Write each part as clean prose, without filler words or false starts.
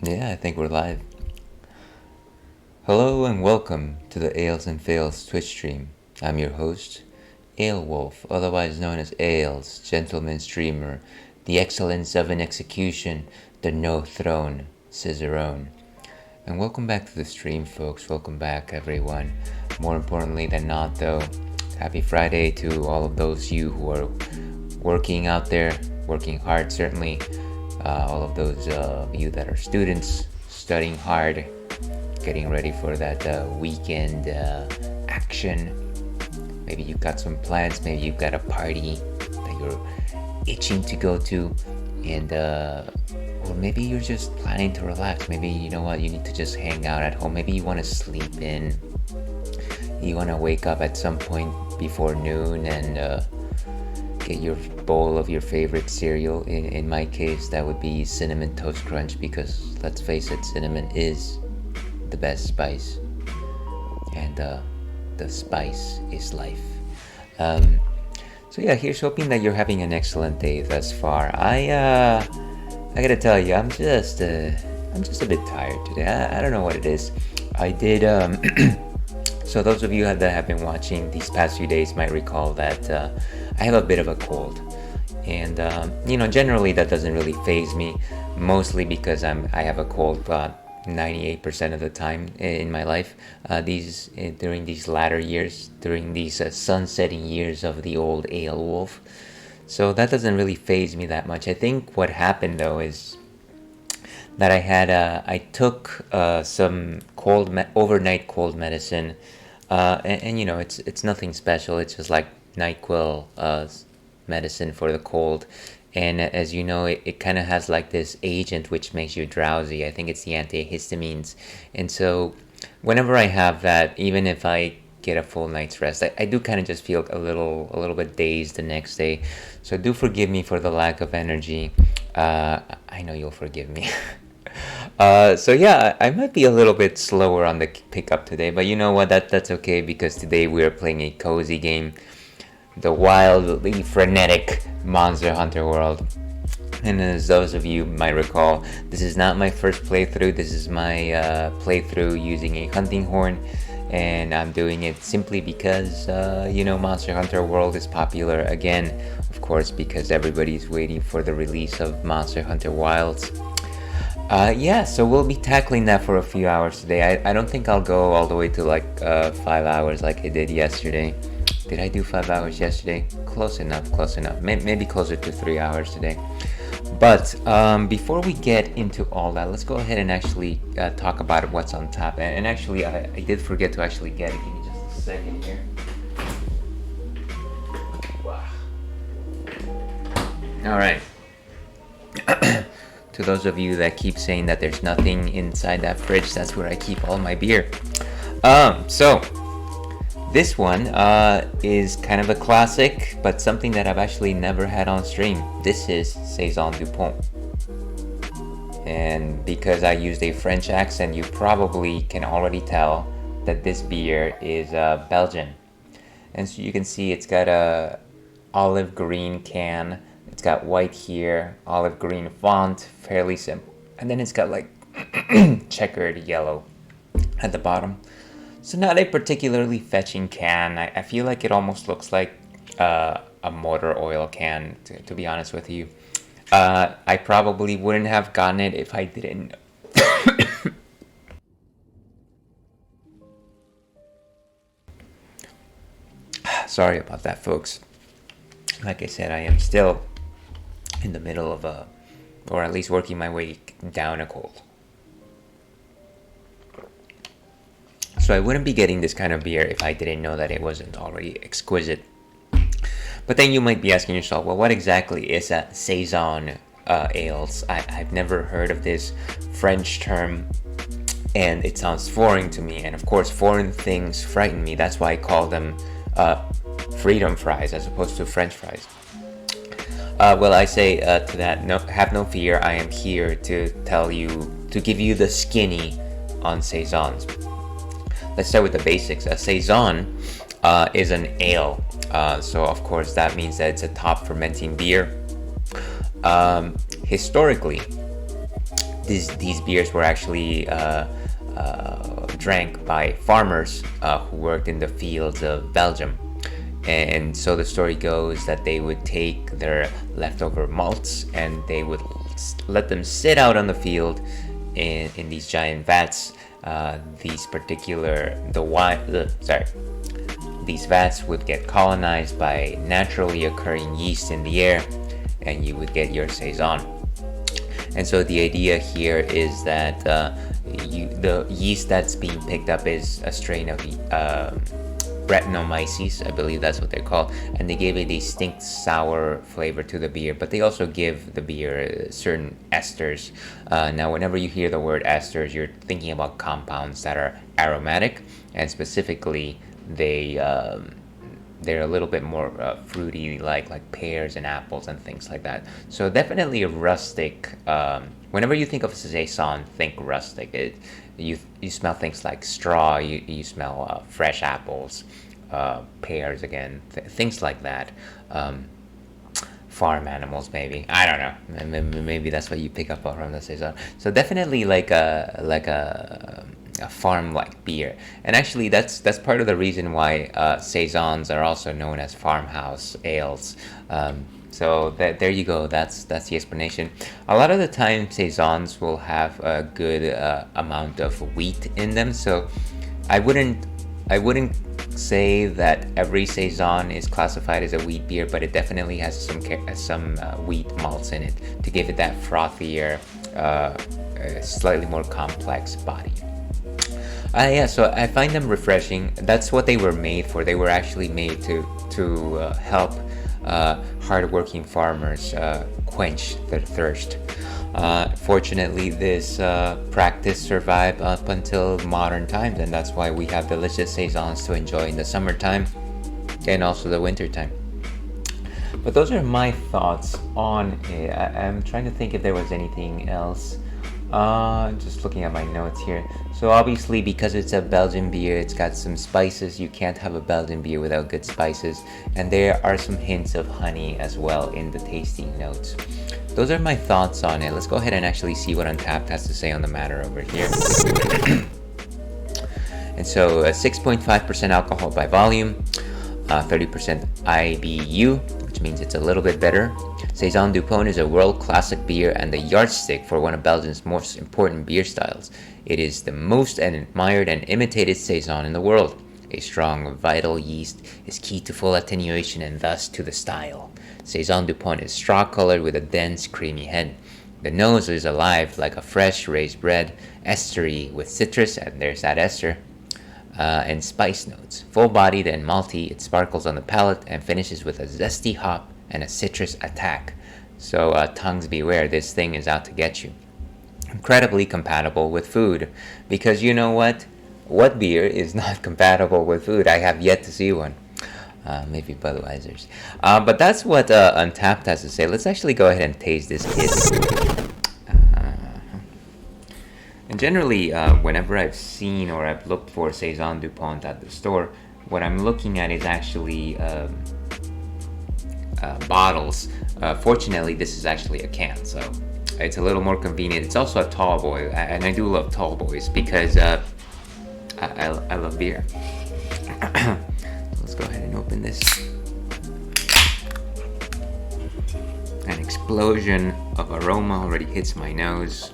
Yeah, I think we're live. Hello and welcome to the Ales and Fails Twitch stream. I'm your host, Ale Wolf, otherwise known as Ales, gentleman streamer, the excellence of an execution, the no throne, Cicerone. And welcome back to the stream, folks. Welcome back, everyone. More importantly than not, though, happy Friday to all of those you who are working out there, working hard, certainly. All of those you that are students, studying hard, getting ready for that weekend action. Maybe you've got some plans, maybe you've got a party that you're itching to go to, and or maybe you're just planning to relax. Maybe you know what, you need to just hang out at home. Maybe you want to sleep in. You want to wake up at some point before noon and get your bowl of your favorite cereal. In my case, that would be Cinnamon Toast Crunch, because let's face it, cinnamon is the best spice, and the spice is life. So yeah, here's hoping that you're having an excellent day thus far. I gotta tell you, I'm just a bit tired today. I don't know what it is. I did so those of you that have been watching these past few days might recall that I have a bit of a cold, and generally that doesn't really faze me, mostly because I have a cold 98% of the time in my life, during these latter years, during these sunsetting years of the old Ale Wolf. So that doesn't really faze me that much. I think what happened though is that I took some overnight cold medicine, and it's nothing special. It's just like NyQuil medicine for the cold. And as you know, it kind of has like this agent which makes you drowsy. I think it's the antihistamines. And so whenever I have that, even if I get a full night's rest, I do kind of just feel a little bit dazed the next day. So do forgive me for the lack of energy. I know you'll forgive me. So yeah, I might be a little bit slower on the pickup today, but you know what? That's okay, because today we are playing a cozy game, the wildly frenetic Monster Hunter World. And as those of you might recall, this is not my first playthrough. This is my playthrough using a hunting horn, and I'm doing it simply because Monster Hunter World is popular again, of course, because everybody's waiting for the release of Monster Hunter Wilds. So we'll be tackling that for a few hours today. I don't think I'll go all the way to like 5 hours like I did yesterday. Did I do 5 hours yesterday? Close enough. Maybe closer to 3 hours today. But before we get into all that, let's go ahead and actually talk about what's on top. And actually, I did forget to actually get it. Give me just a second here. Wow. All right. To those of you that keep saying that there's nothing inside that fridge, that's where I keep all my beer. So this one is kind of a classic, but something that I've actually never had on stream. This is Saison Dupont. And because I used a French accent, you probably can already tell that this beer is Belgian. And so you can see it's got a olive green can. It's got white here, olive green font, fairly simple. And then it's got like checkered yellow at the bottom. So not a particularly fetching can. I feel like it almost looks like a motor oil can, to be honest with you. I probably wouldn't have gotten it if I didn't. Sorry about that, folks. Like I said, I am still in the middle of or at least working my way down a cold. So I wouldn't be getting this kind of beer if I didn't know that it wasn't already exquisite. But then you might be asking yourself, well, what exactly is a Saison ales? I've never heard of this French term, and it sounds foreign to me. And of course, foreign things frighten me. That's why I call them freedom fries as opposed to French fries. Well, I say to that, no, have no fear. I am here to give you the skinny on Saisons. Let's start with the basics. A Saison is an ale. So of course that means that it's a top fermenting beer. Historically, these beers were actually drank by farmers who worked in the fields of Belgium. And so the story goes that they would take their leftover malts and they would let them sit out on the field in these giant vats. These vats would get colonized by naturally occurring yeast in the air, and you would get your saison. And so the idea here is that the yeast that's being picked up is a strain of Brettanomyces, I believe that's what they're called, and they give a distinct sour flavor to the beer, but they also give the beer certain esters. Now, whenever you hear the word esters, you're thinking about compounds that are aromatic, and specifically they're a little bit more fruity, like pears and apples and things like that. So definitely a rustic. Whenever you think of saison, think rustic. You smell things like straw. You smell fresh apples, pears again, things like that. Farm animals, maybe. I don't know. Maybe that's what you pick up from the saison. So definitely like a farm-like beer, and actually that's part of the reason why saisons are also known as farmhouse ales. So there you go. That's the explanation. A lot of the time, saisons will have a good amount of wheat in them. So I wouldn't say that every saison is classified as a wheat beer, but it definitely has some wheat malts in it to give it that frothier, slightly more complex body. So I find them refreshing. That's what they were made for. They were actually made to help hardworking farmers quench their thirst. Fortunately, this practice survived up until modern times, and that's why we have delicious saisons to enjoy in the summertime and also the wintertime. But those are my thoughts on it. I'm trying to think if there was anything else. Just looking at my notes here. So obviously, because it's a Belgian beer, it's got some spices. You can't have a Belgian beer without good spices. And there are some hints of honey as well in the tasting notes. Those are my thoughts on it. Let's go ahead and actually see what Untappd has to say on the matter over here. And so 6.5% alcohol by volume, 30% IBU, which means it's a little bit better. Saison Dupont is a world classic beer and the yardstick for one of Belgium's most important beer styles. It is the most admired and imitated saison in the world. A strong, vital yeast is key to full attenuation and thus to the style. Saison Dupont is straw-colored with a dense, creamy head. The nose is alive like a fresh raised bread, estery with citrus, and there's that ester, and spice notes. Full-bodied and malty, it sparkles on the palate and finishes with a zesty hop and a citrus attack. So tongues beware, this thing is out to get you. Incredibly compatible with food, because you know what? What beer is not compatible with food? I have yet to see one. Maybe Budweiser's. But that's what Untappd has to say. Let's actually go ahead and taste this kid. And generally, whenever I've seen or I've looked for Saison Dupont at the store, what I'm looking at is actually bottles. Fortunately, this is actually a can, so it's a little more convenient. It's also a tall boy, and I do love tall boys because I love beer. Let's go ahead and open this. An explosion of aroma already hits my nose.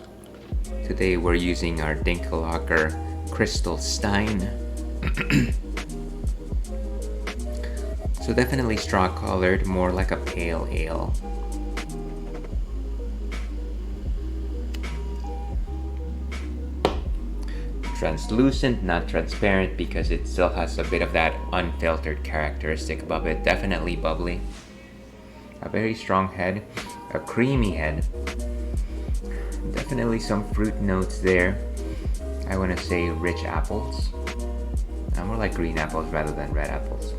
Today we're using our Dinkelhocker Crystal Stein. So definitely straw-colored, more like a pale ale. Translucent, not transparent, because it still has a bit of that unfiltered characteristic above it. Definitely bubbly. A very strong head, a creamy head. Definitely some fruit notes there. I want to say rich apples. More like green apples rather than red apples.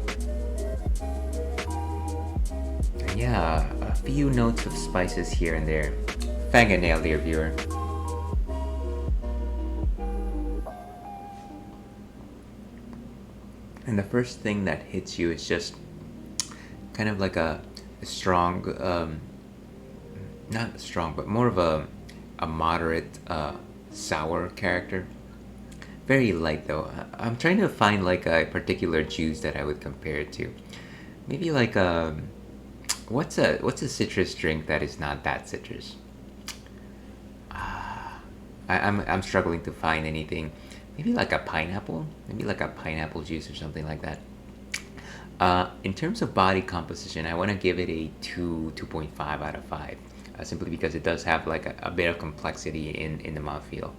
And yeah, a few notes of spices here and there. Fang a nail, dear viewer. And the first thing that hits you is just kind of like a strong, not strong, but more of a a moderate sour character. Very light though. I'm trying to find like a particular juice that I would compare it to. Maybe like what's a citrus drink that is not that citrus? I'm struggling to find anything. Maybe like a pineapple. Maybe like a pineapple juice or something like that. In terms of body composition, I want to give it a 2.5 out of 5, simply because it does have like a bit of complexity in the mouthfeel.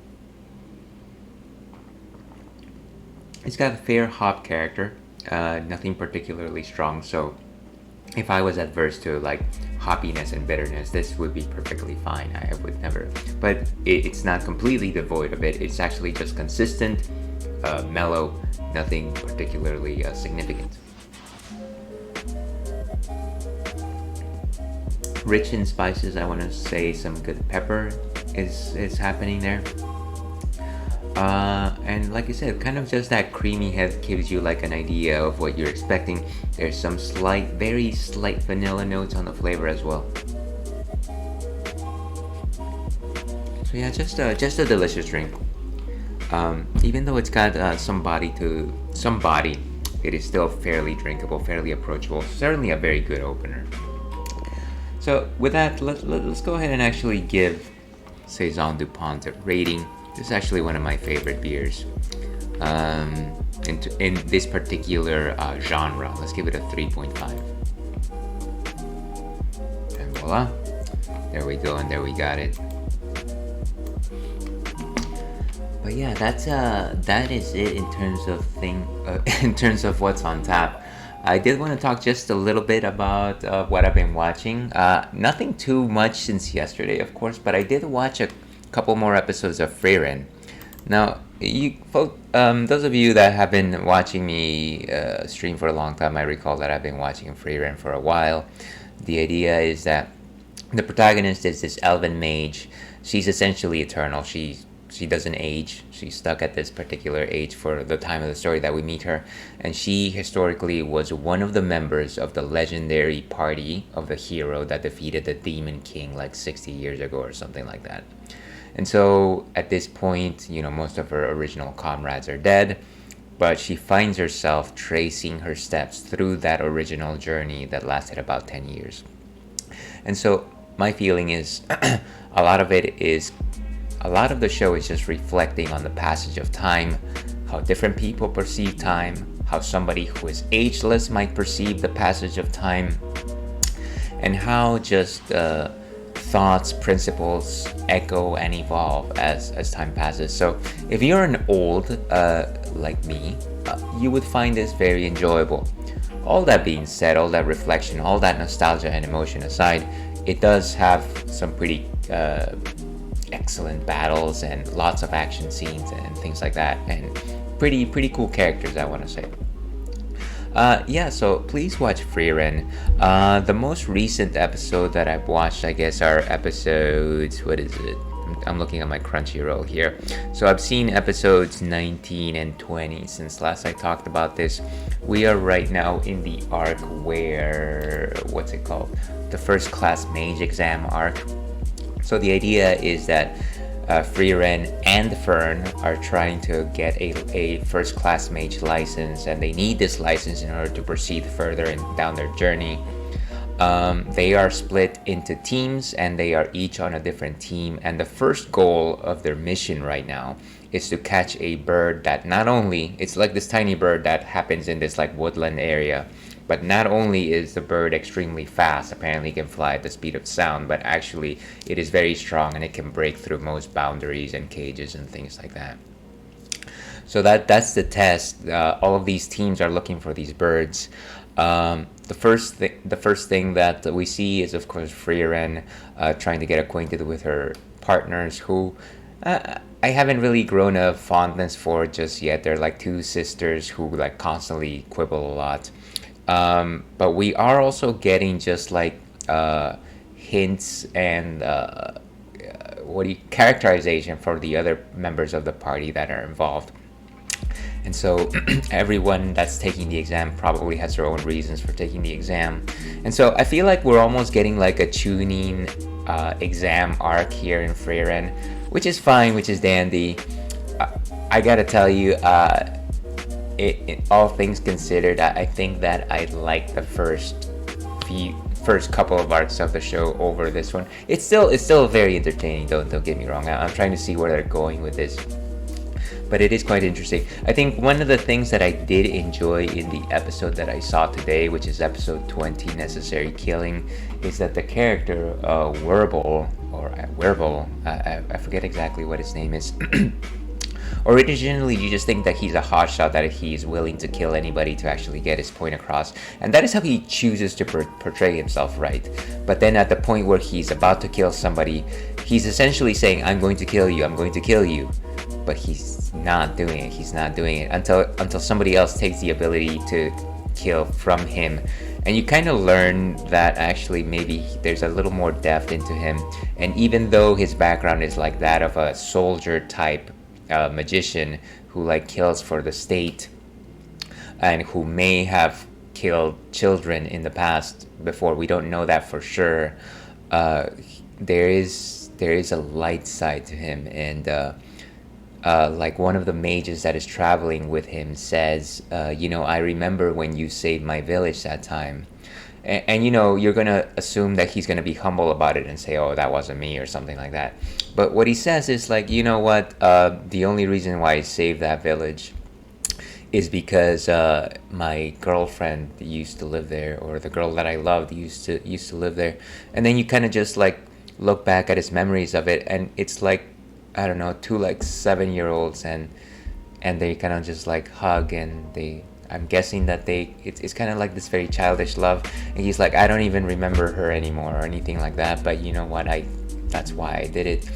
It's got a fair hop character, nothing particularly strong. So if I was adverse to like hoppiness and bitterness, this would be perfectly fine. I would never, but it's not completely devoid of it. It's actually just consistent, mellow, nothing particularly significant. Rich in spices, I want to say some good pepper is happening there. And like I said, kind of just that creamy head gives you like an idea of what you're expecting. There's some very slight vanilla notes on the flavor as well. So yeah, just a delicious drink. Even though it's got some body, it is still fairly drinkable, fairly approachable. Certainly a very good opener. So with that, let's go ahead and actually give Saison DuPont a rating. This is actually one of my favorite beers in this particular genre. Let's give it a 3.5. And voila, there we go, and there we got it. But yeah, that is it in terms of what's on tap. I did want to talk just a little bit about what I've been watching. Nothing too much since yesterday, of course, but I did watch a couple more episodes of Frieren. Now, those of you that have been watching me stream for a long time, I recall that I've been watching Frieren for a while. The idea is that the protagonist is this elven mage. She's essentially eternal. She doesn't age. She's stuck at this particular age for the time of the story that we meet her. And she historically was one of the members of the legendary party of the hero that defeated the Demon King like 60 years ago or something like that. And so at this point, most of her original comrades are dead, but she finds herself tracing her steps through that original journey that lasted about 10 years. And so my feeling is a lot of the show is just reflecting on the passage of time, how different people perceive time, how somebody who is ageless might perceive the passage of time, and how just thoughts, principles echo and evolve as time passes. So if you're an old like me, you would find this very enjoyable. All that being said, all that reflection, all that nostalgia and emotion aside, it does have some pretty excellent battles and lots of action scenes and things like that, and pretty cool characters, I want to say. So please watch Frieren. The most recent episode that I've watched, I guess, are episodes, what is it? I'm looking at my Crunchyroll here. So I've seen episodes 19 and 20 since last I talked about this. We are right now in the arc where, what's it called? The first class mage exam arc. So the idea is that Frieren and Fern are trying to get a first class mage license, and they need this license in order to proceed further down their journey. They are split into teams, and they are each on a different team, and the first goal of their mission right now is to catch a bird that not only, it's like this tiny bird that happens in this like woodland area, but not only is the bird extremely fast, apparently it can fly at the speed of sound, but actually it is very strong and it can break through most boundaries and cages and things like that. So that's the test. All of these teams are looking for these birds. The first thing that we see is, of course, Frieren trying to get acquainted with her partners, who I haven't really grown a fondness for just yet. They're like two sisters who like constantly quibble a lot. But we are also getting just like hints and characterization for the other members of the party that are involved. And so everyone that's taking the exam probably has their own reasons for taking the exam. And so I feel like we're almost getting like a tuning exam arc here in Frieren, which is fine, which is dandy. I gotta tell you, all things considered, I think that I like the first couple of arcs of the show over this one. It's still very entertaining. Don't get me wrong. I'm trying to see where they're going with this, but it is quite interesting. I think one of the things that I did enjoy in the episode that I saw today, which is episode 20, Necessary Killing, is that the character Werble, I forget exactly what his name is. Originally, you just think that he's a hotshot, that he's willing to kill anybody to actually get his point across, and that is how he chooses to portray himself, right? But then at the point where he's about to kill somebody, he's essentially saying, I'm going to kill you, but he's not doing it until somebody else takes the ability to kill from him. And you kind of learn that actually maybe there's a little more depth into him, and even though his background is like that of a soldier type magician who like kills for the state and who may have killed children in the past before, we don't know that for sure. There is a light side to him, and like one of the mages that is traveling with him says, I remember when you saved my village that time. And you're going to assume that he's going to be humble about it and say, oh, that wasn't me or something like that. But what he says is like, you know what, the only reason why I saved that village is because my girlfriend used to live there, or the girl that I loved used to live there. And then you kind of just like look back at his memories of it, and it's like, I don't know, two like 7-year-olds, and they kind of just like hug, and I'm guessing that it's kind of like this very childish love, and he's like, I don't even remember her anymore or anything like that, but you know what, that's why I did it.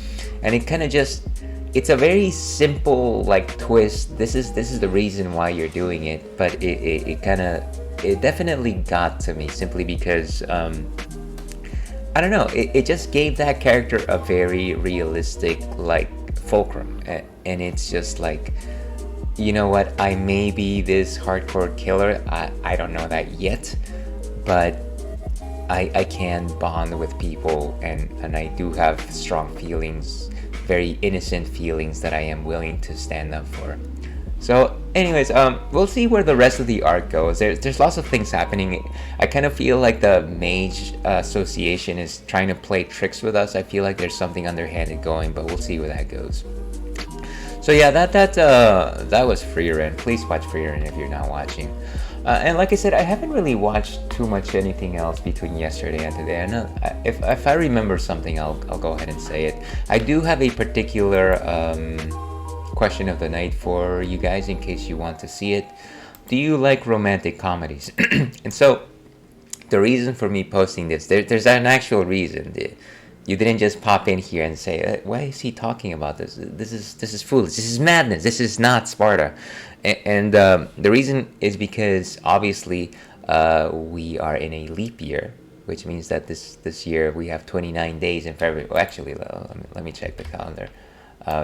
And it kind of just, it's a very simple like twist. This is the reason why you're doing it, but it definitely got to me simply because I don't know, it just gave that character a very realistic like fulcrum, and it's just like, you know what, I may be this hardcore killer, I don't know that yet, but I can bond with people, and I do have strong feelings, very innocent feelings that I am willing to stand up for. So anyways, we'll see where the rest of the arc goes. There's lots of things happening. I kind of feel like the Mage Association is trying to play tricks with us. I feel like there's something underhanded going, but we'll see where that goes. So yeah, that was Frieren. Please watch Frieren if you're not watching. And like I said, I haven't really watched too much anything else between yesterday and today. I know if I remember something, I'll go ahead and say it. I do have a particular question of the night for you guys in case you want to see it. Do you like romantic comedies? And so the reason for me posting this, there's an actual reason. You didn't just pop in here and say, why is he talking about this? This is foolish. This is madness. This is not Sparta. And the reason is because obviously we are in a leap year, which means that this year we have 29 days in February. Well, actually, let me check the calendar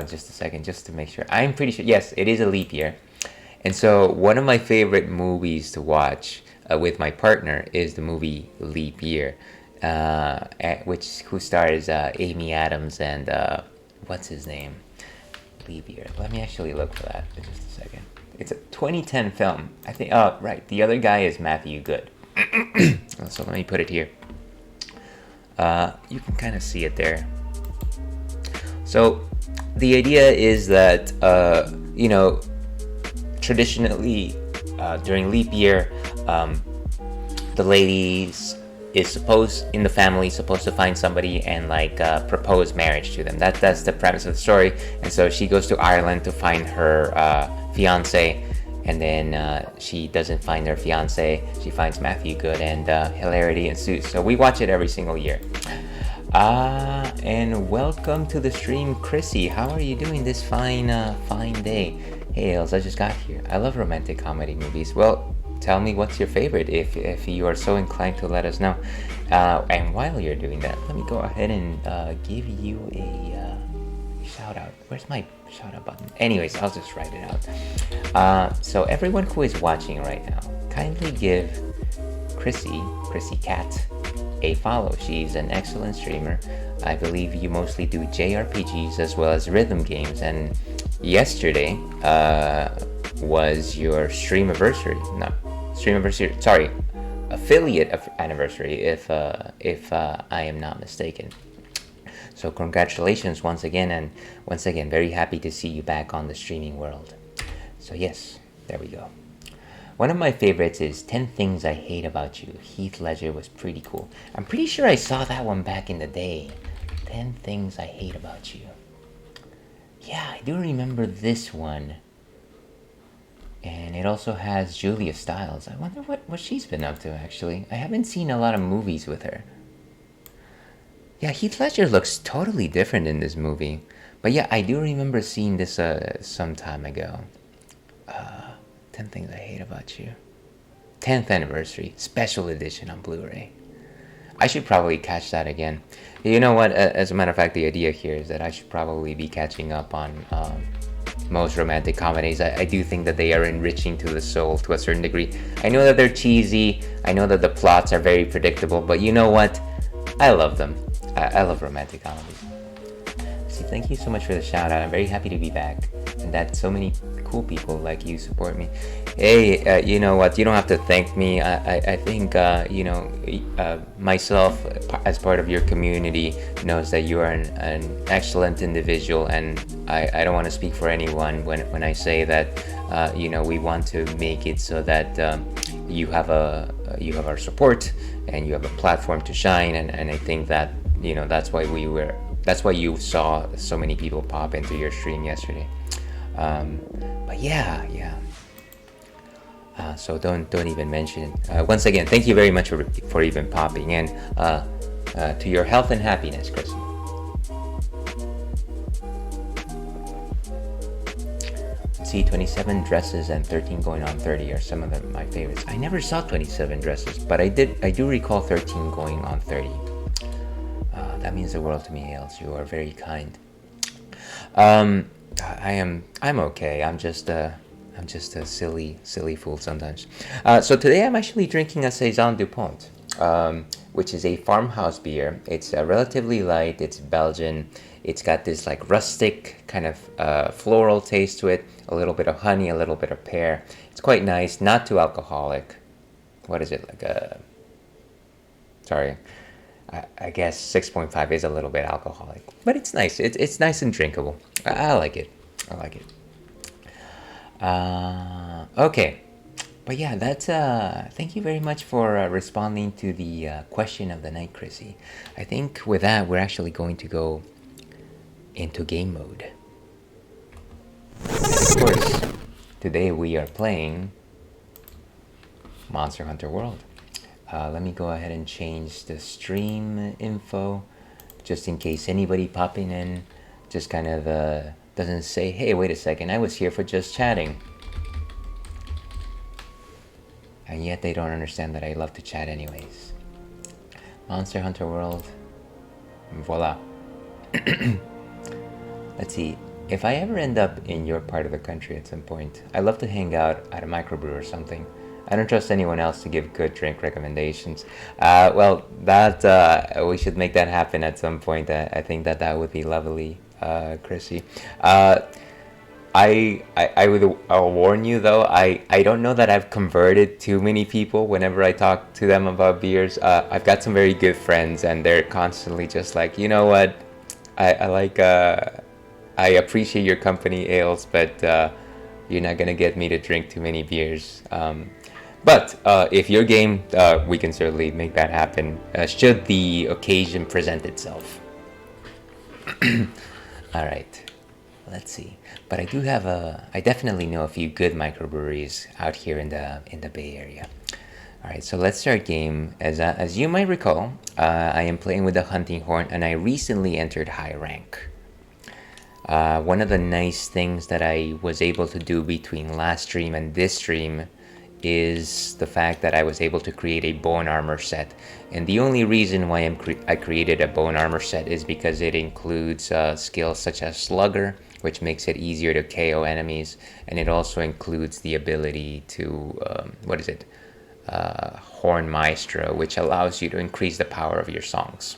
just a second, just to make sure. I'm pretty sure, yes, it is a leap year. And so one of my favorite movies to watch with my partner is the movie Leap Year. Who stars Amy Adams and what's his name? Leap Year. Let me actually look for that in just a second. It's a 2010 film. I think. Oh, right. The other guy is Matthew Good. So let me put it here. You can kind of see it there. So the idea is that traditionally during leap year, the ladies in the family supposed to find somebody and propose marriage to them. That's the premise of the story. And so she goes to Ireland to find her fiance, and then she doesn't find her fiance. She finds Matthew Good, and hilarity ensues. So we watch it every single year. And welcome to the stream, Chrissy. How are you doing this fine day? Hey, Els, I just got here. I love romantic comedy movies. Well, tell me what's your favorite if you are so inclined to let us know. And while you're doing that, let me go ahead and give you a shout out. Where's my shout out button? Anyways, I'll just write it out. So everyone who is watching right now, kindly give Chrissy Cat a follow. She's an excellent streamer. I believe you mostly do JRPGs as well as rhythm games. And yesterday was your stream anniversary. No, stream anniversary. Sorry, affiliate anniversary, if I am not mistaken. So congratulations once again, and once again, very happy to see you back on the streaming world. So yes, there we go. One of my favorites is 10 Things I Hate About You. Heath Ledger was pretty cool. I'm pretty sure I saw that one back in the day. 10 Things I Hate About You. Yeah, I do remember this one. And it also has Julia Stiles. I wonder what she's been up to, actually. I haven't seen a lot of movies with her. Yeah, Heath Ledger looks totally different in this movie. But yeah, I do remember seeing this some time ago. 10 Things I Hate About You. 10th Anniversary, Special Edition on Blu-ray. I should probably catch that again. You know what, as a matter of fact, the idea here is that I should probably be catching up on most romantic comedies. I do think that they are enriching to the soul to a certain degree. I know that they're cheesy, I know that the plots are very predictable, but you know what? I love them. I love romantic comedies. See, thank you so much for the shout out. I'm very happy to be back, and that so many cool people like you support me. Hey, you know what? You don't have to thank me. I think myself as part of your community knows that you are an excellent individual, and I don't want to speak for anyone when I say that we want to make it so that you have our support and you have a platform to shine, and I think that that's why you saw so many people pop into your stream yesterday. But yeah. So don't even mention it. Once again, thank you very much for even popping in. To your health and happiness, Chris. See, 27 Dresses and 13 Going on 30 are some of my favorites. I never saw 27 Dresses, but I do recall 13 Going on 30. That means the world to me, Ailes. You are very kind. I'm okay. I'm just a silly fool sometimes. So today I'm actually drinking a Saison Dupont, which is a farmhouse beer. It's relatively light. It's Belgian. It's got this like rustic kind of floral taste to it. A little bit of honey, a little bit of pear. It's quite nice. Not too alcoholic. What is it like a? Sorry. I guess 6.5 is a little bit alcoholic, but it's nice. It's nice and drinkable. I like it. Okay, but yeah, that's thank you very much for responding to the question of the night, Chrissy. I think with that, we're actually going to go into game mode. And of course, today we are playing Monster Hunter World. Let me go ahead and change the stream info, just in case anybody popping in just kind of doesn't say, hey, wait a second, I was here for just chatting. And yet they don't understand that I love to chat anyways. Monster Hunter World. Voila. Let's see. If I ever end up in your part of the country at some point, I'd love to hang out at a microbrew or something. I don't trust anyone else to give good drink recommendations. Well, that we should make that happen at some point. I think that would be lovely, Chrissy. I'll warn you though, I don't know that I've converted too many people whenever I talk to them about beers. I've got some very good friends, and they're constantly just like, you know what, I appreciate your company, Ailes, but you're not gonna get me to drink too many beers. But if you're game, we can certainly make that happen, should the occasion present itself. Alright, let's see. But I do have I definitely know a few good microbreweries out here in the Bay Area. Alright, so let's start game. As you might recall, I am playing with the Hunting Horn, and I recently entered high rank. One of the nice things that I was able to do between last stream and this stream is the fact that I was able to create a bone armor set. And the only reason why I created a bone armor set is because it includes skills such as Slugger, which makes it easier to KO enemies, and it also includes the ability to horn maestro, which allows you to increase the power of your songs.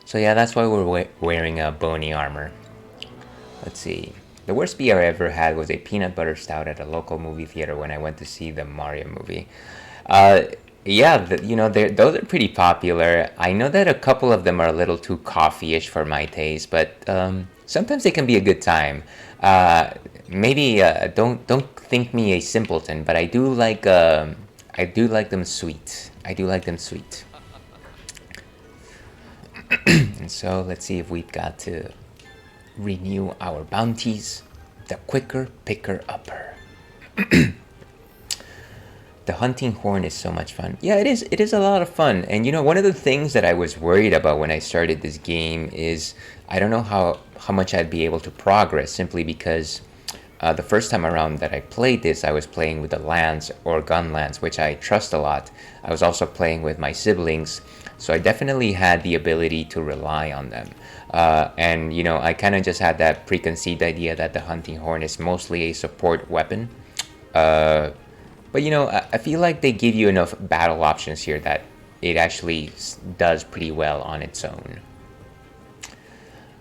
So yeah, that's why we're wearing a bony armor. Let's see. The worst beer I ever had was a peanut butter stout at a local movie theater when I went to see the Mario movie. Uh, yeah, those are pretty popular. I know that a couple of them are a little too coffee-ish for my taste, but sometimes they can be a good time. Maybe don't think me a simpleton, but I do like them sweet. I do like them sweet. And so let's see if we've got to renew our bounties. The quicker picker upper. The hunting horn is so much fun. Yeah, it is. It is a lot of fun. And one of the things that I was worried about when I started this game is I don't know how much I'd be able to progress, simply because the first time around that I played this, I was playing with the lance or gun lance, which I trust a lot. I was also playing with my siblings, so I definitely had the ability to rely on them. And I kind of just had that preconceived idea that the hunting horn is mostly a support weapon. But I feel like they give you enough battle options here that it actually does pretty well on its own.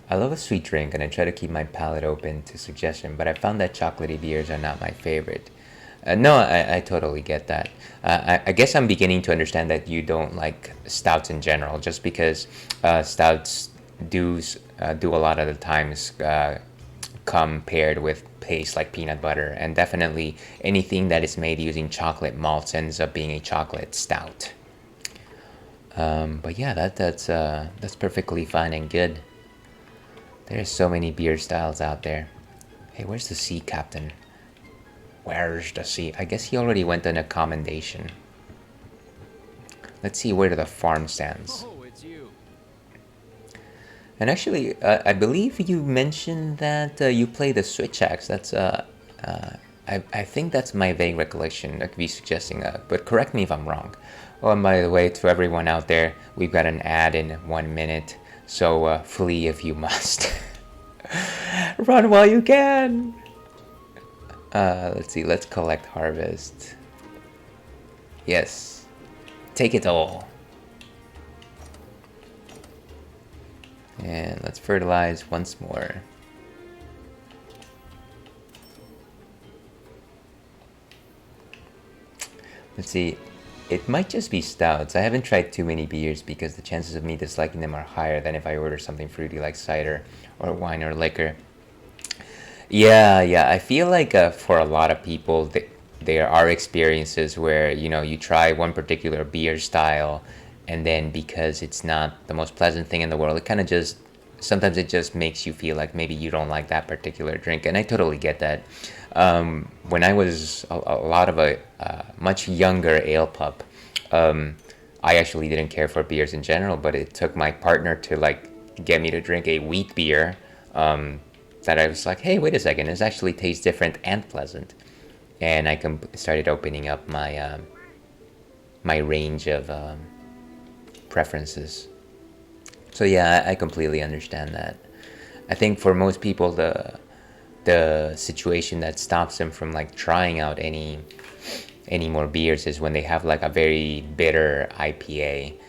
I love a sweet drink and I try to keep my palate open to suggestion, but I found that chocolatey beers are not my favorite. No, I totally get that. I guess I'm beginning to understand that you don't like stouts in general, just because stouts do a lot of the times come paired with paste like peanut butter, and definitely anything that is made using chocolate malts ends up being a chocolate stout. But yeah, that's perfectly fine and good. There's so many beer styles out there. Hey, where's the sea captain? Where's the sea? I guess he already went on a commendation. Let's see where the farm stands. Oh, it's you. And actually, I believe you mentioned that you play the Switch axe. I think that's my vague recollection of you suggesting that, but correct me if I'm wrong. Oh, and by the way, to everyone out there, we've got an ad in 1 minute, so flee if you must. Run while you can! Let's see, let's collect harvest. Yes. Take it all. And let's fertilize once more. Let's see. It might just be stouts. I haven't tried too many beers because the chances of me disliking them are higher than if I order something fruity like cider or wine or liquor. Yeah. I feel like for a lot of people, there are experiences where, you try one particular beer style, and then because it's not the most pleasant thing in the world, it kind of just, sometimes it just makes you feel like maybe you don't like that particular drink. And I totally get that. When I was a lot of a much younger ale pup, I actually didn't care for beers in general, but it took my partner to get me to drink a wheat beer, that I was like, hey, wait a second, this actually tastes different and pleasant. And I started opening up my my range of preferences. So yeah, I completely understand that. I think for most people, the situation that stops them from trying out any more beers is when they have a very bitter IPA.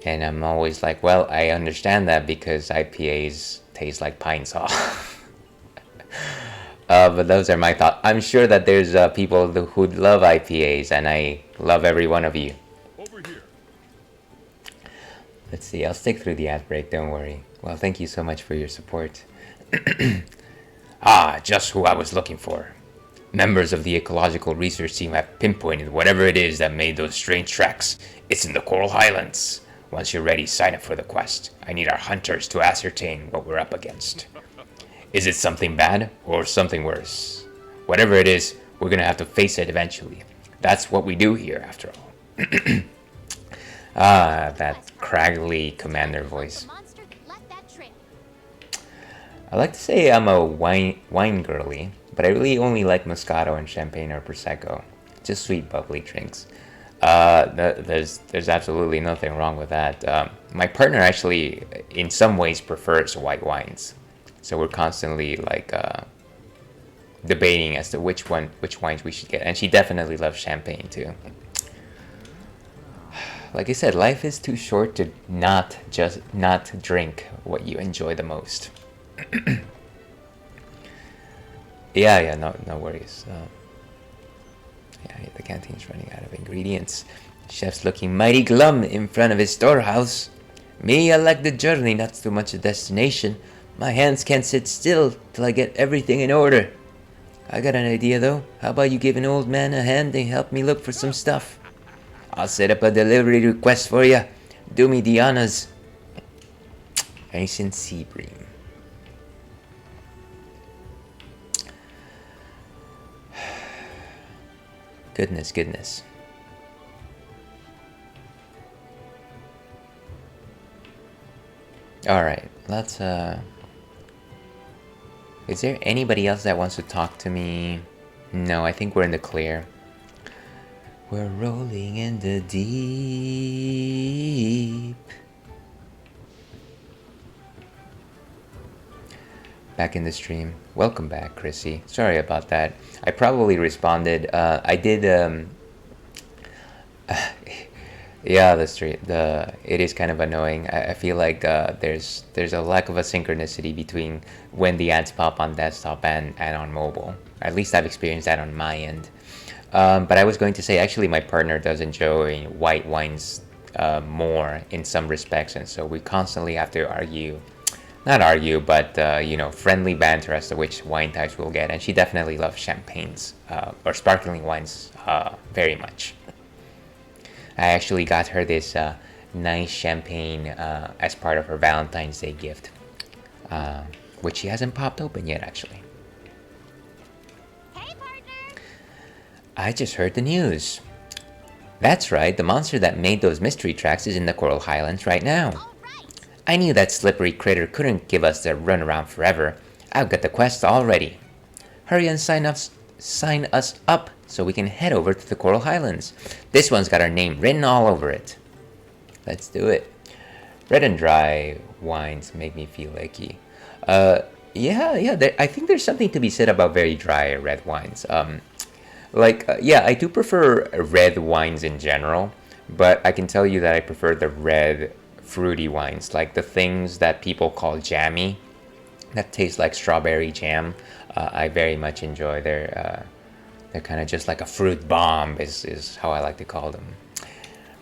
And I'm always like, well, I understand that because IPAs taste like pine saw. But those are my thoughts. I'm sure that there's people who love IPAs, and I love every one of you. Over here. Let's see, I'll stick through the ad break, don't worry. Well, thank you so much for your support. Ah, just who I was looking for. Members of the ecological research team have pinpointed whatever it is that made those strange tracks. It's in the Coral Highlands. Once you're ready, sign up for the quest. I need our hunters to ascertain what we're up against. Is it something bad or something worse? Whatever it is, we're gonna have to face it eventually. That's what we do here, after all. Ah, that craggly commander voice. I like to say I'm a wine girly, but I really only like Moscato and Champagne or Prosecco. Just sweet, bubbly drinks. There's absolutely nothing wrong with that. My partner actually, in some ways, prefers white wines. So we're constantly debating as to which wines we should get, and she definitely loves champagne too. Like I said, life is too short to not drink what you enjoy the most. Yeah, no worries. Yeah, the canteen's running out of ingredients. Chef's looking mighty glum in front of his storehouse. Me, I like the journey, not so much the destination. My hands can't sit still till I get everything in order. I got an idea though. How about you give an old man a hand and help me look for some stuff? I'll set up a delivery request for you. Do me the honors. Ancient Sea Bream. Goodness. Alright, let's, is there anybody else that wants to talk to me? No, I think we're in the clear. We're rolling in the deep. Back in the stream. Welcome back, Chrissy. Sorry about that. I probably responded. I did. Yeah, it is kind of annoying. I feel like there's a lack of a synchronicity between when the ads pop on desktop and on mobile. At least I've experienced that on my end. But I was going to say, actually, my partner does enjoy white wines more in some respects, and so we constantly have to argue. Not argue, but friendly banter as to which wine types we'll get. And she definitely loves champagnes or sparkling wines very much. I actually got her this nice champagne as part of her Valentine's Day gift, which she hasn't popped open yet, actually. Hey, partner! I just heard the news. That's right, the monster that made those mystery tracks is in the Coral Highlands right now. I knew that slippery critter couldn't give us the runaround forever. I've got the quest already. Hurry and sign us up so we can head over to the Coral Highlands. This one's got our name written all over it. Let's do it. Red and dry wines make me feel icky. I think there's something to be said about very dry red wines. I do prefer red wines in general, but I can tell you that I prefer the red fruity wines, like the things that people call jammy, that taste like strawberry jam. I very much enjoy. They're kind of just like a fruit bomb is how I like to call them.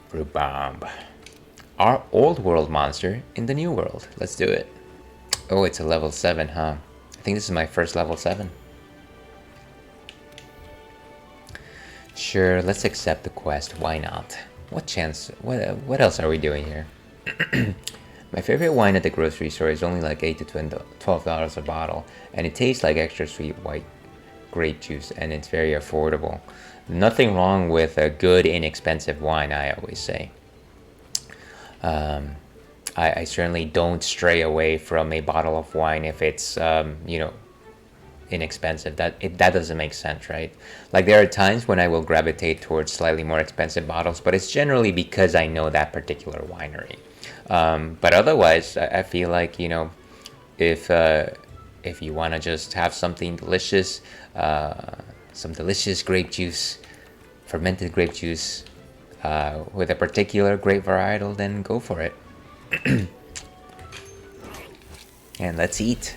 Fruit bomb. Our old world monster in the new world. Let's do it. Oh, it's a level 7, huh? I think this is my first level 7. Sure, let's accept the quest. Why not? What chance? What else are we doing here? My favorite wine at the grocery store is only like $8 to $12 a bottle, and it tastes like extra sweet white grape juice, and it's very affordable. Nothing wrong with a good, inexpensive wine, I always say. I certainly don't stray away from a bottle of wine if it's, inexpensive. That doesn't make sense, right? Like, there are times when I will gravitate towards slightly more expensive bottles, but it's generally because I know that particular winery. But otherwise, I feel like, if you want to just have something delicious, some delicious grape juice, fermented grape juice, with a particular grape varietal, then go for it. And let's eat.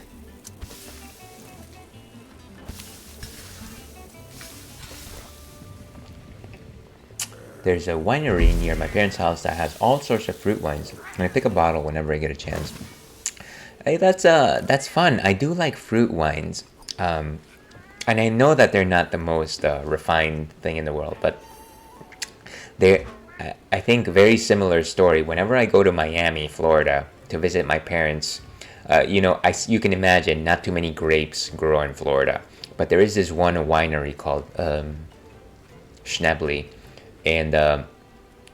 There's a winery near my parents' house that has all sorts of fruit wines, and I pick a bottle whenever I get a chance. Hey, that's fun. I do like fruit wines, and I know that they're not the most refined thing in the world, but they're, I think, a very similar story. Whenever I go to Miami, Florida, to visit my parents, you can imagine not too many grapes grow in Florida, but there is this one winery called Schnebly. And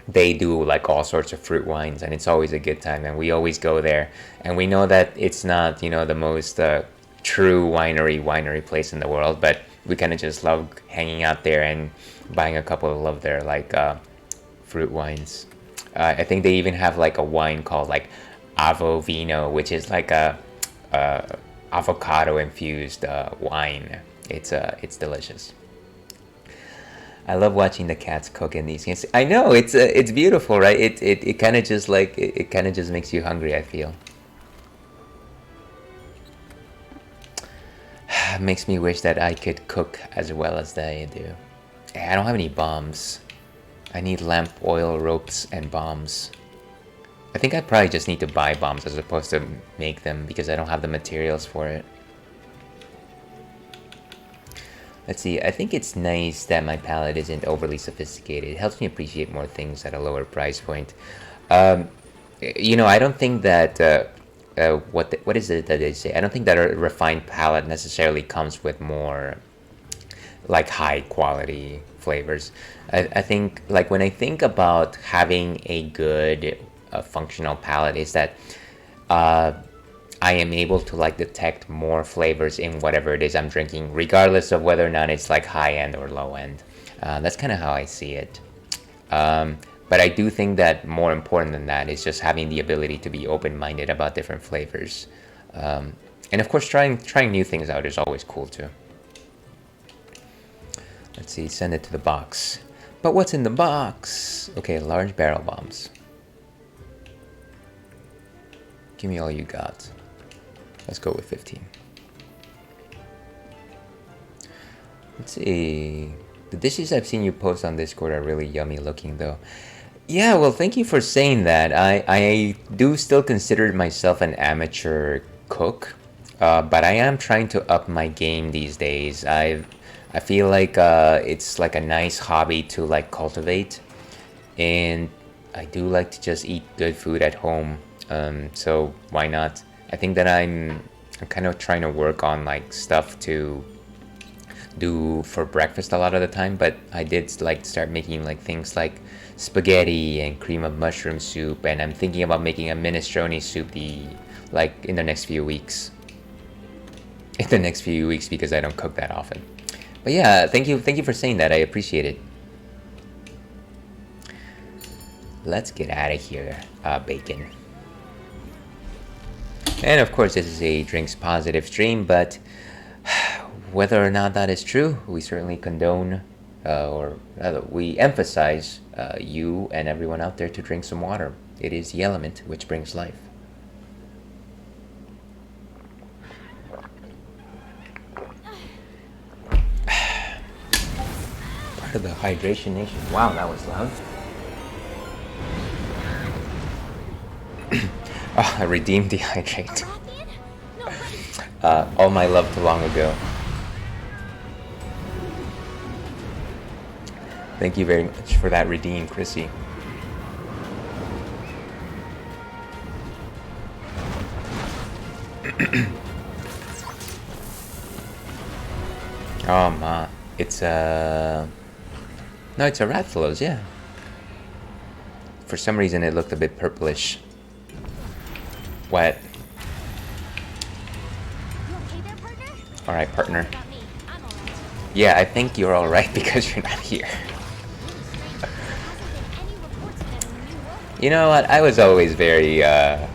they do like all sorts of fruit wines, and it's always a good time, and we always go there, and we know that it's not the most true winery place in the world, but we kind of just love hanging out there and buying a couple of their fruit wines. I think they even have like a wine called like Avo Vino, which is like a avocado infused wine. It's delicious. I love watching the cats cook in these games. I know it's beautiful, right? It kind of just like it kind of just makes you hungry, I feel. Makes me wish that I could cook as well as they do. I don't have any bombs. I need lamp oil, ropes, and bombs. I think I probably just need to buy bombs as opposed to make them because I don't have the materials for it. Let's see, I think it's nice that my palette isn't overly sophisticated. It helps me appreciate more things at a lower price point. You know, I don't think that, what is it that they say? I don't think that a refined palette necessarily comes with more, like, high quality flavors. I think, like, when I think about having a good functional palette, is that I am able to like detect more flavors in whatever it is I'm drinking, regardless of whether or not it's like high end or low end. That's kind of how I see it. But I do think that more important than that is just having the ability to be open-minded about different flavors. And of course, trying new things out is always cool too. Let's see, send it to the box. But what's in the box? Okay, large barrel bombs. Give me all you got. Let's go with 15. Let's see. The dishes I've seen you post on Discord are really yummy looking though. Yeah, well, thank you for saying that. I do still consider myself an amateur cook, but I am trying to up my game these days. I feel like it's like a nice hobby to like cultivate, and I do like to just eat good food at home. So why not? I think that I'm kind of trying to work on like stuff to do for breakfast a lot of the time, but I did like start making like things like spaghetti and cream of mushroom soup, and I'm thinking about making a minestrone soup like in the next few weeks. In the next few weeks because I don't cook that often. But yeah, thank you for saying that. I appreciate it. Let's get out of here, bacon. And of course, this is a drinks positive stream, but whether or not that is true, we certainly condone, or rather, we emphasize you and everyone out there to drink some water. It is the element which brings life. Part of the hydration nation. Wow, that was loud. Oh, I redeemed dehydrate. All my love too long ago. Thank you very much for that redeem, Chrissy. Oh ma, it's no, it's a Rathalos, yeah. For some reason it looked a bit purplish. What? Alright, partner. Yeah, I think you're alright because you're not here. You know what? I was always very, well,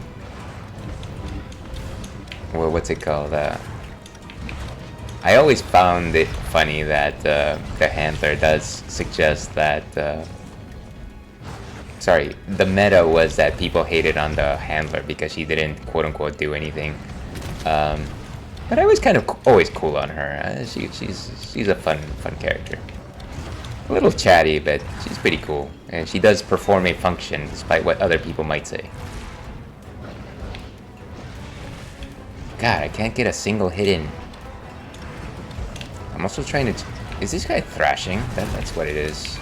what's it called? I always found it funny that the handler does suggest that, sorry, the meta was that people hated on the handler because she didn't quote-unquote do anything. But I was kind of always cool on her. She's a fun character. A little chatty, but she's pretty cool. And she does perform a function despite what other people might say. God, I can't get a single hit in. I'm also trying to... Is this guy thrashing? That's what it is.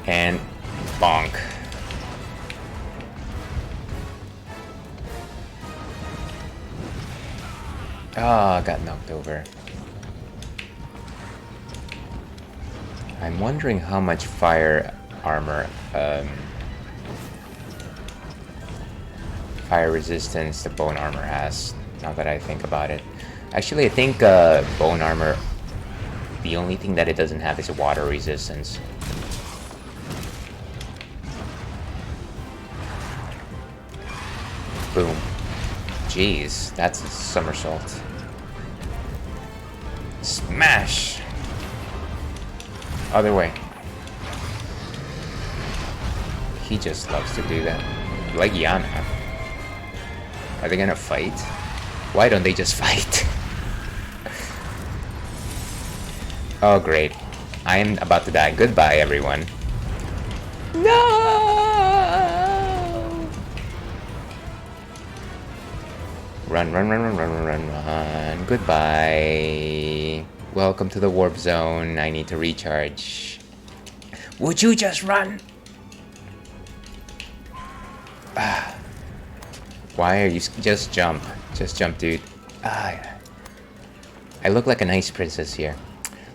And bonk. Ah, got knocked over. I'm wondering how much fire armor, fire resistance the bone armor has, now that I think about it. Actually, I think bone armor, the only thing that it doesn't have is water resistance. Boom. Jeez, that's a somersault. Smash! Other way. He just loves to do that. Like Yana. Are they gonna fight? Why don't they just fight? Oh, great. I am about to die. Goodbye, everyone. No! Run, run, run, run, run, run, run, run. Goodbye. Welcome to the warp zone. I need to recharge. Would you just run? Why are you... Just jump. Just jump, dude. I look like a nice princess here.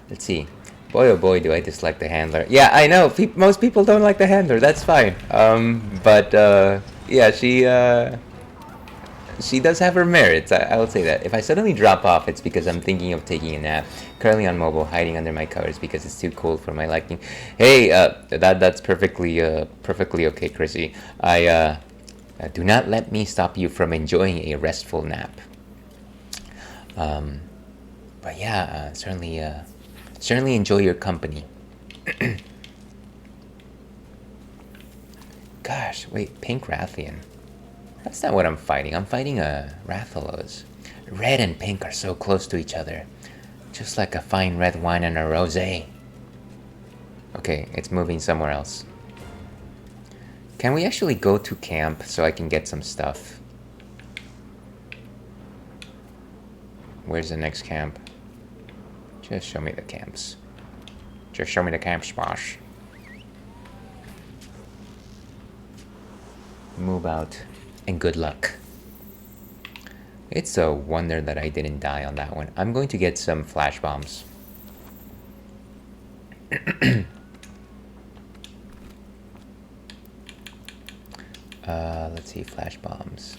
Let's see. Boy, oh boy, do I dislike the handler. Yeah, I know. Most people don't like the handler. That's fine. Yeah, she does have her merits. I will say that. If I suddenly drop off, it's because I'm thinking of taking a nap. Currently on mobile, hiding under my covers because it's too cold for my liking. Hey, that's perfectly okay, Chrissy. Do not let me stop you from enjoying a restful nap. But yeah, certainly enjoy your company. Gosh, wait, Pink Rathian. That's not what I'm fighting. I'm fighting a Rathalos. Red and pink are so close to each other. Just like a fine red wine and a rosé. Okay, it's moving somewhere else. Can we actually go to camp so I can get some stuff? Where's the next camp? Just show me the camps. Just show me the camp spots. Move out. And good luck. It's a wonder that I didn't die on that one. I'm going to get some flash bombs. Let's see, flash bombs.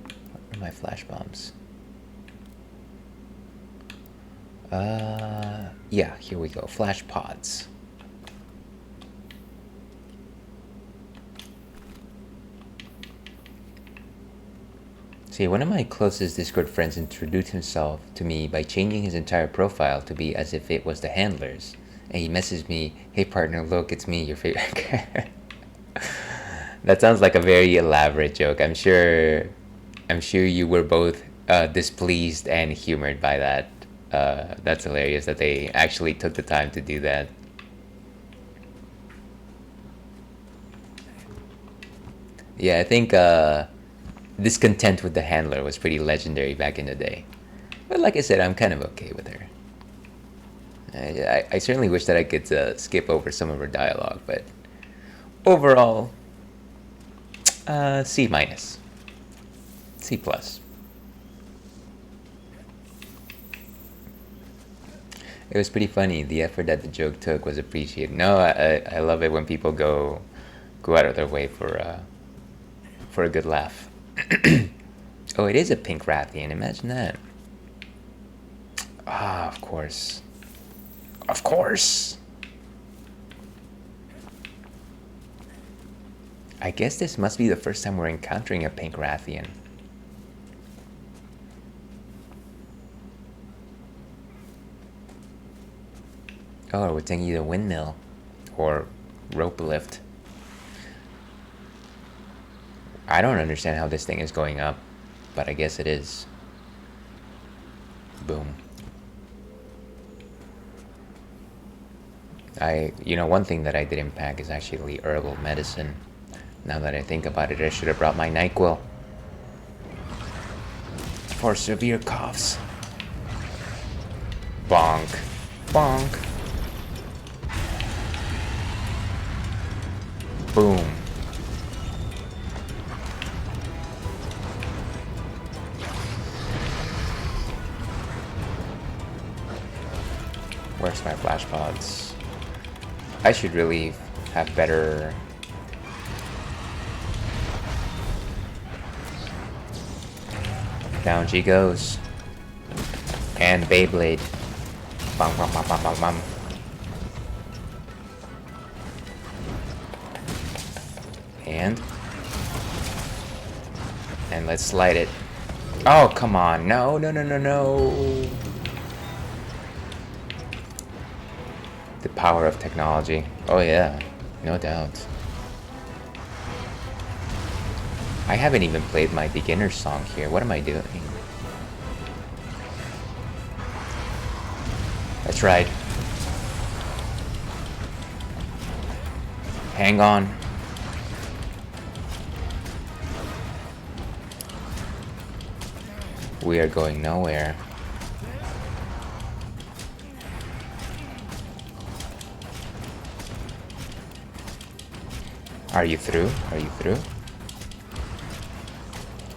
What are my flash bombs? Yeah, here we go. Flash pods. See, one of my closest Discord friends introduced himself to me by changing his entire profile to be as if it was the handlers. And he messaged me, "Hey partner, look, it's me, your favorite character." That sounds like a very elaborate joke. I'm sure you were both displeased and humored by that. That's hilarious that they actually took the time to do that. Yeah, I think discontent with the handler was pretty legendary back in the day. But like I said, I'm kind of okay with her. I certainly wish that I could skip over some of her dialogue, but overall, C minus, C plus. It was pretty funny. The effort that the joke took was appreciated. No, I love it when people go out of their way for a good laugh. Oh, it is a pink Rathian. Imagine that. Ah, of course. Of course. I guess this must be the first time we're encountering a pink Rathian. Oh, we're taking either windmill or rope lift. I don't understand how this thing is going up, but I guess it is. Boom. One thing that I didn't pack is actually herbal medicine. Now that I think about it, I should have brought my NyQuil. For severe coughs. Bonk. Bonk. Boom. Where's my flash pods? I should really have better... Down she goes. And Beyblade. Bum, bum, bum, bum, bum, bum. And... And let's slide it. Oh, come on. No, no, no, no, no. The power of technology. Oh, yeah. No doubt. I haven't even played my beginner song here. What am I doing? That's right. Hang on. We are going nowhere. Are you through? Are you through?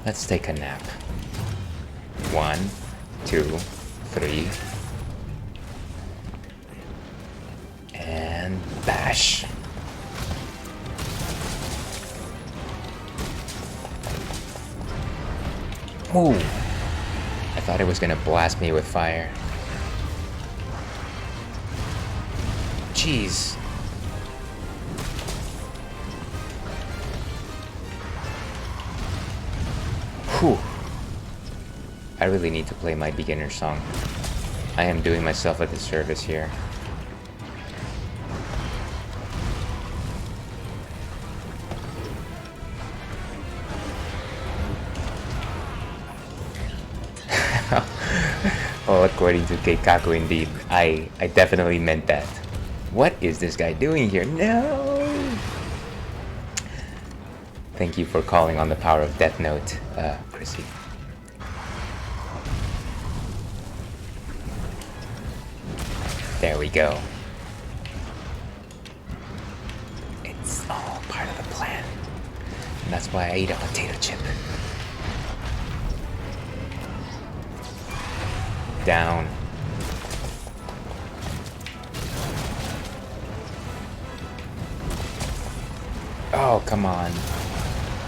Let's take a nap. 1, 2, 3. And bash. Ooh. I thought it was gonna blast me with fire. Jeez. Whew. I really need to play my beginner song. I am doing myself a disservice here. Well, according to Keikaku, indeed, I definitely meant that. What is this guy doing here? No! Thank you for calling on the power of Death Note, Chrissy. There we go. It's all part of the plan. And that's why I ate a potato chip. Down. Oh, come on.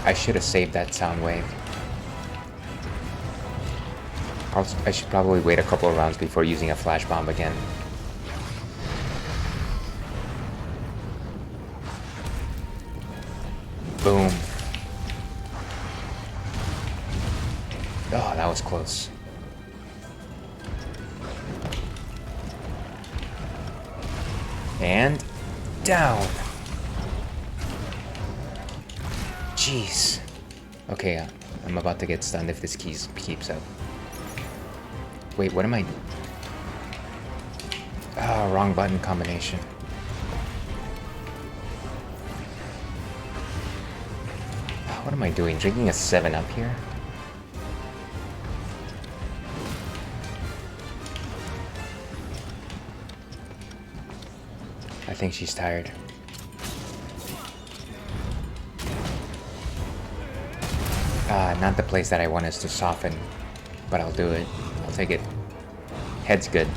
I should have saved that sound wave. I should probably wait a couple of rounds before using a flash bomb again. Boom. Oh, that was close. And down. Jeez. Okay, I'm about to get stunned if this keeps up. Wait, what am I... Ah, wrong button combination. What am I doing? Drinking a 7-Up here? I think she's tired. Not the place that I want us to soften, but I'll do it. I'll take it. Head's good.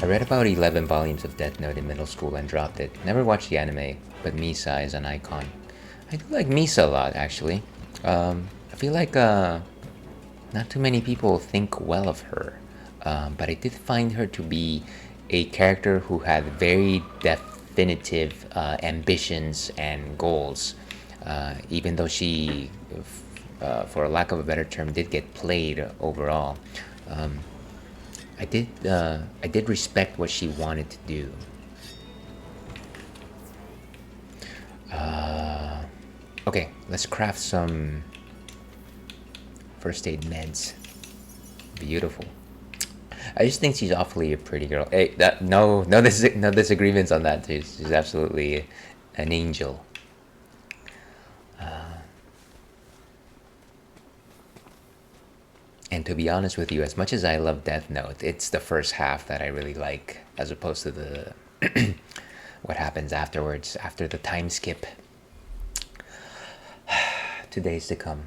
I read about 11 volumes of Death Note in middle school and dropped it. Never watched the anime, but Misa is an icon. I do like Misa a lot, actually. I feel like not too many people think well of her, but I did find her to be a character who had very definitive ambitions and goals. Even though she, for lack of a better term, did get played overall, I did respect what she wanted to do. Okay, let's craft some first aid meds. Beautiful. I just think she's awfully a pretty girl. Hey, no disagreements on that. She's absolutely an angel. And to be honest with you, as much as I love Death Note, it's the first half that I really like, as opposed to the what happens afterwards, after the time skip. 2 days to come.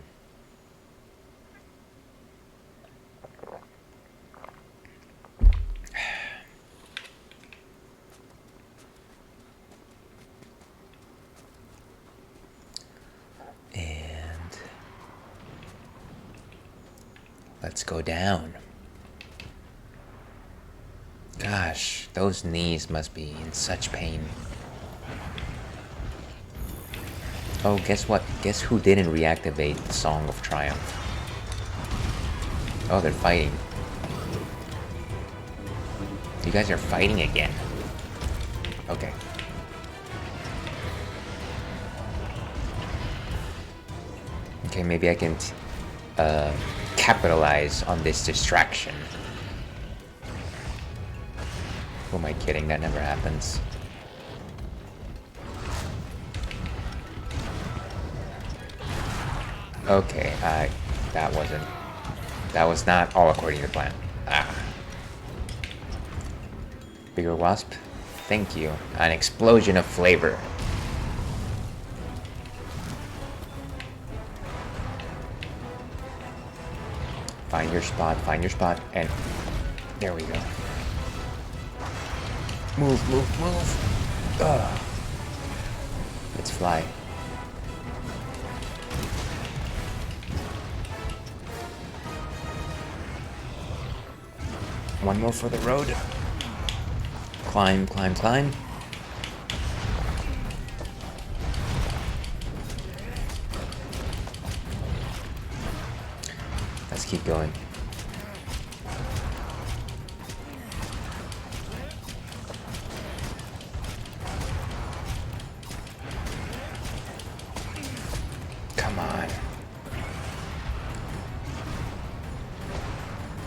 And let's go down. Gosh, those knees must be in such pain. Oh, guess what? Guess who didn't reactivate the Song of Triumph? Oh, they're fighting. You guys are fighting again. Okay. Okay, maybe I can capitalize on this distraction. Who am I kidding? That never happens. Okay, that was not all according to plan. Ah. Bigger wasp? Thank you. An explosion of flavor. Find your spot, and there we go. Move. Ugh. Let's fly. One more for the road. Climb. Let's keep going. Come on.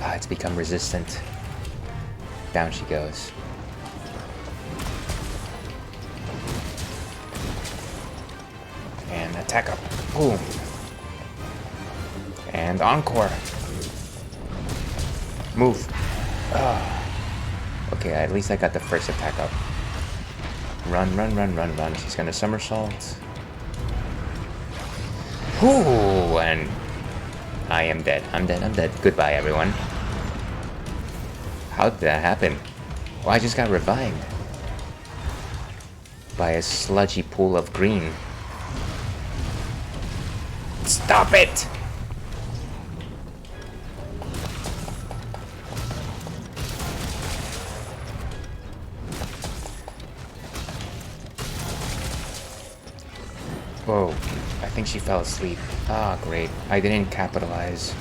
Ah, it's become resistant. Down she goes. And attack up. Boom. And encore. Move. Okay, at least I got the first attack up. Run. She's gonna somersault. Ooh, and I am dead. I'm dead. Goodbye, everyone. How did that happen? Oh, I just got revived by a sludgy pool of green. Stop it! Whoa, I think she fell asleep. Ah, great. I didn't capitalize.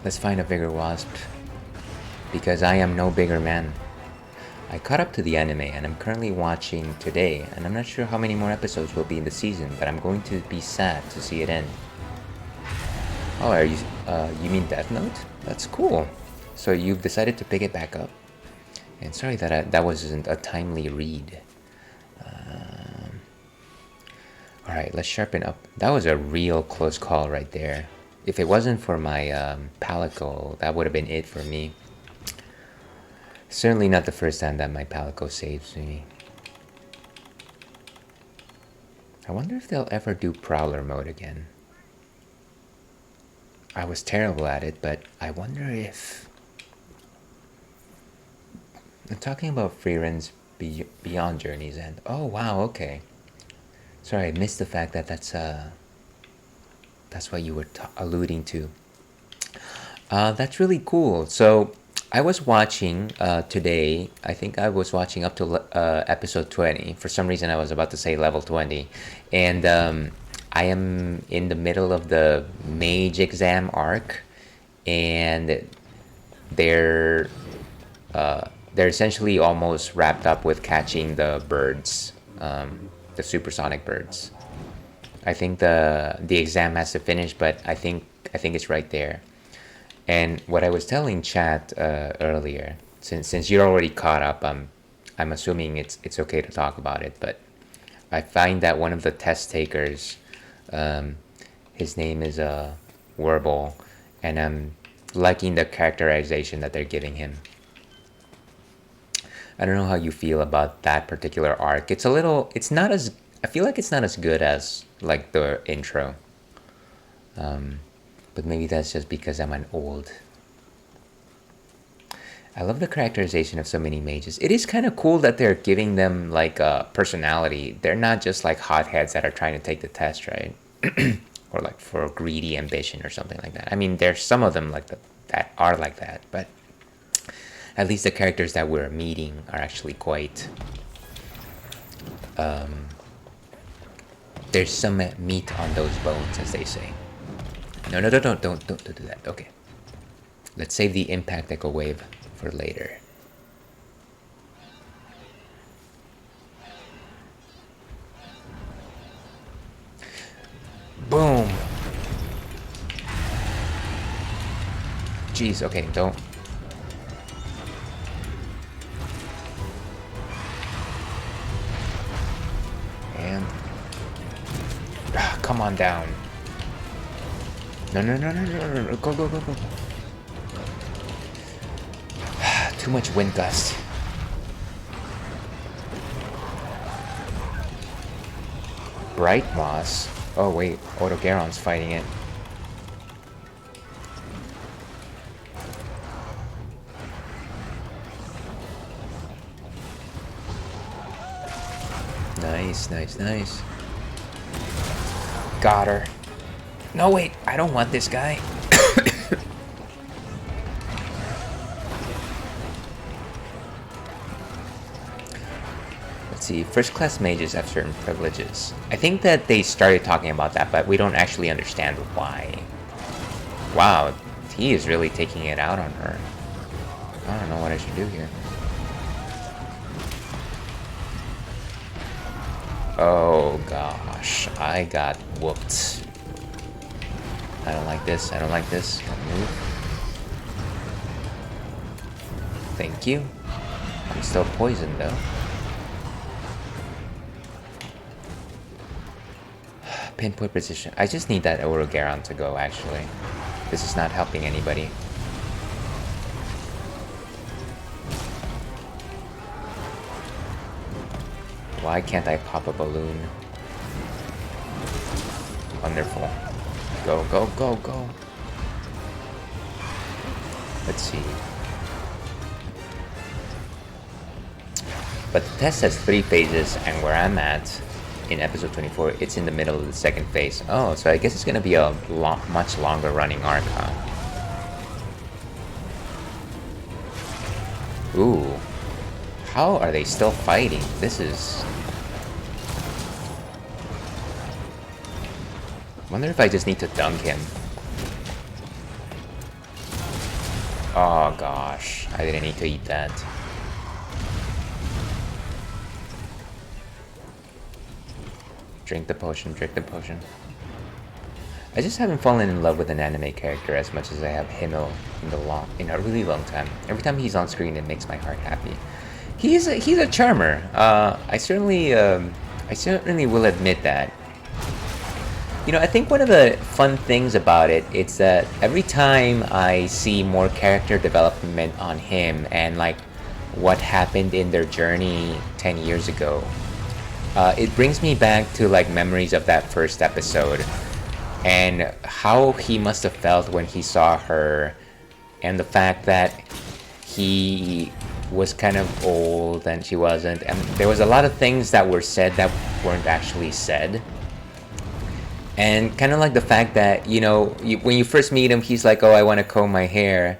Let's find a bigger wasp. Because I am no bigger man. I caught up to the anime and I'm currently watching today, and I'm not sure how many more episodes will be in the season, but I'm going to be sad to see it end. Oh, you mean Death Note? That's cool. So you've decided to pick it back up. And sorry that that wasn't a timely read. Alright, let's sharpen up. That was a real close call right there. If it wasn't for my Palico, that would have been it for me. Certainly not the first time that my Palico saves me. I wonder if they'll ever do Prowler mode again. I was terrible at it, but I wonder if... I'm talking about free runs beyond Journey's End. Oh wow, okay. Sorry, I missed the fact that that's what you were alluding to. That's really cool. So I was watching today. I think I was watching up to episode 20. For some reason, I was about to say level 20, and I am in the middle of the mage exam arc, and they're essentially almost wrapped up with catching the birds. The supersonic birds. I think the exam has to finish, but I think it's right there. And what I was telling chat earlier, since you're already caught up, I'm assuming it's okay to talk about it. But I find that one of the test takers, his name is Warble, and I'm liking the characterization that they're giving him. I don't know how you feel about that particular arc. I feel like it's not as good as like the intro. But maybe that's just because I'm an old. I love the characterization of so many mages. It is kind of cool that they're giving them like a personality. They're not just like hotheads that are trying to take the test, right? Or like for greedy ambition or something like that. I mean, there's some of them like that are like that, but at least the characters that we're meeting are actually quite There's some meat on those bones, as they say. No, no, no, don't do that. Okay. Let's save the impact echo wave for later. Boom. Jeez, okay, don't. And come on down. No, no, no, no, no, no, no. Go, go, go, go. Too much wind gust. Bright moss. Oh wait, Otogaron's fighting it. Nice, nice, nice. Got her. No, wait, I don't want this guy. Let's see, first class mages have certain privileges. I think that they started talking about that, but we don't actually understand why. Wow, he is really taking it out on her. I don't know what I should do here. Oh gosh, I got whooped. I don't like this, I don't like this. Don't move. Thank you. I'm still poisoned though. Pinpoint position. I just need that Orogaron to go, actually. This is not helping anybody. Why can't I pop a balloon? Wonderful. Go, go, go, go. Let's see. But the test has 3 phases, and where I'm at in episode 24, it's in the middle of the 2nd phase. Oh, so I guess it's gonna be a much longer running arc, huh? Ooh. How are they still fighting? This is... Wonder if I just need to dunk him. Oh gosh, I didn't need to eat that. Drink the potion, drink the potion. I just haven't fallen in love with an anime character as much as I have Hino in a really long time. Every time he's on screen, it makes my heart happy. He's a charmer. I certainly will admit that. You know, I think one of the fun things about it is that every time I see more character development on him and like what happened in their journey 10 years ago, it brings me back to like memories of that first episode and how he must have felt when he saw her, and the fact that he was kind of old and she wasn't, and there was a lot of things that were said that weren't actually said. And kind of like the fact that, you know, when you first meet him, he's like, oh, I want to comb my hair.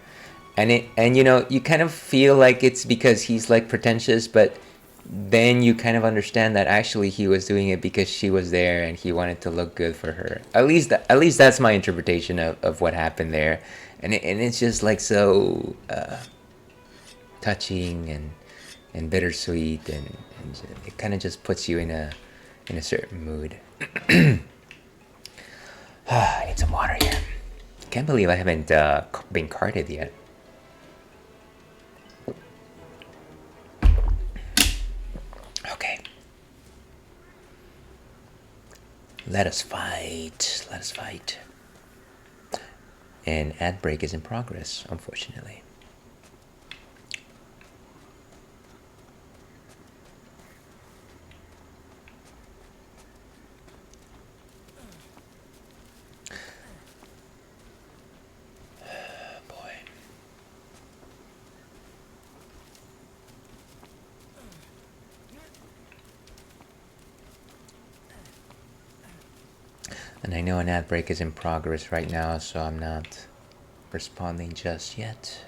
And you know, you kind of feel like it's because he's like pretentious, but then you kind of understand that actually he was doing it because she was there and he wanted to look good for her. At least that's my interpretation of what happened there. And it's just like so touching and bittersweet, and it kind of just puts you in a certain mood. I need some water here. Can't believe I haven't been carded yet. Okay. Let us fight. Let us fight. An ad break is in progress, unfortunately. And I know an ad break is in progress right now, so I'm not responding just yet.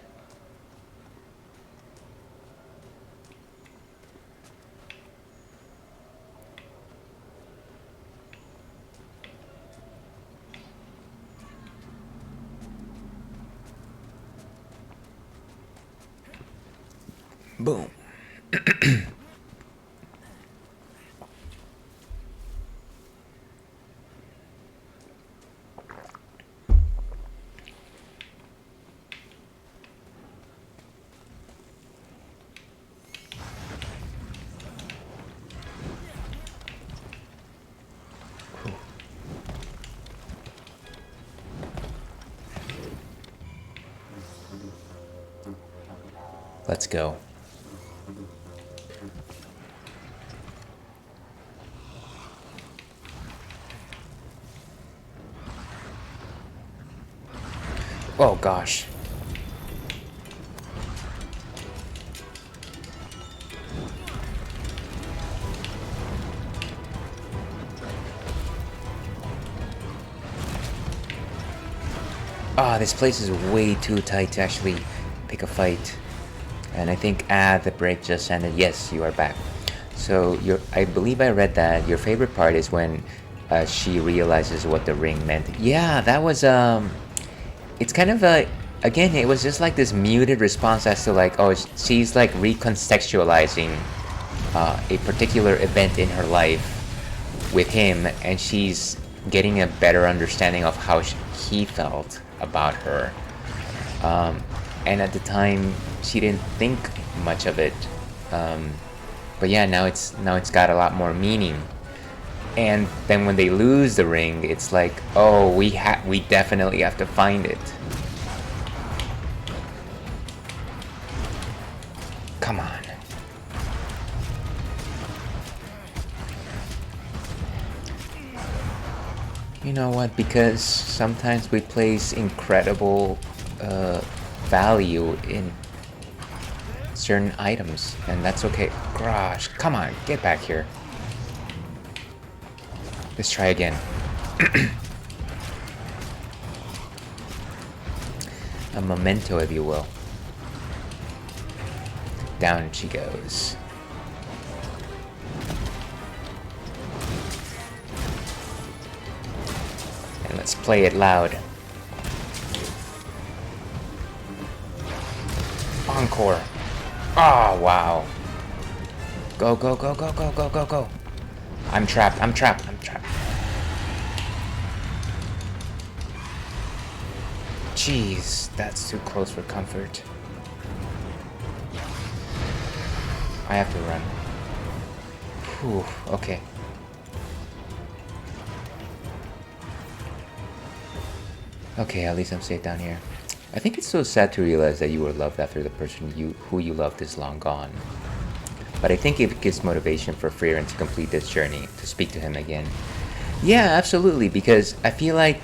Boom. Let's go. Oh gosh. Ah, this place is way too tight to actually pick a fight. And I think, the break just ended. Yes, you are back. So, I believe I read that your favorite part is when she realizes what the ring meant. Yeah, that was, it's kind of again, it was just like this muted response as to like, oh, she's like recontextualizing a particular event in her life with him, and she's getting a better understanding of how he felt about her. And at the time, she didn't think much of it. But yeah, now it's got a lot more meaning. And then when they lose the ring, it's like, oh, we definitely have to find it. Come on. You know what? Because sometimes we place incredible value in certain items, and that's okay. Gosh, come on, get back here. Let's try again. A memento, if you will. Down she goes. And let's play it loud. Encore. Oh, wow. Go, go, go, go, go, go, go, go. I'm trapped, I'm trapped, I'm trapped. Jeez, that's too close for comfort. I have to run. Whew, okay. Okay, at least I'm safe down here. I think it's so sad to realize that you were loved after the person who you loved is long gone. But I think it gives motivation for Freeran to complete this journey, to speak to him again. Yeah, absolutely, because I feel like...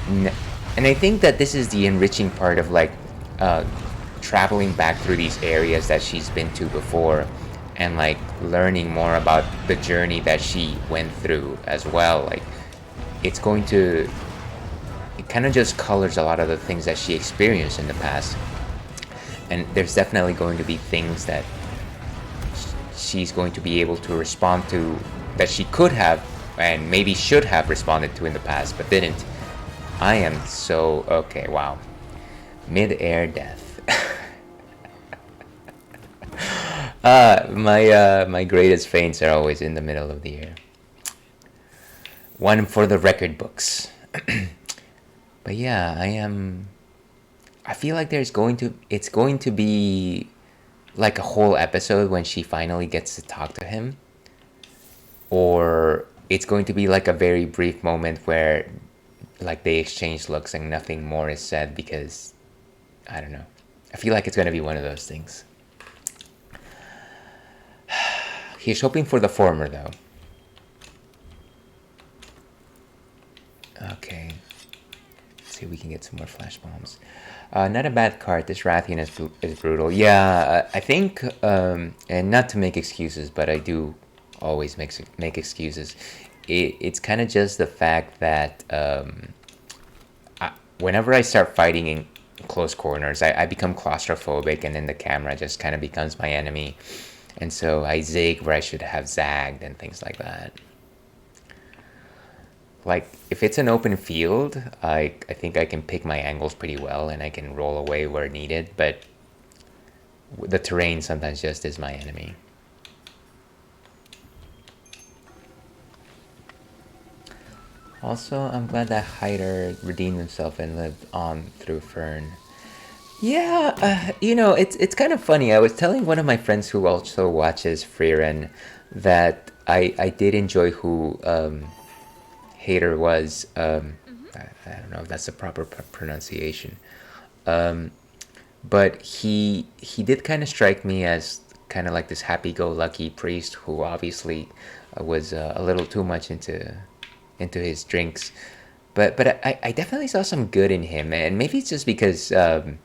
And I think that this is the enriching part of, like, traveling back through these areas that she's been to before, and, like, learning more about the journey that she went through as well. Like, it's going to... It kind of just colors a lot of the things that she experienced in the past. And there's definitely going to be things that she's going to be able to respond to that she could have and maybe should have responded to in the past, but didn't. I am so... Okay, wow. Mid-air death. My greatest feints are always in the middle of the air. One for the record books. But yeah, I feel like it's going to be like a whole episode when she finally gets to talk to him. Or it's going to be like a very brief moment where like they exchange looks and nothing more is said, because I don't know. I feel like it's going to be one of those things. He's hoping for the former though. Okay. See if we can get some more flash bombs. Not a bad card. This Rathian is brutal. Yeah, I think, and not to make excuses, but I do always make excuses. It's kind of just the fact that whenever I start fighting in close corners, I become claustrophobic, and then the camera just kind of becomes my enemy. And so I zig where I should have zagged and things like that. Like, if it's an open field, I think I can pick my angles pretty well and I can roll away where needed, but the terrain sometimes just is my enemy. Also, I'm glad that Hyder redeemed himself and lived on through Fern. Yeah, it's kind of funny. I was telling one of my friends who also watches Frieren that I did enjoy who Hater was. I don't know if that's the proper pronunciation. But he did kind of strike me as kind of like this happy-go-lucky priest who obviously was a little too much into his drinks. But I definitely saw some good in him, and maybe it's just because for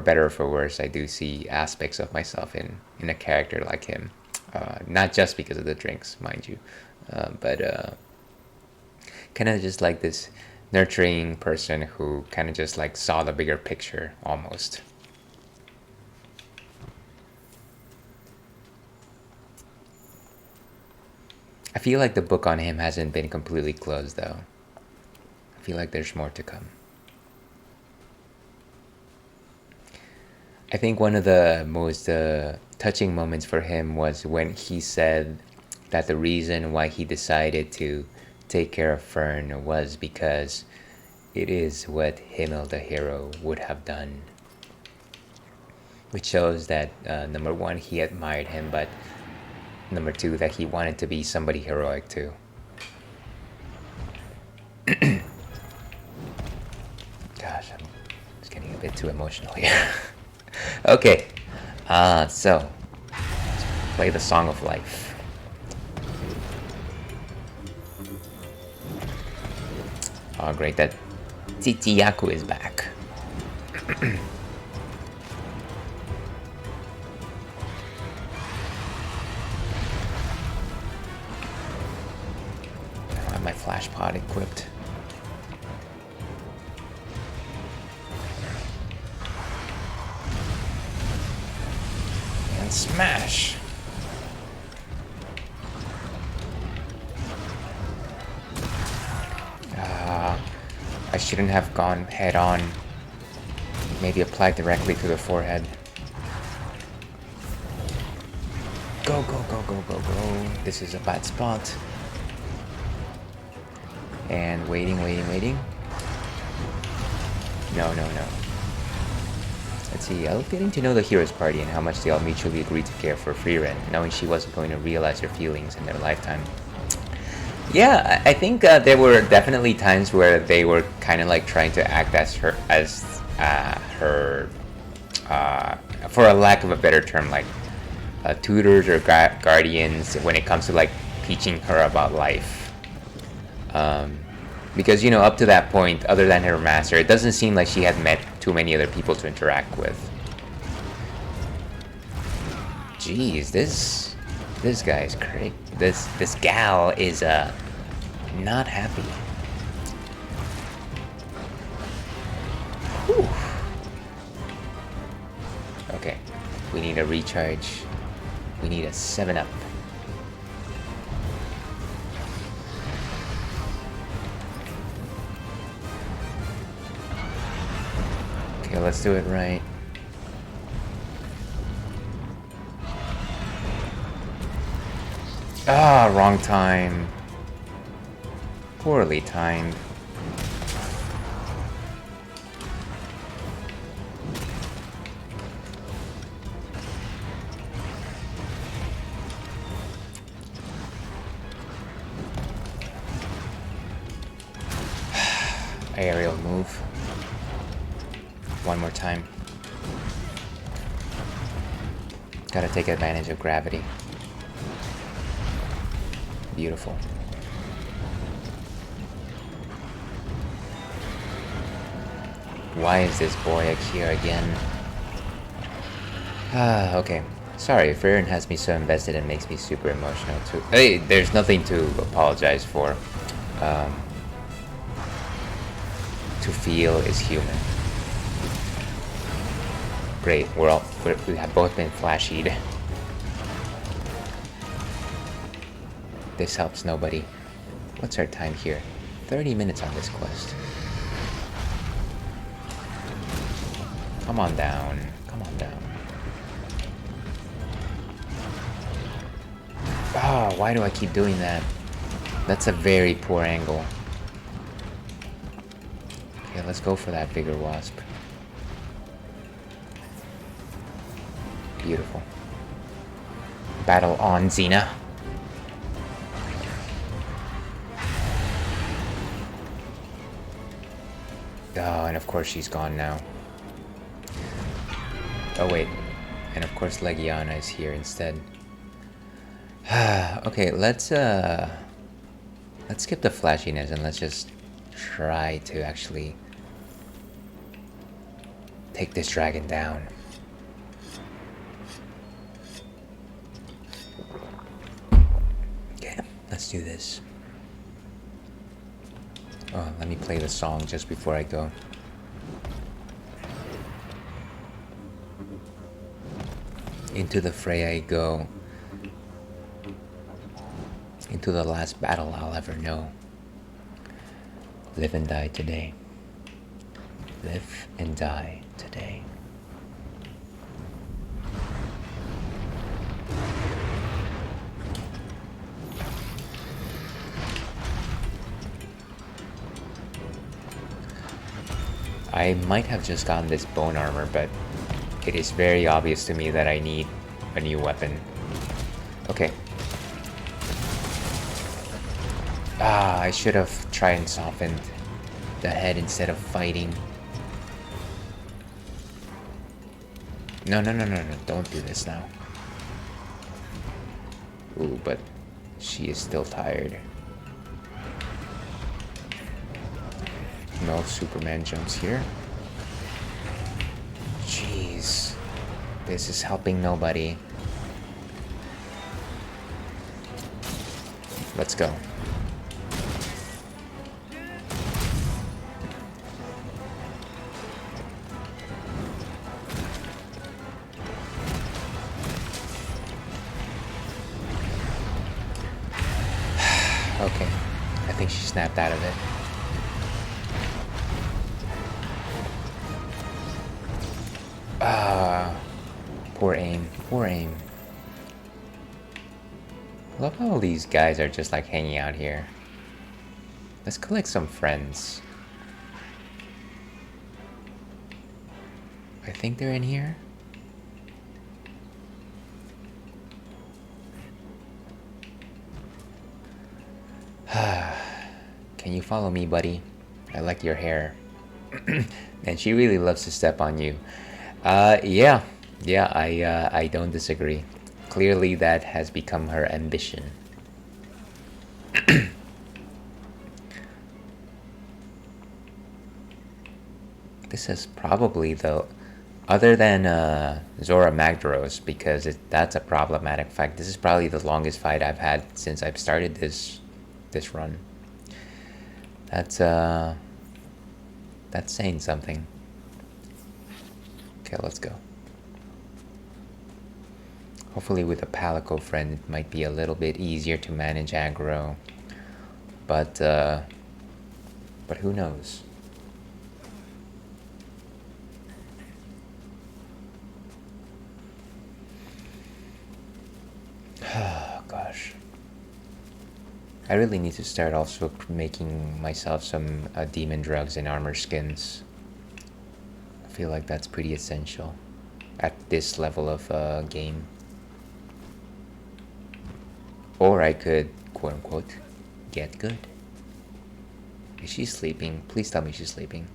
better or for worse, I do see aspects of myself in a character like him. Not just because of the drinks, mind you, but kind of just like this nurturing person who kind of just like saw the bigger picture almost. I feel like the book on him hasn't been completely closed though. I feel like there's more to come. I think one of the most touching moments for him was when he said that the reason why he decided to take care of Fern was because it is what Himmel the hero would have done. Which shows that number one, he admired him, but number two, that he wanted to be somebody heroic too. Gosh, I'm just getting a bit too emotional here. Okay, so let's play the Song of Life. Oh, great that Titiyaku is back. I have my flash pod equipped. And smash! I shouldn't have gone head on. Maybe applied directly to the forehead. Go, go, go, go, go, go. This is a bad spot. And waiting, waiting, waiting. No, no, no. Let's see, I love getting to know the hero's party and how much they all mutually agreed to care for Frieren, knowing she wasn't going to realize her feelings in their lifetime. Yeah, I think there were definitely times where they were kind of like trying to act as her, for a lack of a better term, like tutors or guardians when it comes to like teaching her about life. Because, you know, up to that point, other than her master, it doesn't seem like she had met too many other people to interact with. Jeez, this guy is crazy. This gal is not happy. Whew. Okay, we need a recharge. We need a 7-up. Okay, let's do it right. Ah, wrong time. Poorly timed. Aerial move. One more time. Gotta take advantage of gravity. Beautiful. Why is this boy here again? Ah, okay. Sorry, Frieren has me so invested and makes me super emotional too. Hey, there's nothing to apologize for. To feel is human. Great, we have both been flashied. This helps nobody. What's our time here? 30 minutes on this quest. Come on down. Come on down. Oh, why do I keep doing that? That's a very poor angle. Okay, let's go for that bigger wasp. Beautiful. Battle on, Xena. Oh, and of course she's gone now. Oh wait, and of course Legiana is here instead. Okay, let's skip the flashiness and let's just try to actually take this dragon down. Okay, let's do this. Oh, let me play the song just before I go. Into the fray I go. Into the last battle I'll ever know. Live and die today. Live and die today. I might have just gotten this bone armor, but it is very obvious to me that I need a new weapon. Okay. Ah, I should have tried and softened the head instead of fighting. No, don't do this now. Ooh, but she is still tired. No Superman jumps here. Jeez. This is helping nobody. Let's go. Okay. I think she snapped out of it. Poor aim. Poor aim. Love how all these guys are just like hanging out here. Let's collect some friends. I think they're in here. Can you follow me, buddy? I like your hair. And she really loves to step on you. Yeah, I don't disagree. Clearly that has become her ambition. This is probably the, other than Zora Magdaros, because that's a problematic fight. This is probably the longest fight I've had since I've started this run. That's saying something. Okay, let's go. Hopefully with a Palico friend it might be a little bit easier to manage aggro. But who knows? Oh gosh. I really need to start also making myself some demon drugs and armor skins. I feel like that's pretty essential at this level of game. Or I could, quote unquote, get good. Is she sleeping? Please tell me she's sleeping.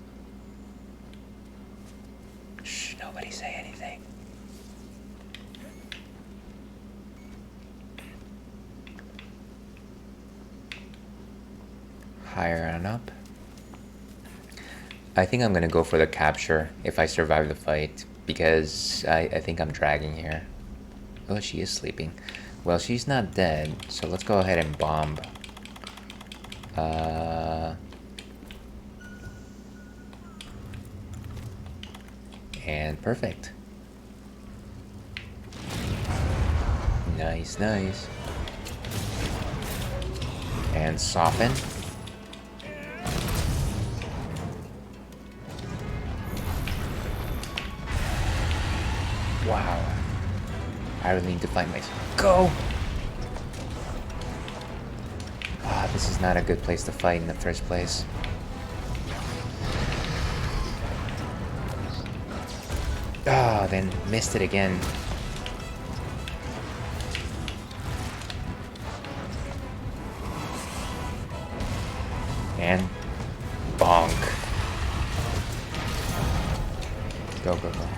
Shh, nobody say anything. Higher on up. I think I'm gonna go for the capture if I survive the fight, because I think I'm dragging here. Oh, she is sleeping. Well, she's not dead, so let's go ahead and bomb. And perfect. Nice, nice. And soften. Wow. I really need to find my... Go! Ah, this is not a good place to fight in the first place. Ah, then missed it again. And bonk. Go, go, go.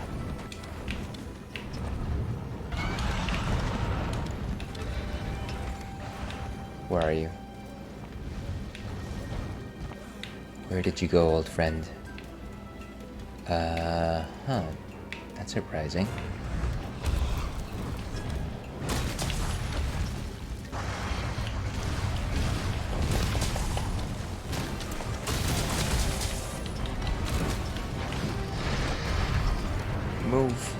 Where are you? Where did you go, old friend? Huh. That's surprising. Move.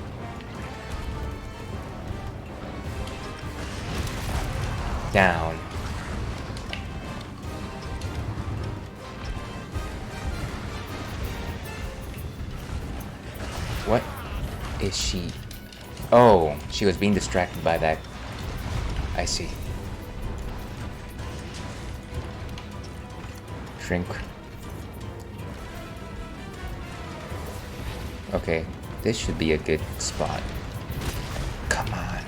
Down. What is she? Oh, she was being distracted by that. I see. Shrink. Okay, this should be a good spot. Come on.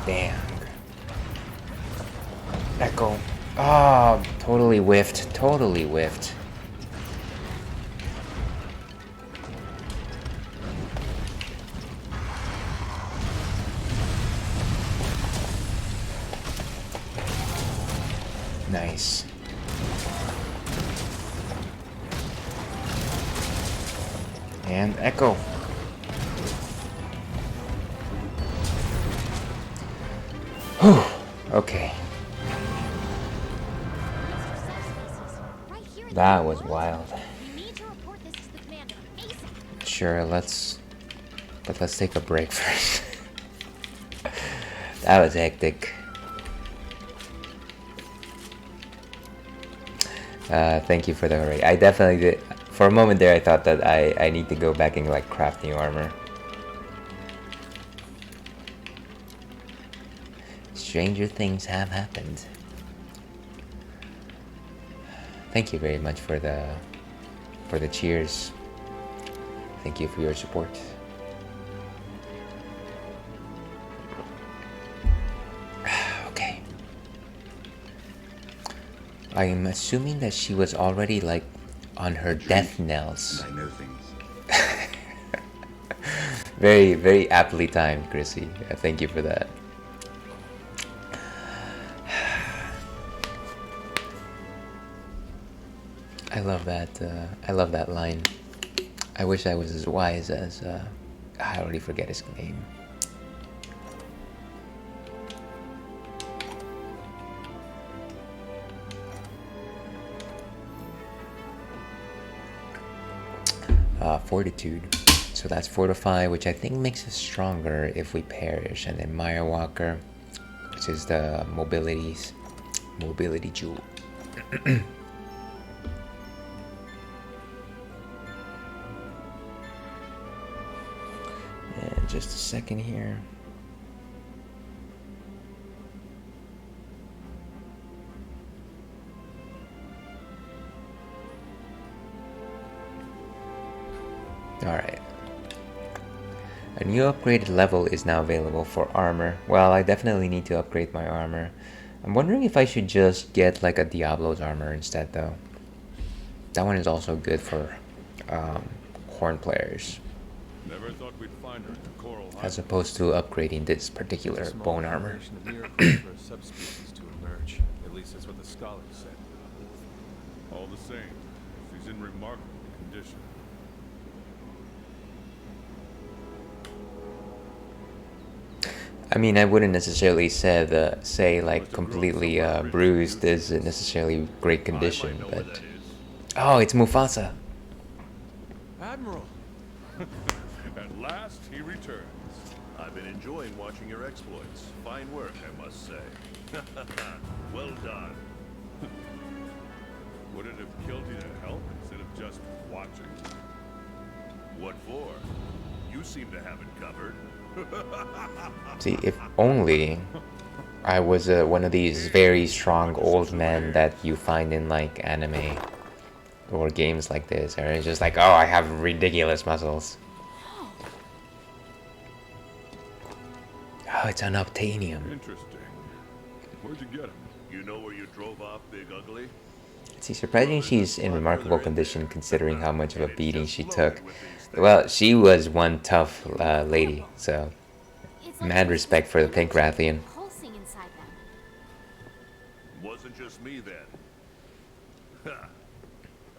Damn. Echo. Oh, totally whiffed. Totally whiffed. Nice. And echo. Whew. Okay. That was wild. Sure, let's take a break first. That was hectic. Thank you for the hurry. I definitely did. For a moment there, I thought that I need to go back and like craft new armor. Stranger things have happened. Thank you very much for the cheers. Thank you for your support. Okay. I am assuming that she was already like on her death knells. I know things. Very, very aptly timed, Chrissy. Thank you for that. I love that. I love that line. I wish I was as wise as. I already forget his name. Fortitude. So that's fortify, which I think makes us stronger if we perish, and then Mire Walker, which is the mobility jewel. And just a second here. Alright. A new upgraded level is now available for armor. Well, I definitely need to upgrade my armor. I'm wondering if I should just get like a Diablo's armor instead though. That one is also good for horn players. Never thought we'd find her in the coral As opposed to upgrading this particular bone armor. for a subspecies to emerge. At least that's what the scholars said. All the same, she's in remarkable condition. I mean, I wouldn't necessarily say like completely bruised is necessarily great condition, but oh, it's Mufasa. Admiral! At last he returns. I've been enjoying watching your exploits. Fine work, I must say. Well done. Would it have killed you to help instead of just watching? What for? You seem to have it covered. See, if only I was one of these very strong old men that you find in like anime or games like this, or it's just like, oh, I have ridiculous muscles. Oh, it's unobtainium. Interesting. Where'd you get him? You know where you drove off, Big Ugly? See, surprising she's in remarkable condition considering how much of a beating she took. Well, she was one tough lady, so mad respect for the Pink Rathian. Pulsing inside them. Wasn't just me then. Ha!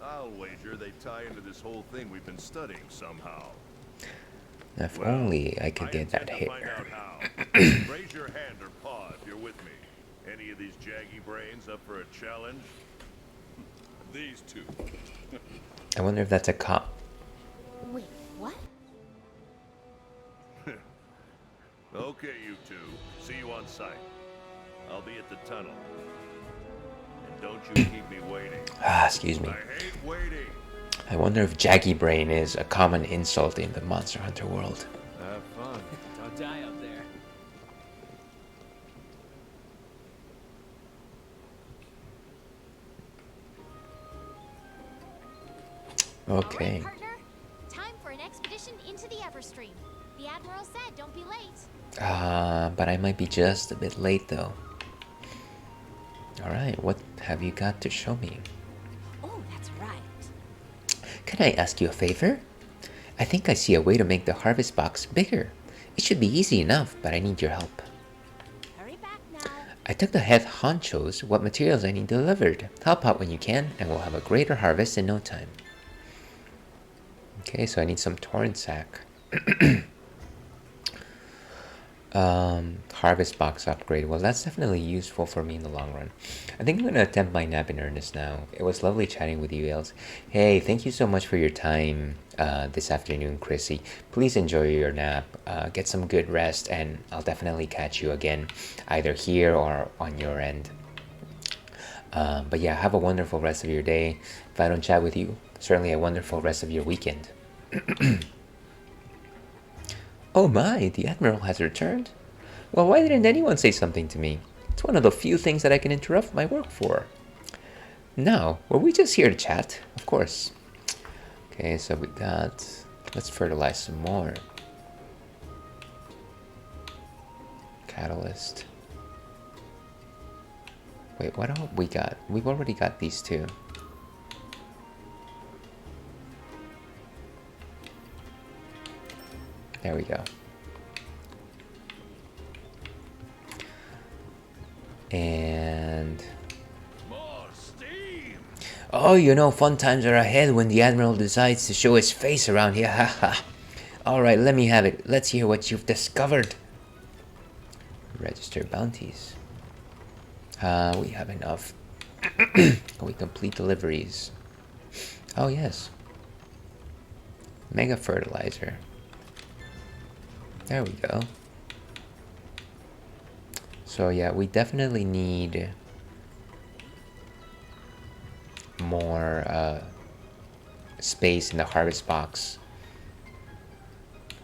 I'll wager they tie into this whole thing we've been studying somehow. If only I could I get that intend to find hair. out how. Raise your hand or paw if you're with me. Any of these jaggy brains up for a challenge? These two. I wonder if that's a cop. Wait, what? Okay, you two. See you on site. I'll be at the tunnel. And don't you keep me waiting. Ah, excuse me. I hate waiting. I wonder if Jaggy Brain is a common insult in the Monster Hunter world. Have fun. Don't die out there. Okay. All right, partner. Time for an expedition into the Everstream. The Admiral said don't be late. But I might be just a bit late though. Alright, what have you got to show me? Oh, that's right. Can I ask you a favor? I think I see a way to make the harvest box bigger. It should be easy enough, but I need your help. Hurry back now. I took the head honchos what materials I need delivered. Help out when you can, and we'll have a greater harvest in no time. Okay, so I need some torrent sack. Harvest box upgrade. Well, that's definitely useful for me in the long run. I think I'm going to attempt my nap in earnest now. It was lovely chatting with you, Els. Hey, thank you so much for your time this afternoon, Chrissy. Please enjoy your nap. Get some good rest, and I'll definitely catch you again, either here or on your end. But yeah, have a wonderful rest of your day. If I don't chat with you, certainly a wonderful rest of your weekend. Oh my, the Admiral has returned? Well, why didn't anyone say something to me? It's one of the few things that I can interrupt my work for. Now, were we just here to chat? Of course. Okay, so we got... Let's fertilize some more. Catalyst. Wait, what have we got? We've already got these two. There we go. And... More steam! Oh, you know, fun times are ahead when the Admiral decides to show his face around here, haha. Alright, let me have it. Let's hear what you've discovered. Register bounties. We have enough. We complete deliveries. Oh, yes. Mega fertilizer. There we go. So yeah, we definitely need more space in the harvest box.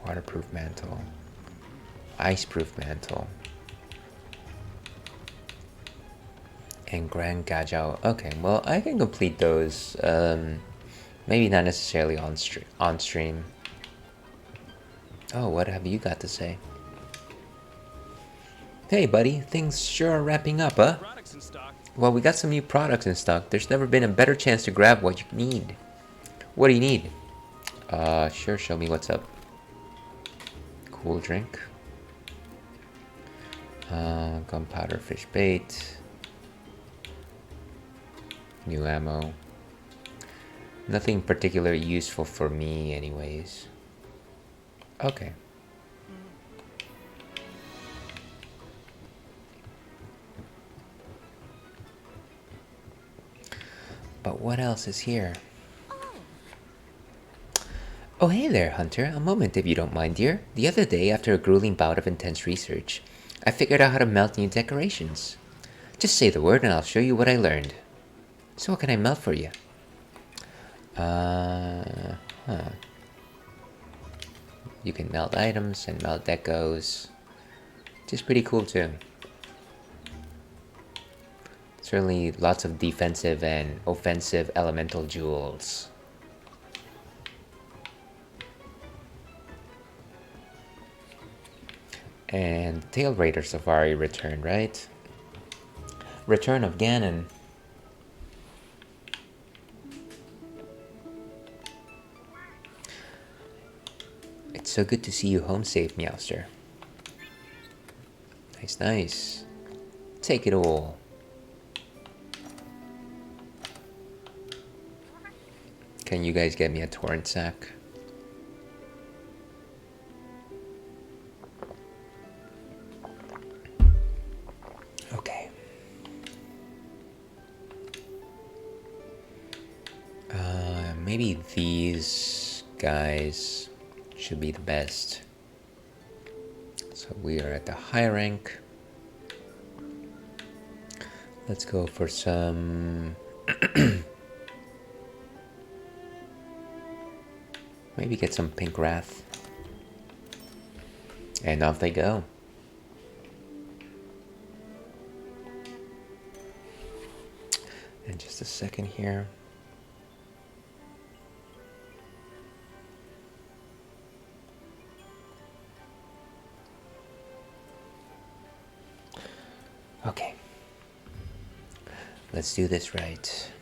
Waterproof mantle. Iceproof mantle. And Grand Gajao. Okay, well, I can complete those. Maybe not necessarily on stream. Oh, what have you got to say? Hey, buddy, things sure are wrapping up, huh? Products in stock. Well, we got some new products in stock. There's never been a better chance to grab what you need. What do you need? Sure, show me what's up. Cool drink. Gunpowder fish bait. New ammo. Nothing particularly useful for me anyways. Okay. But what else is here? Oh, hey there, Hunter. A moment, if you don't mind, dear. The other day, after a grueling bout of intense research, I figured out how to melt new decorations. Just say the word and I'll show you what I learned. So what can I melt for you? You can melt items and melt decos, which is pretty cool too. Certainly lots of defensive and offensive elemental jewels. And Tail Raider Safari returned, right? Return of Ganon. It's so good to see you home safe, Meowster. Nice, nice. Take it all. Can you guys get me a torrent sack? Okay. Maybe these guys should be the best. So we are at the high rank. Let's go for some maybe get some pink wrath. And off they go. And just a second here. Okay. Let's do this right.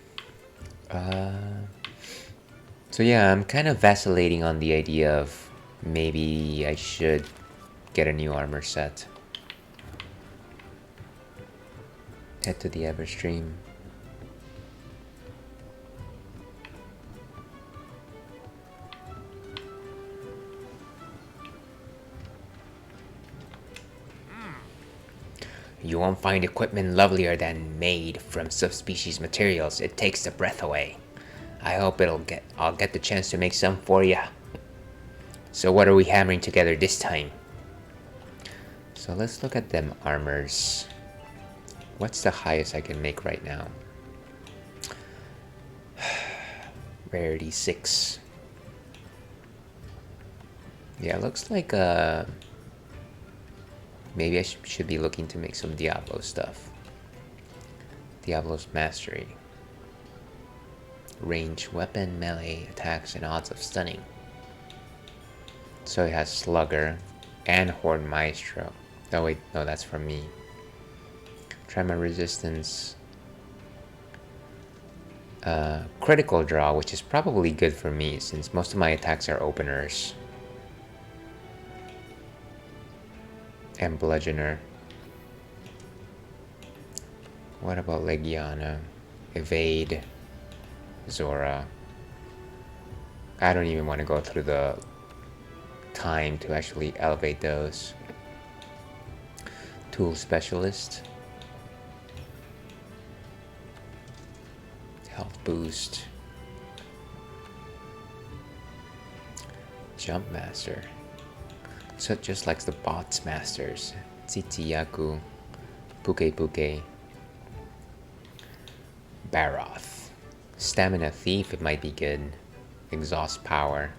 So yeah, I'm kind of vacillating on the idea of maybe I should get a new armor set. Head to the Everstream. You won't find equipment lovelier than made from subspecies materials. It takes the breath away. I hope I'll get the chance to make some for ya. So what are we hammering together this time? So let's look at them armors. What's the highest I can make right now? Rarity 6. Yeah, it looks like maybe I should be looking to make some Diablo stuff. Diablo's Mastery. Range, weapon, melee, attacks, and odds of stunning. So it has Slugger and Horde Maestro. Oh wait, no, that's from me. Tremor resistance. Critical draw, which is probably good for me since most of my attacks are openers. And Bludgeoner. What about Legiana? Evade. Zora. I don't even want to go through the time to actually elevate those. Tool Specialist. Health boost. Jump Master. So just like the bots masters. Tsitsiyaku. Puke Puke. Baroth. Stamina Thief, it might be good. Exhaust Power.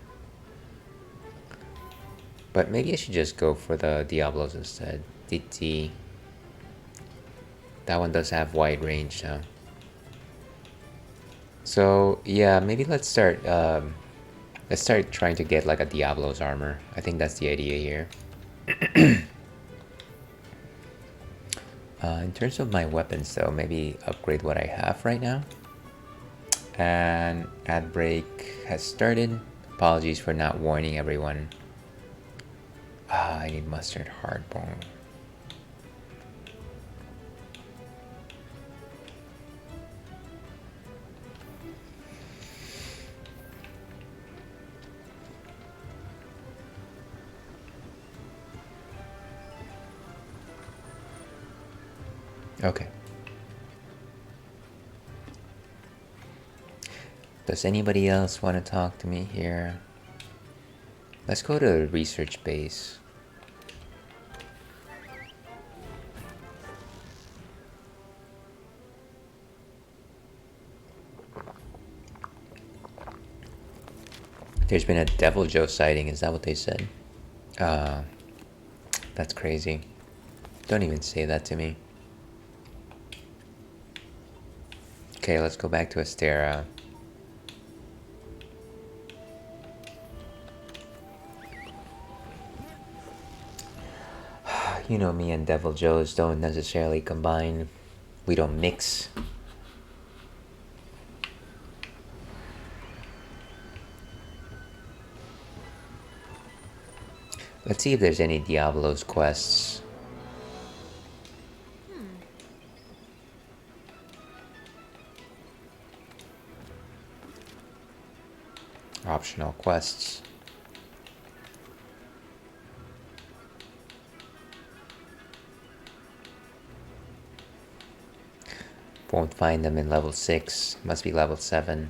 But maybe I should just go for the Diablos instead. Titi. That one does have wide range though. So yeah, maybe let's start trying to get like a Diablo's armor. I think that's the idea here. In terms of my weapons though, maybe upgrade what I have right now. And ad break has started. Apologies for not warning everyone. I need mustard hardbone. Okay. Does anybody else want to talk to me here? Let's go to the research base. There's been a Devil Joe sighting, is that what they said? That's crazy. Don't even say that to me. Okay, let's go back to Astera. You know, me and Devil Joes don't necessarily combine. We don't mix. Let's see if there's any Diablo's quests. Optional quests. Won't find them in level 6. Must be level 7.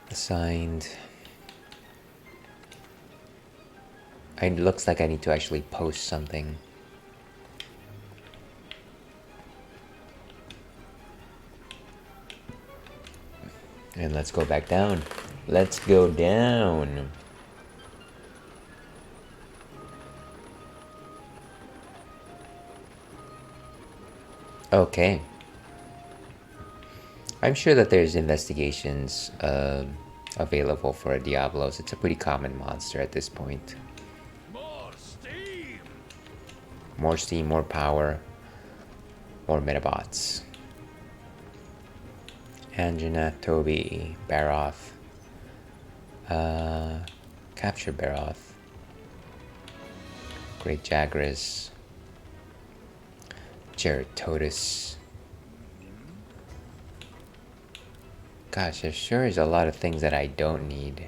Assigned. It looks like I need to actually post something. And let's go back down. Let's go down. Okay. I'm sure that there's investigations available for Diablos. It's a pretty common monster at this point. More steam! More steam, more power, more Metabots. Anjana, Toby, Baroth. Capture Baroth. Great Jagras. Geratotus. Gosh, there sure is a lot of things that I don't need.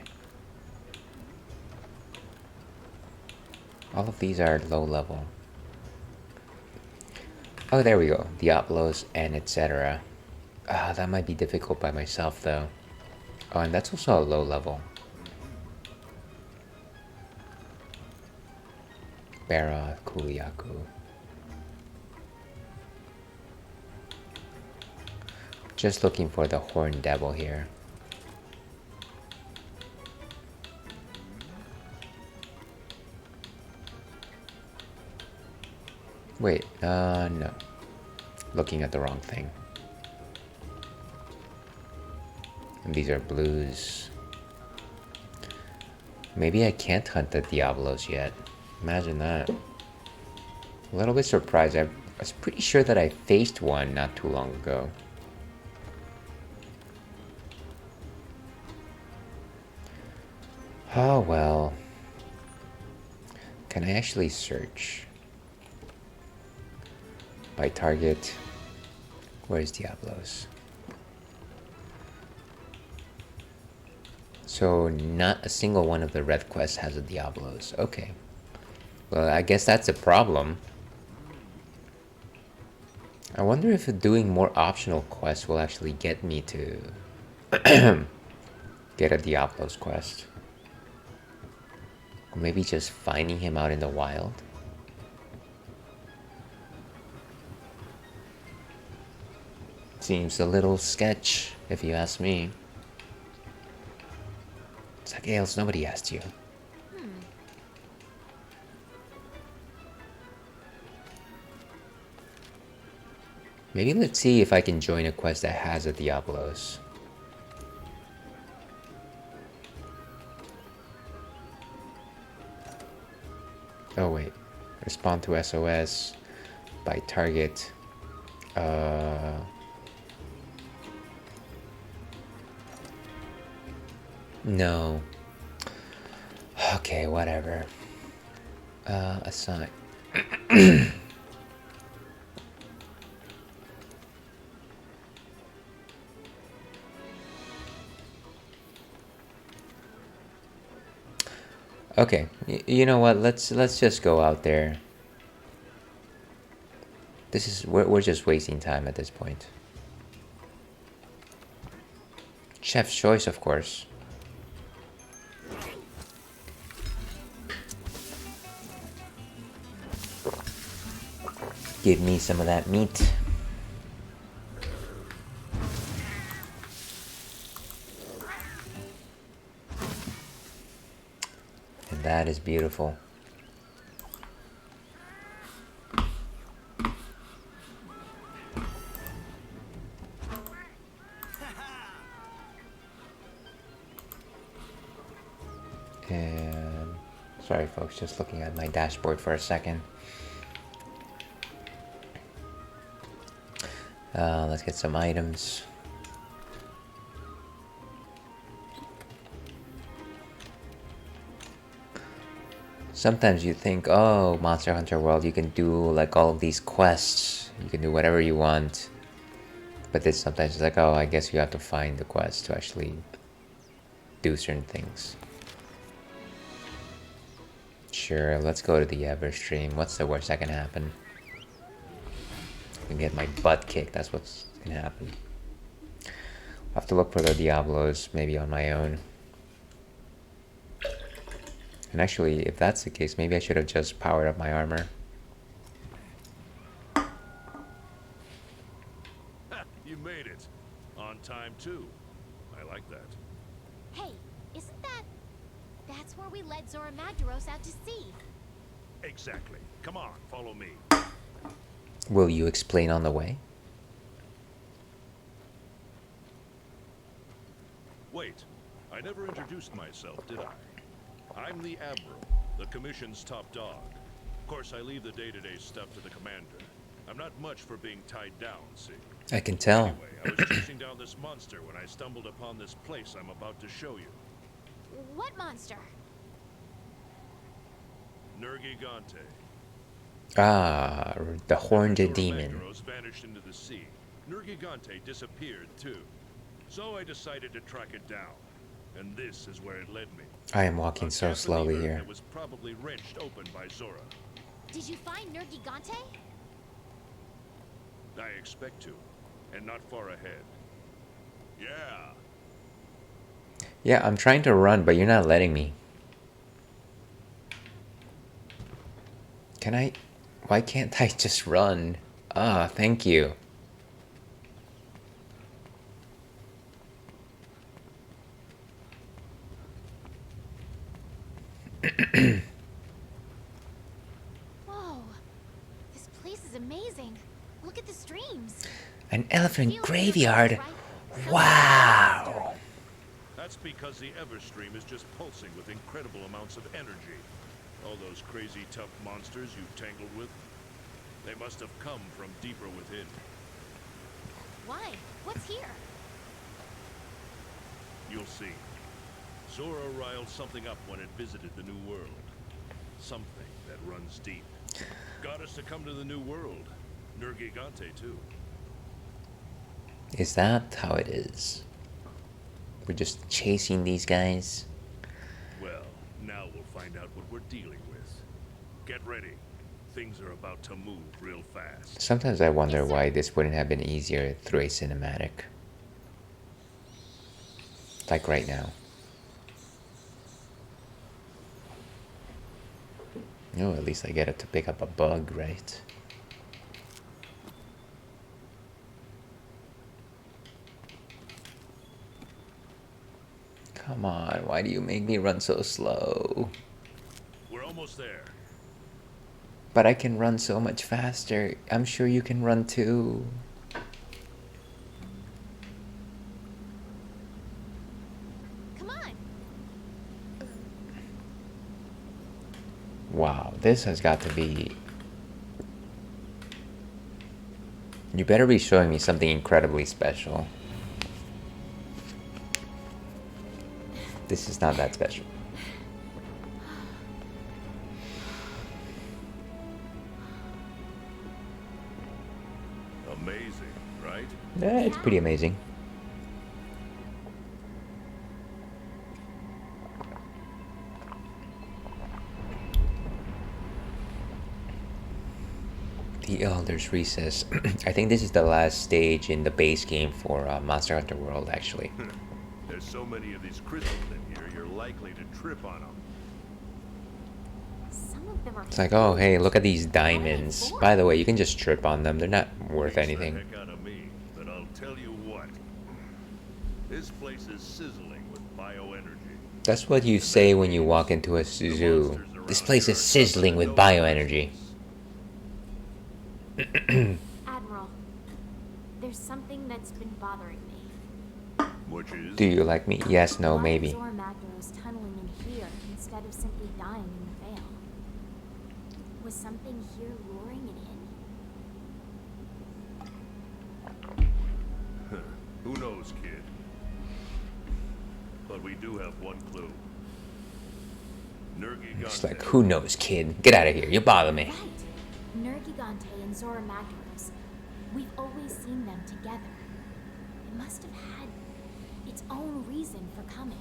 All of these are low level. Oh, there we go. Diablos and etc. That might be difficult by myself though. Oh, and that's also a low level. Baroth, Kuliaku. Just looking for the Horned Devil here. Wait, no. Looking at the wrong thing. And these are blues. Maybe I can't hunt the Diablos yet. Imagine that. A little bit surprised. I was pretty sure that I faced one not too long ago. Oh well. Can I actually search? By target. Where's Diablos? So not a single one of the red quests has a Diablos. Okay. Well, I guess that's a problem. I wonder if doing more optional quests will actually get me to get a Diablos quest. Or maybe just finding him out in the wild. Seems a little sketch, if you ask me. It's like, Ailes, nobody asked you. Maybe let's see if I can join a quest that has a Diablos. Oh wait, respond to SOS by target. No. Okay, whatever. Assign. Okay, you know what? Let's just go out there. We're just wasting time at this point. Chef's choice, of course. Give me some of that meat. That is beautiful. And sorry folks, just looking at my dashboard for a second. Let's get some items. Sometimes you think, oh, Monster Hunter World, you can do like all of these quests. You can do whatever you want. But then sometimes it's like, oh, I guess you have to find the quest to actually do certain things. Sure, let's go to the Everstream. What's the worst that can happen? I can get my butt kicked, that's what's gonna happen. I'll have to look for the Diablos, maybe on my own. And actually, if that's the case, maybe I should have just powered up my armor. You made it. On time, too. I like that. Hey, isn't that... That's where we led Zora Magdaros out to sea. Exactly. Come on, follow me. Will you explain on the way? Wait, I never introduced myself, did I? I'm the Admiral, the Commission's top dog. Of course, I leave the day-to-day stuff to the Commander. I'm not much for being tied down, see? I can tell. Anyway, I was chasing down this monster when I stumbled upon this place I'm about to show you. What monster? Nergigante. Ah, the horned Zora demon. Magdaros vanished into the sea. Nergigante disappeared, too. So I decided to track it down. And this is where it led me. I am walking so slowly here. It was probably wrenched open by Zora. Did you find Nergigante? I expect to, and not far ahead. Yeah. Yeah, I'm trying to run, but you're not letting me. Can I? Why can't I just run? Ah, thank you. Whoa, this place is amazing. Look at the streams. An elephant Feels graveyard. right? Something Wow. That's because the Everstream is just pulsing with incredible amounts of energy. All those crazy tough monsters you tangled with, they must have come from deeper within. Why? What's here? You'll see. Zora riled something up when it visited the New World. Something that runs deep. Got us to come to the New World. Nergigante, too. Is that how it is? We're just chasing these guys? Well, now we'll find out what we're dealing with. Get ready. Things are about to move real fast. Sometimes I wonder why this wouldn't have been easier through a cinematic. Like right now. No, at least I get it to pick up a bug, right? Come on, why do you make me run so slow? We're almost there. But I can run so much faster. I'm sure you can run too. Come on. Wow, this has got to be... You better be showing me something incredibly special. This is not that special. Amazing, right? Yeah, it's pretty amazing. The Elder's Recess. I think this is the last stage in the base game for Monster Hunter World, actually. There's so many of these crystals in here, you're likely to trip on them. Some of them are... It's like, oh, hey, look at these diamonds. By the way, you can just trip on them. They're not worth anything. The heck out of me, but I'll tell you what. This place is sizzling with bioenergy. That's what you say when you walk into a zoo. This place is sizzling with bioenergy. Admiral, there's something that's been bothering me. Which is? Do you like me? Yes, no, Why maybe. is Magdaros tunneling in here instead of simply dying in the Vale? Was something here luring it in? Who knows, kid? But we do have one clue. It's like, who knows, kid? Get out of here. You bother me. Right. Nergigante and Zora Magdaros. We've always seen them together. It must have had its own reason for coming.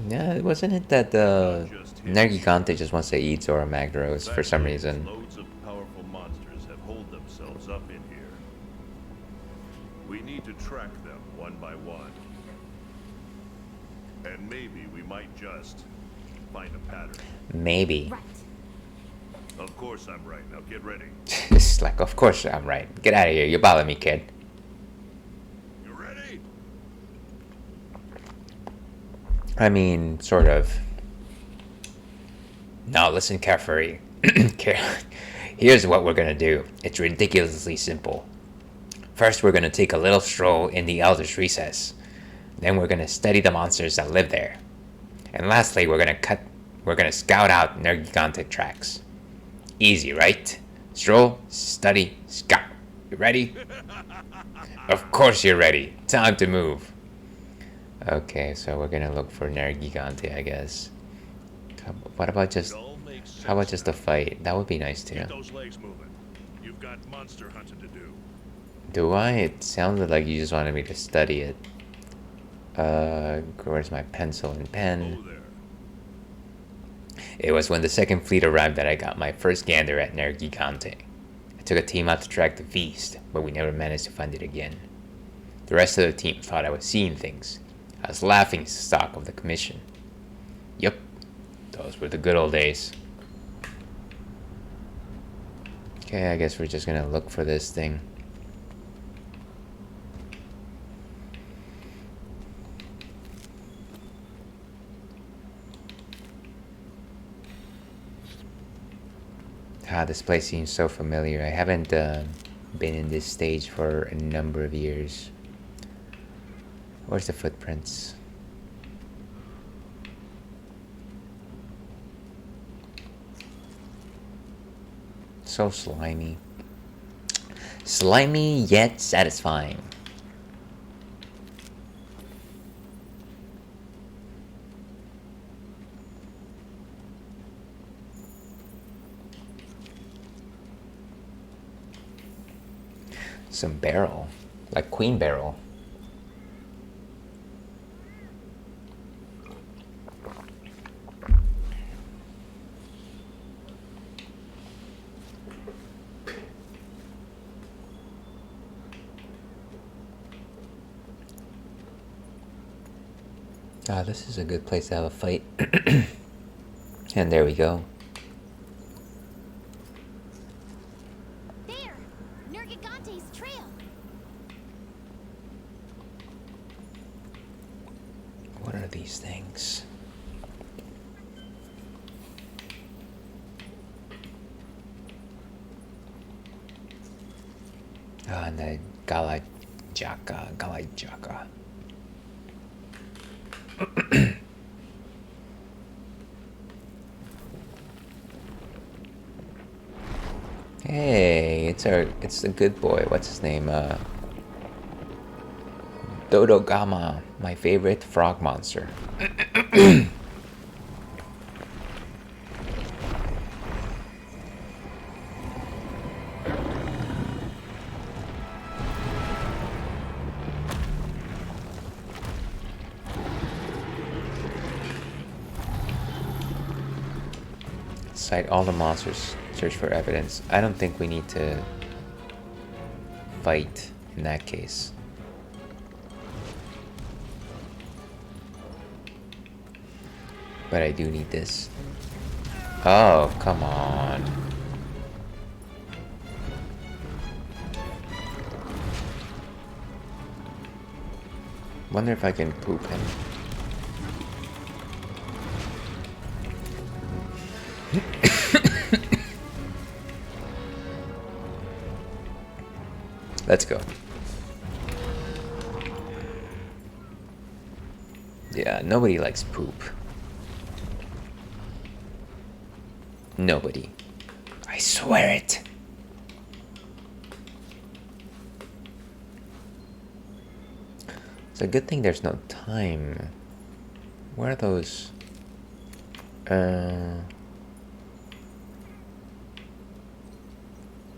Yeah, wasn't it that Nergigante just wants to eat Zora Magdaros for some reason? Loads of powerful monsters have holed themselves up in here. We need to track them one by one. And maybe we might just find a pattern. Maybe. Right. Of course I'm right. Now get ready. It's like, of course I'm right. Get out of here. You bother me, kid. You ready? I mean, sort of. Now listen carefully. Here's what we're gonna do. It's ridiculously simple. First, we're gonna take a little stroll in the Elder's Recess. Then we're gonna study the monsters that live there. And lastly, we're gonna scout out Nergigante tracks. Easy, right? Stroll, study, scout. You ready? Of course you're ready. Time to move. Okay, so we're gonna look for Nergigante, I guess. What about just... How about just a fight? That would be nice too. Get those legs moving. You've got monster hunting to do. Do I? It sounded like you just wanted me to study it. Where's my pencil and pen? Oh, there. It was when the second fleet arrived that I got my first gander at Nergigante. I took a team out to track the beast, but we never managed to find it again. The rest of the team thought I was seeing things. I was laughing stock of the commission. Yep, those were the good old days. Okay, I guess we're just gonna look for this thing. Ah, this place seems so familiar. I haven't been in this stage for a number of years. Where's the footprints? So slimy. Slimy yet satisfying. Some barrel, like Queen Barrel. Ah, this is a good place to have a fight. And there we go. There! Nergigante's trail! What are these things? Ah, and the Galajaka. Hey, it's the good boy. What's his name? Dodogama, my favorite frog monster. Cite all the monsters, search for evidence. I don't think we need to fight in that case. But I do need this. Oh, come on. Wonder if I can poop him. Let's go. Yeah, nobody likes poop. Nobody. I swear it. It's a good thing there's no time. Where are those?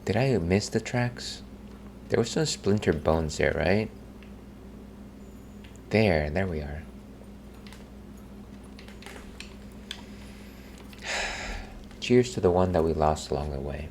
Did I miss the tracks? There was some splinter bones there, right? There we are. Cheers to the one that we lost along the way.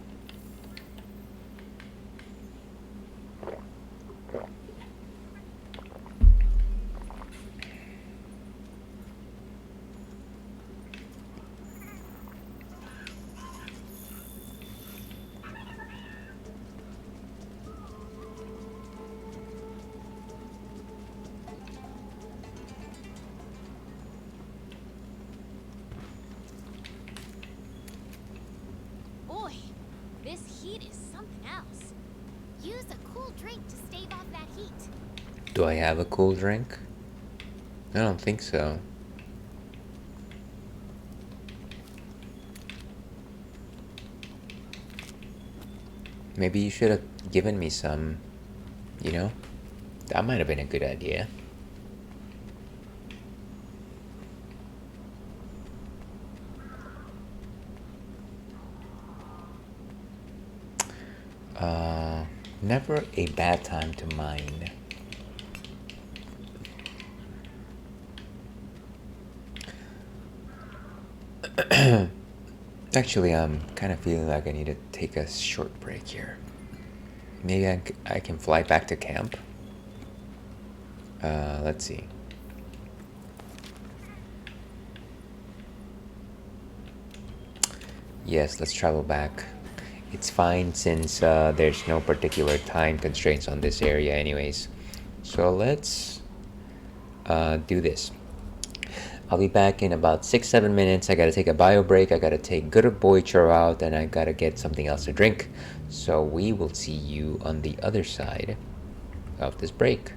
Boy, this heat is something else. Use a cool drink to stave off that heat. Do I have a cool drink? I don't think so. Maybe you should have given me some, you know? That might have been a good idea. Never a bad time to mine. Actually, I'm kind of feeling like I need to take a short break here. Maybe I can fly back to camp. Let's see. Yes, let's travel back. It's fine since there's no particular time constraints on this area anyways. So let's do this. I'll be back in about 6-7 minutes. I gotta take a bio break. I gotta take good boy churro out, and I gotta get something else to drink. So we will see you on the other side of this break.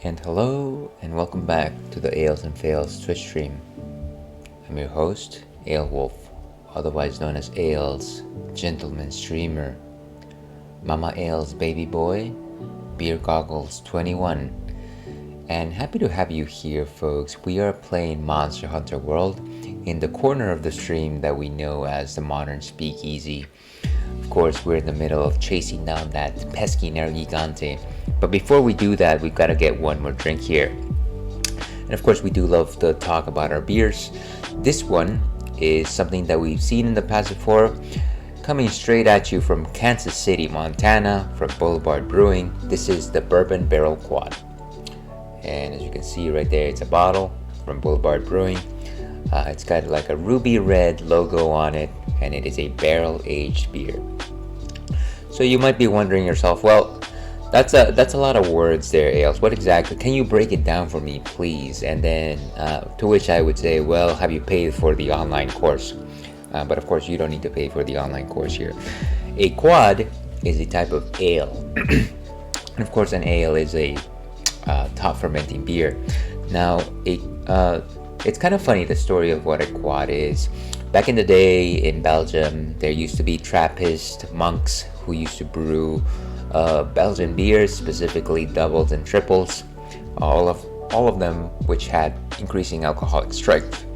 And hello, and welcome back to the Ales and Fails Twitch stream. I'm your host, Ale Wolf, otherwise known as Ales, gentleman streamer, Mama Ales baby boy, Beer Goggles 21, and happy to have you here, folks. We are playing Monster Hunter World in the corner of the stream that we know as the Modern Speakeasy. Of course, we're in the middle of chasing down that pesky Nergigante. But before we do that, we've got to get one more drink here. And of course, we do love to talk about our beers. This one is something that we've seen in the past before, coming straight at you from Kansas City, Montana, from Boulevard Brewing. This is the Bourbon Barrel Quad. And as you can see right there, it's a bottle from Boulevard Brewing. It's got like a ruby red logo on it, and it is a barrel-aged beer. So you might be wondering yourself, well, that's a lot of words there, Ales. What exactly? Can you break it down for me, please? And then to which I would say, well, have you paid for the online course? But of course, you don't need to pay for the online course here. A quad is a type of ale. And of course, an ale is a top fermenting beer. Now, it's kind of funny, the story of what a quad is. Back in the day in Belgium, there used to be Trappist monks who used to brew Belgian beers, specifically doubles and triples, all of them which had increasing alcoholic strength.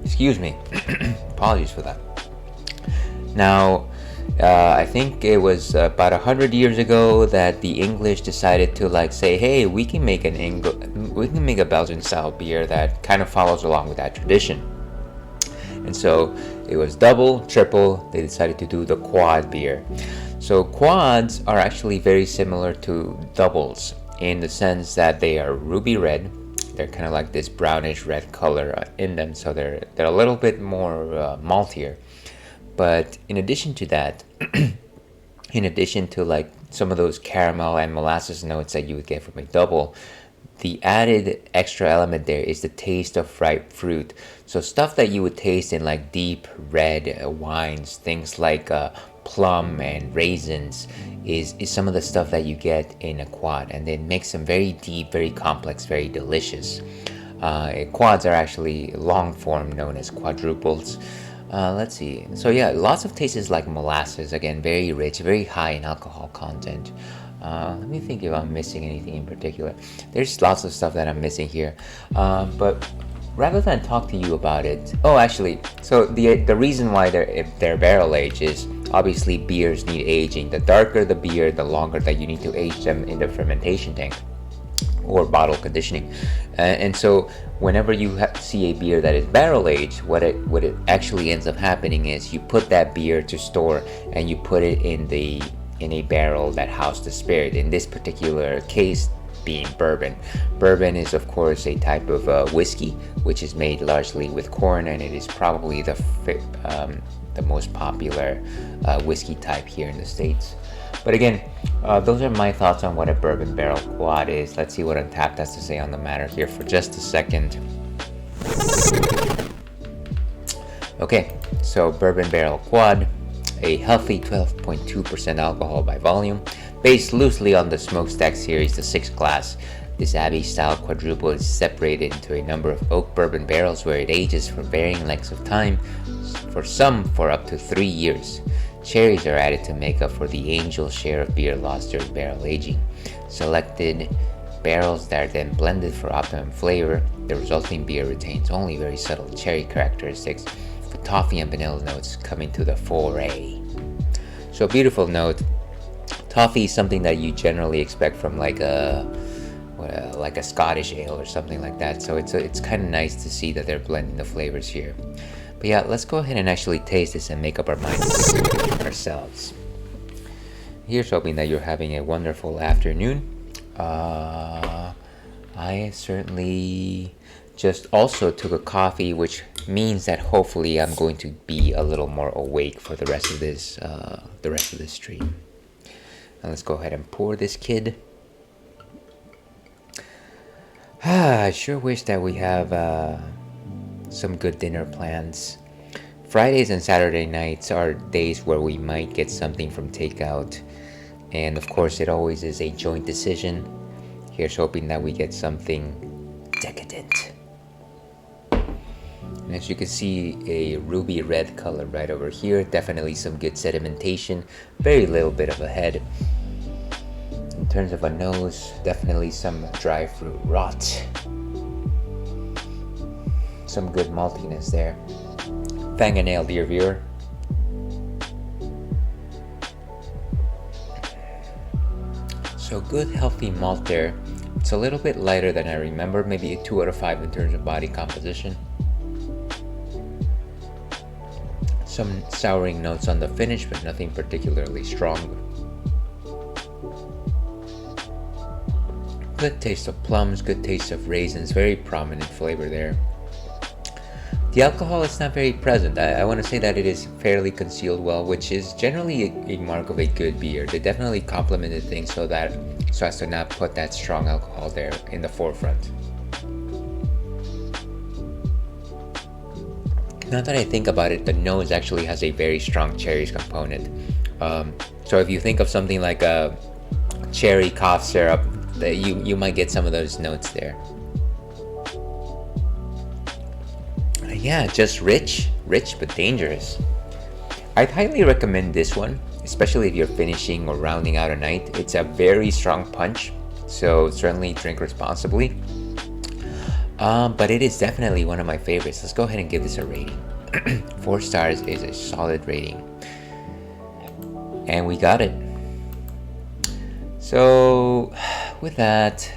Excuse me. Apologies for that. Now, I think it was about 100 years ago that the English decided to say, hey, we can make a Belgian style beer that kind of follows along with that tradition. And so it was double, triple. They decided to do the quad beer. So quads are actually very similar to doubles in the sense that they are ruby red. They're kind of like this brownish red color in them, so they're a little bit more maltier. But in addition to that, in addition to some of those caramel and molasses notes that you would get from a double, the added extra element there is the taste of ripe fruit. So stuff that you would taste in deep red wines, things like plum and raisins, is some of the stuff that you get in a quad, and it makes them very deep, very complex, very delicious. Quads are actually long form known as quadruples. Let's see. So yeah, lots of tastes like molasses. Again, very rich, very high in alcohol content. Let me think if I'm missing anything in particular. There's lots of stuff that I'm missing here. But rather than talk to you about it, so the reason why they're barrel aged is obviously beers need aging. The darker the beer, the longer that you need to age them in the fermentation tank or bottle conditioning. And so whenever you see a beer that is barrel aged, what it actually ends up happening is you put that beer to store and you put it in a barrel that housed the spirit. In this particular case, being bourbon. Bourbon is of course a type of whiskey which is made largely with corn, and it is probably the most popular whiskey type here in the States. But again, those are my thoughts on what a bourbon barrel quad is. Let's see what Untapped has to say on the matter here for just a second. Okay, so bourbon barrel quad, a healthy 12.2% alcohol by volume, based loosely on the Smokestack series, the 6th class. This Abbey-style quadruple is separated into a number of oak bourbon barrels where it ages for varying lengths of time, for some for up to 3 years. Cherries are added to make up for the angel share of beer lost during barrel aging. Selected barrels that are then blended for optimum flavor. The resulting beer retains only very subtle cherry characteristics, with toffee and vanilla notes coming to the foray. So, beautiful note. Toffee is something that you generally expect from like a Scottish ale or something like that. So it's kind of nice to see that they're blending the flavors here. But yeah, let's go ahead and actually taste this and make up our minds ourselves. Here's hoping that you're having a wonderful afternoon. I certainly just also took a coffee, which means that hopefully I'm going to be a little more awake for the rest of this stream. And let's go ahead and pour this kid. I sure wish that we have some good dinner plans. Fridays and Saturday nights are days where we might get something from takeout. And of course, it always is a joint decision. Here's hoping that we get something decadent. And as you can see, a ruby red color right over here. Definitely some good sedimentation. Very little bit of a head. In terms of a nose, definitely some dry fruit rot. Some good maltiness there. Fang a nail, dear viewer. So good healthy malt there. It's a little bit lighter than I remember, maybe a 2 out of 5 in terms of body composition. Some souring notes on the finish, but nothing particularly strong. Good taste of plums, good taste of raisins, very prominent flavor there. The alcohol is not very present. I want to say that it is fairly concealed well, which is generally a mark of a good beer. They definitely complemented things so as to not put that strong alcohol there in the forefront. Now that I think about it, the nose actually has a very strong cherries component. So if you think of something like a cherry cough syrup, you might get some of those notes there. Yeah, just rich but dangerous. I'd highly recommend this one, especially if you're finishing or rounding out a night. It's a very strong punch, so certainly drink responsibly. But it is definitely one of my favorites. Let's go ahead and give this a rating. 4 stars is a solid rating. And we got it. So, with that,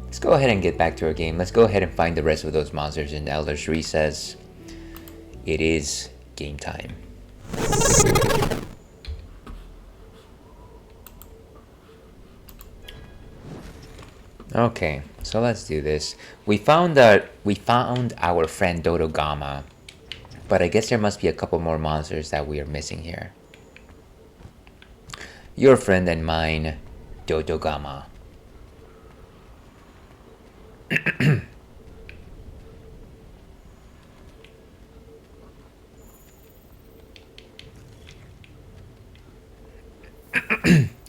let's go ahead and get back to our game. Let's go ahead and find the rest of those monsters in Elder's Recess. It is game time. Okay, so let's do this. We found our friend Dodogama, but I guess there must be a couple more monsters that we are missing here. Your friend and mine, Dodogama.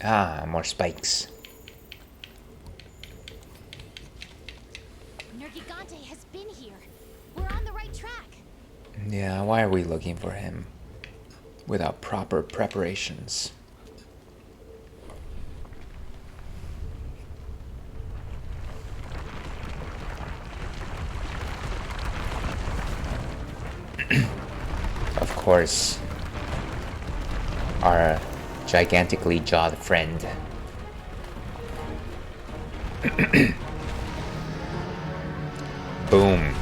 Ah, more spikes. Nergigante has been here. We're on the right track. Yeah, why are we looking for him without proper preparations? Of course, our gigantically jawed friend. Boom.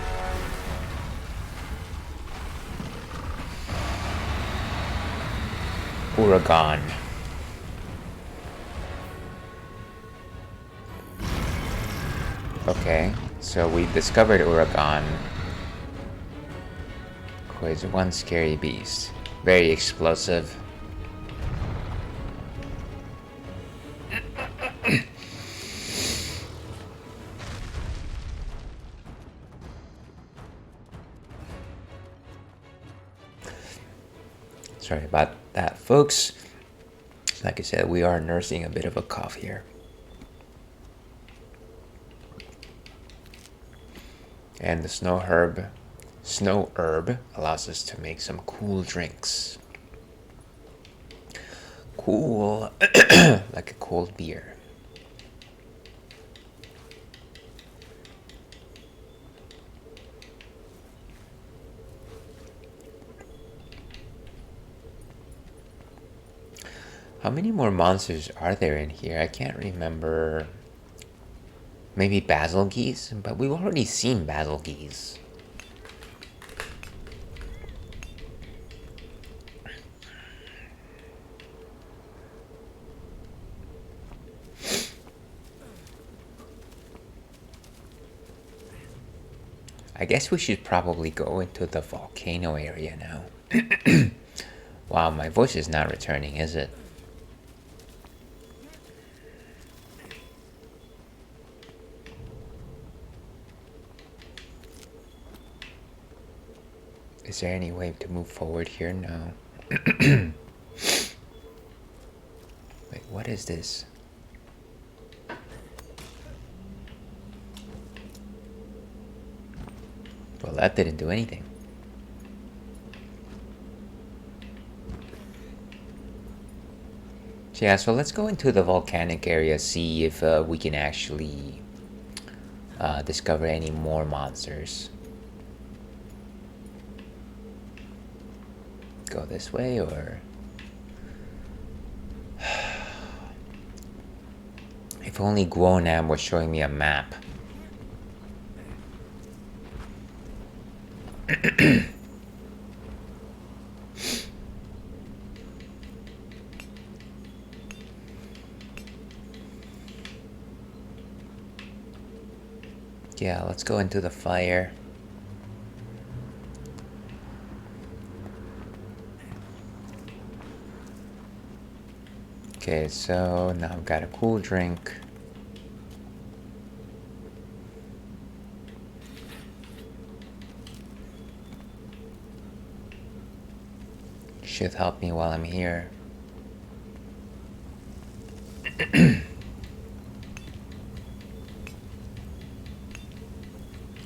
Uragan. Okay, so we've discovered Uragan. Who is one scary beast. Very explosive. Sorry about that, folks. Like I said, we are nursing a bit of a cough here. And the snow herb allows us to make some cool drinks. Cool, like a cold beer. How many more monsters are there in here? I can't remember. Maybe basil geese, but we've already seen basil geese. I guess we should probably go into the volcano area now. Wow, my voice is not returning, is it? Is there any way to move forward here? No. Wait, what is this? Well, that didn't do anything. Yeah, so let's go into the volcanic area, see if we can actually discover any more monsters. Go this way, or if only Guonam was showing me a map. Yeah, let's go into the fire. Okay, so now I've got a cool drink. Should help me while I'm here.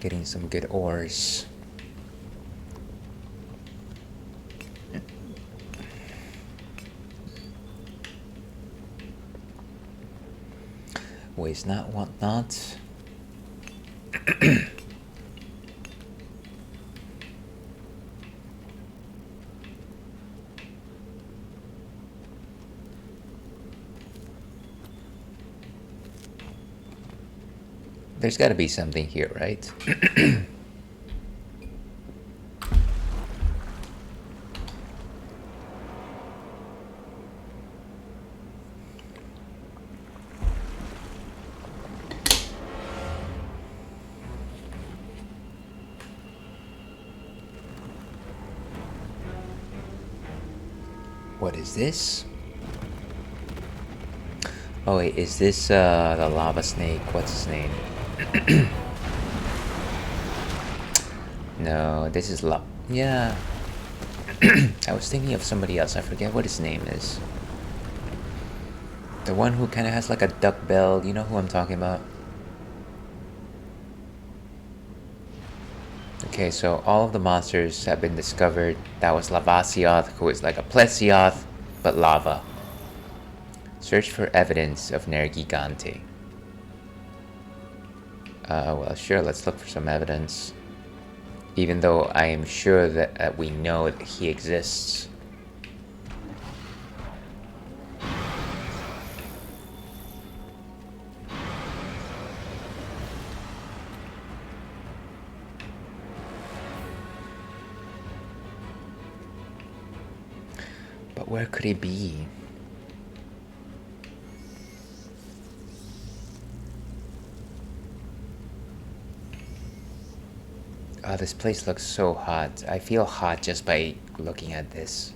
Getting some good ores. Waste not, want not. There's got to be something here, right? What is this? Oh wait, is this the lava snake? What's his name? No, this is yeah. I was thinking of somebody else. I forget what his name is. The one who kind of has like a duck bell. You know who I'm talking about? Okay, so all of the monsters have been discovered. That was Lavasioth, who is like a Plesioth, but lava. Search for evidence of Nergigante. Well, sure, let's look for some evidence. Even though I am sure that we know that he exists. But where could he be? Oh, this place looks so hot. I feel hot just by looking at this.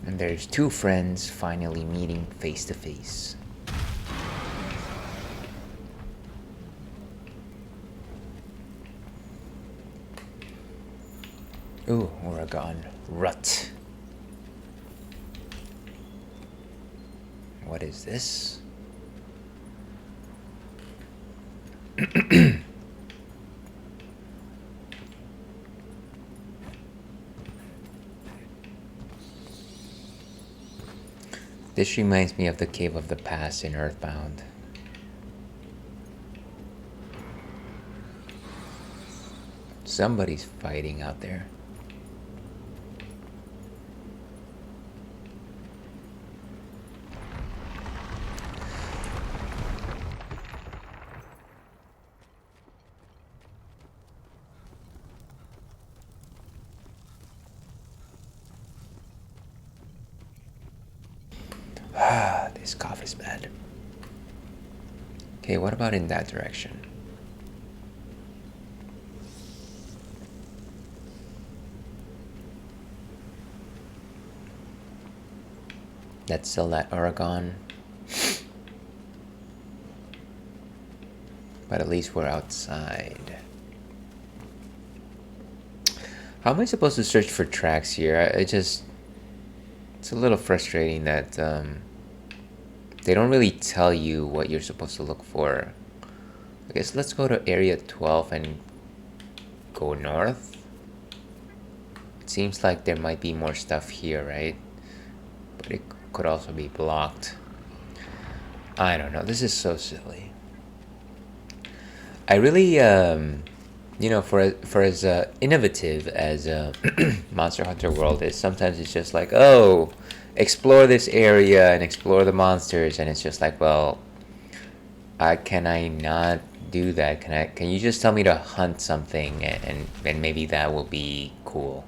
And there's two friends finally meeting face to face. Ooh, Oregon. Rut. What is this? This reminds me of the Cave of the Past in Earthbound. Somebody's fighting out there. Ah, this cough is bad. Okay, what about in that direction? That's still that Oregon. But at least we're outside. How am I supposed to search for tracks here? It's a little frustrating that they don't really tell you what you're supposed to look for. I guess let's go to area 12 and go north. It seems like there might be more stuff here, right? But it could also be blocked. I don't know. This is so silly. I really, for as innovative as Monster Hunter World is, sometimes it's just like, oh, explore this area and explore the monsters, and it's just like, well, can I not do that? Can you just tell me to hunt something, and maybe that will be cool?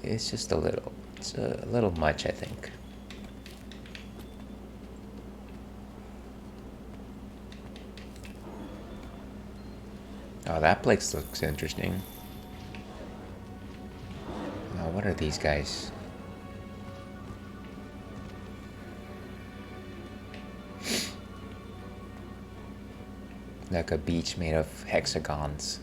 It's just a little much, I think. Oh, that place looks interesting. Oh, what are these guys? Like a beach made of hexagons.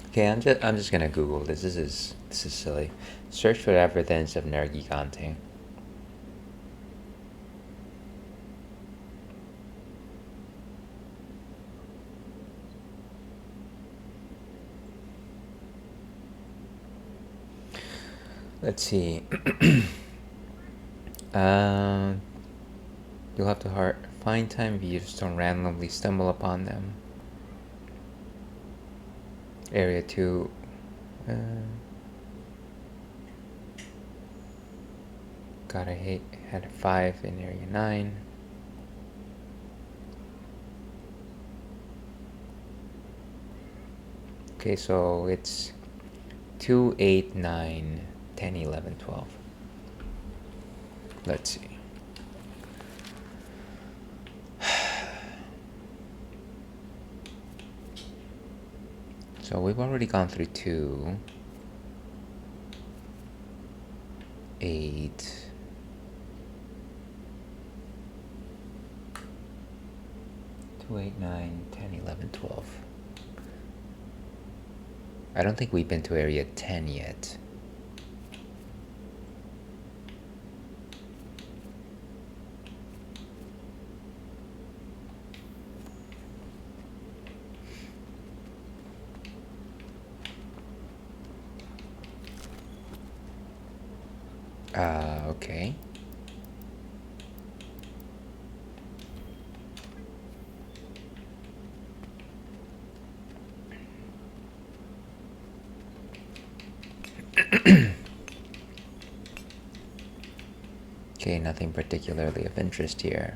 Okay, I'm just gonna Google this. This is silly. Search for evidence of Nergigante. Let's see. You'll have to find time if you just don't randomly stumble upon them. Area 2. God, I had a 5 in Area 9. Okay, so it's 2, 8, 9, 10, 11, 12. Let's see. So we've already gone through 2, 8, 2, 8, 9, 10, 11, 12. I don't think we've been to area 10 yet. Okay. Okay, nothing particularly of interest here.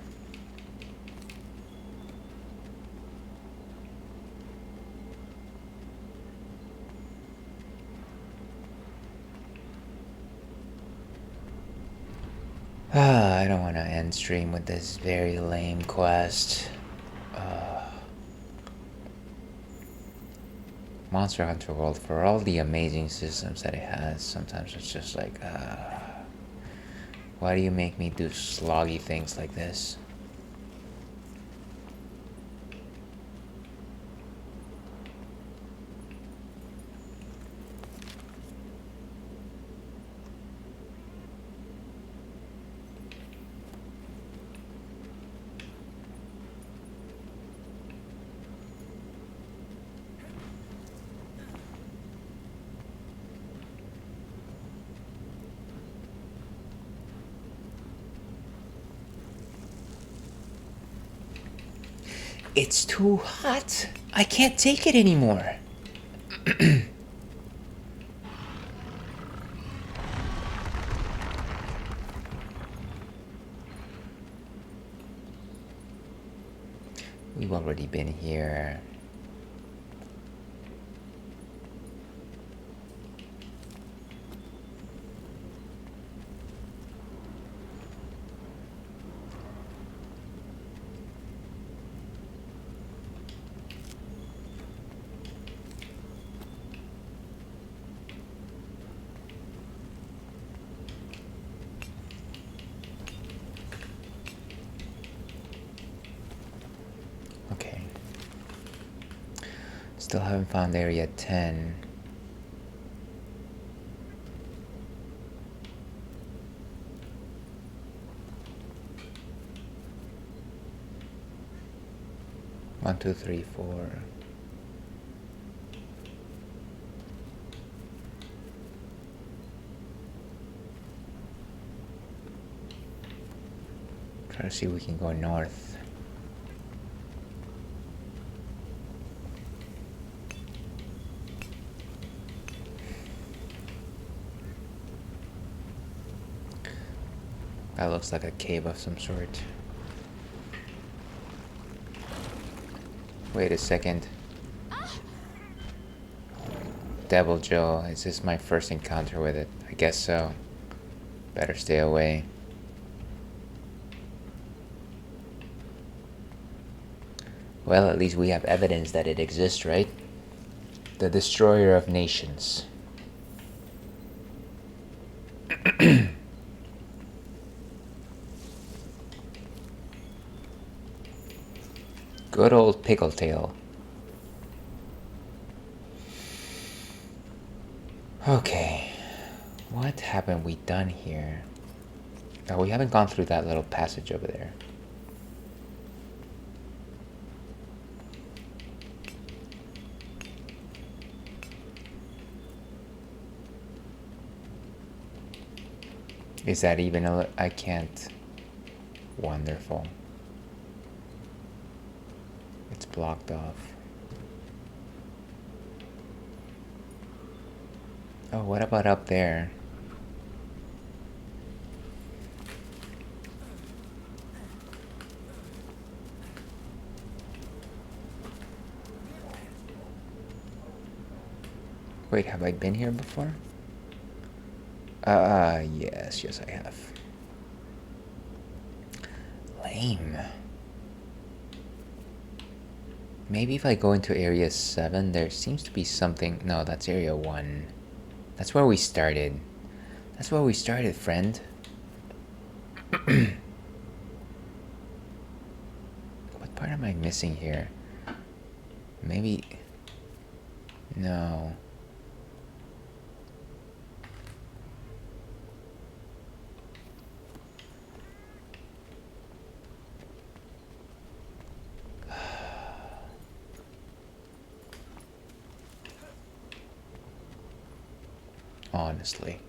I don't want to end stream with this very lame quest. Monster Hunter World, for all the amazing systems that it has, sometimes it's just like, why do you make me do sloggy things like this? It's too hot. I can't take it anymore. We've already been here. Okay. Still haven't found area 10. One, two, three, four. Try to see if we can go north. That looks like a cave of some sort. Wait a second. Devil Joe, is this my first encounter with it? I guess so. Better stay away. Well, at least we have evidence that it exists, right? The destroyer of nations. Good old Pickletail. Okay. What haven't we done here? Oh, we haven't gone through that little passage over there. Is that even a... I can't. Wonderful. It's blocked off. Oh, what about up there? Wait, have I been here before? Yes, I have. Lame. Maybe if I go into area 7, there seems to be something... No, that's area 1. That's where we started. That's where we started, friend. What part am I missing here? Maybe... No. Honestly.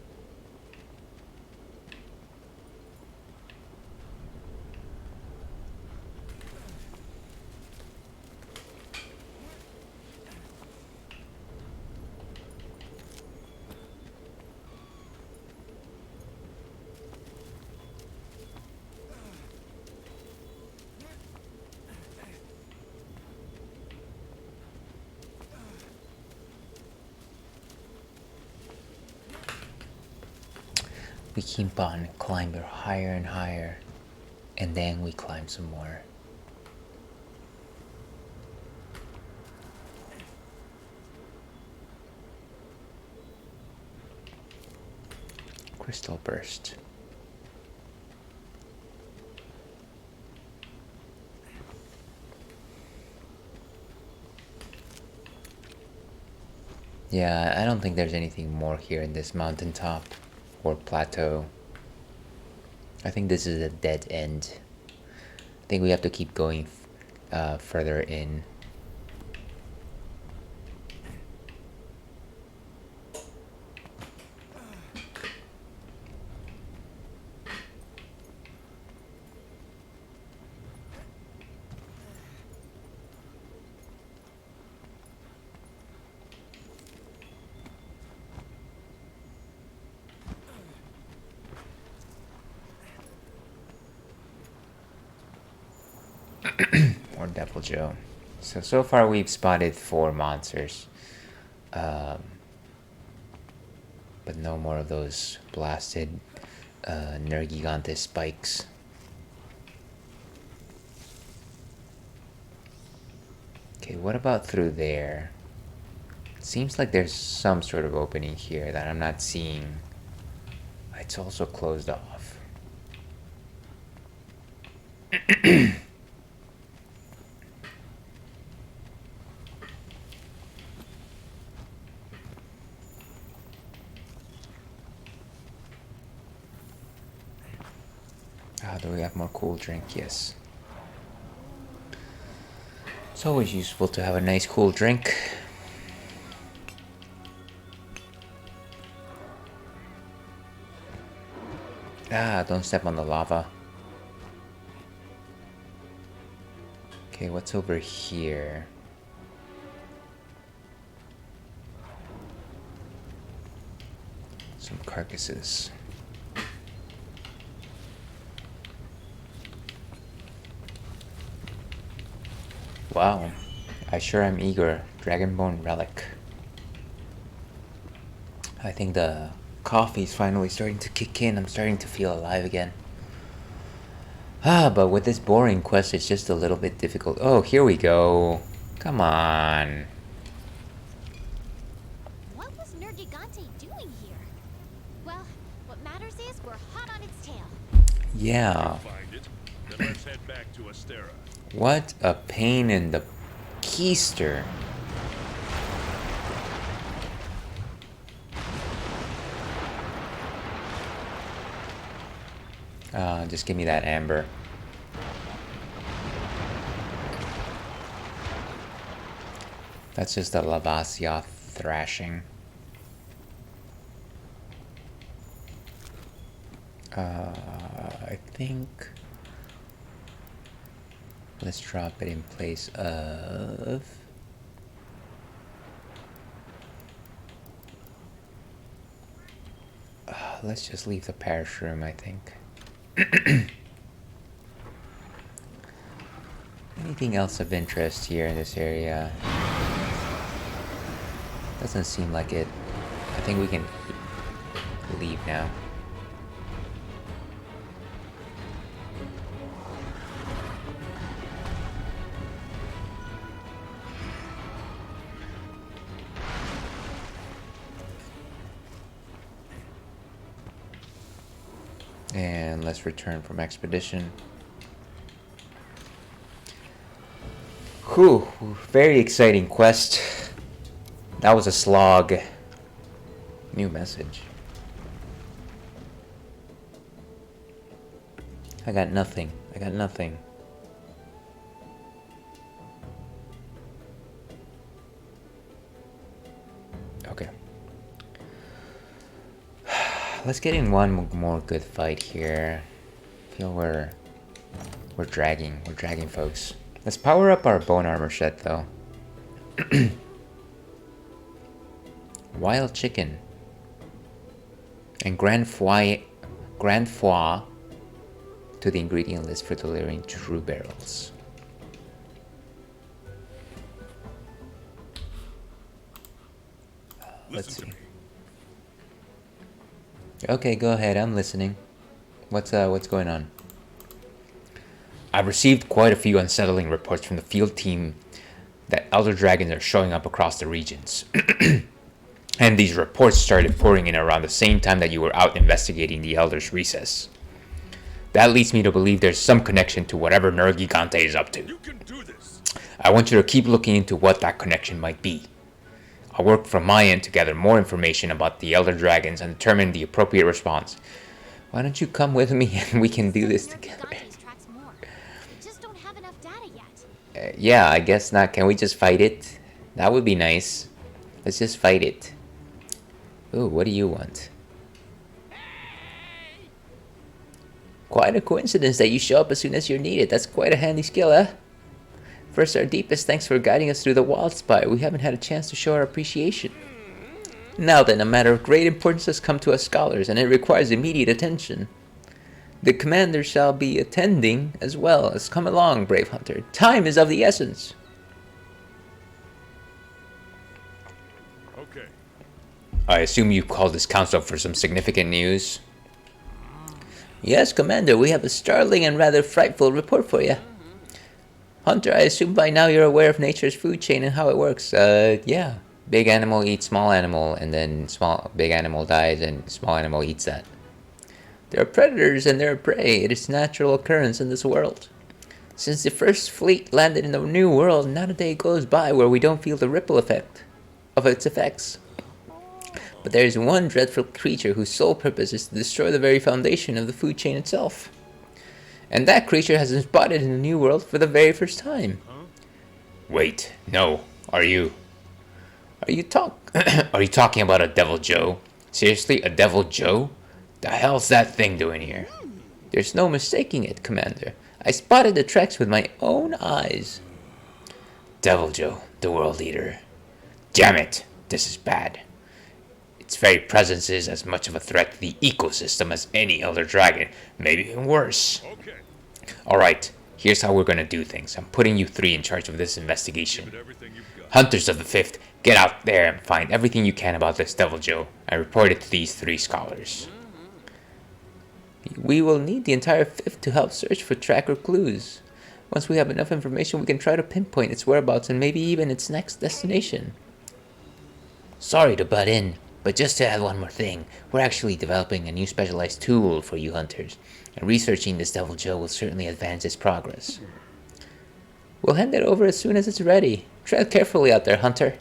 We keep on climbing higher and higher, and then we climb some more. Crystal burst. Yeah, I don't think there's anything more here in this mountaintop or plateau. I think this is a dead end. I think we have to keep going further in. Or Devil Joe. So far we've spotted 4 monsters. But no more of those blasted Nergigante spikes. Okay, what about through there? Seems like there's some sort of opening here that I'm not seeing. It's also closed off. Do we have more cool drink? Yes. It's always useful to have a nice cool drink. Don't step on the lava. Okay, what's over here? Some carcasses. Wow, I sure am eager. Dragonbone relic. I think the coffee's finally starting to kick in. I'm starting to feel alive again. But with this boring quest, it's just a little bit difficult. Oh, here we go. Come on. What was Nergigante doing here? Well, what matters is we're hot on its tail. Yeah. Find it. Then let's head back to Astera. What a pain in the keister. Just give me that amber. That's just a Lavasia thrashing. I think... Let's drop it in place of... let's just leave the parish room, I think. Anything else of interest here in this area? Doesn't seem like it. I think we can leave now. And let's return from expedition. Whew, very exciting quest. That was a slog. New message. I got nothing. I got nothing. Okay. Let's get in one more good fight here. I feel we're dragging. We're dragging, folks. Let's power up our bone armor set, though. Wild chicken. And grand foie to the ingredient list for delivering true barrels. Let's see. Okay, go ahead. I'm listening. What's going on? I've received quite a few unsettling reports from the field team that elder dragons are showing up across the regions. And these reports started pouring in around the same time that you were out investigating the Elder's Recess. That leads me to believe there's some connection to whatever Nergigante is up to. You can do this. I want you to keep looking into what that connection might be. I'll work from my end to gather more information about the Elder Dragons and determine the appropriate response. Why don't you come with me and we can do this together? Yeah, I guess not. Can we just fight it? That would be nice. Let's just fight it. Ooh, what do you want? Quite a coincidence that you show up as soon as you're needed. That's quite a handy skill, eh? First, our deepest thanks for guiding us through the wild spot. We haven't had a chance to show our appreciation. Now then, a matter of great importance has come to us scholars, and it requires immediate attention. The commander shall be attending as well as come along, brave hunter. Time is of the essence. Okay. I assume you called this council for some significant news? Yes, Commander, we have a startling and rather frightful report for you. Hunter, I assume by now you're aware of nature's food chain and how it works. Yeah. Big animal eats small animal, and then big animal dies, and small animal eats that. There are predators and there are prey. It is a natural occurrence in this world. Since the first fleet landed in the New World, not a day goes by where we don't feel the ripple effect of its effects. But there is one dreadful creature whose sole purpose is to destroy the very foundation of the food chain itself. And that creature has been spotted in the New World for the very first time. Wait, no. Are you talking about a Devil Joe? Seriously, a Devil Joe? The hell's that thing doing here? There's no mistaking it, Commander. I spotted the tracks with my own eyes. Devil Joe, the world leader. Damn it, this is bad. Its very presence is as much of a threat to the ecosystem as any elder dragon, maybe even worse. Okay. Alright, here's how we're gonna do things. I'm putting you three in charge of this investigation. Give it everything you've got. Hunters of the Fifth, get out there and find everything you can about this Devil Joe and report it to these three scholars. We will need the entire Fifth to help search for tracker clues. Once we have enough information, we can try to pinpoint its whereabouts and maybe even its next destination. Sorry to butt in, but just to add one more thing, we're actually developing a new specialized tool for you hunters, and researching this Devil Joe will certainly advance its progress. We'll hand it over as soon as it's ready. Tread carefully out there, Hunter.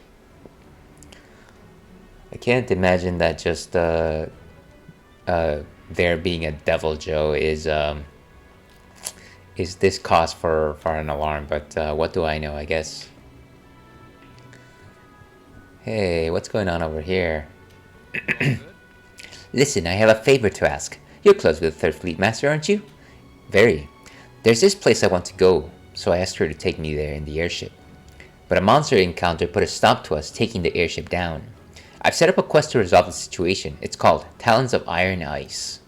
I can't imagine that just there being a Devil Joe is this cause for an alarm, but what do I know, I guess. Hey, what's going on over here? Listen, I have a favor to ask. You're close with the Third Fleet Master, aren't you? Very. There's this place I want to go, so I asked her to take me there in the airship. But a monster encounter put a stop to us taking the airship down. I've set up a quest to resolve the situation. It's called Talons of Iron Ice.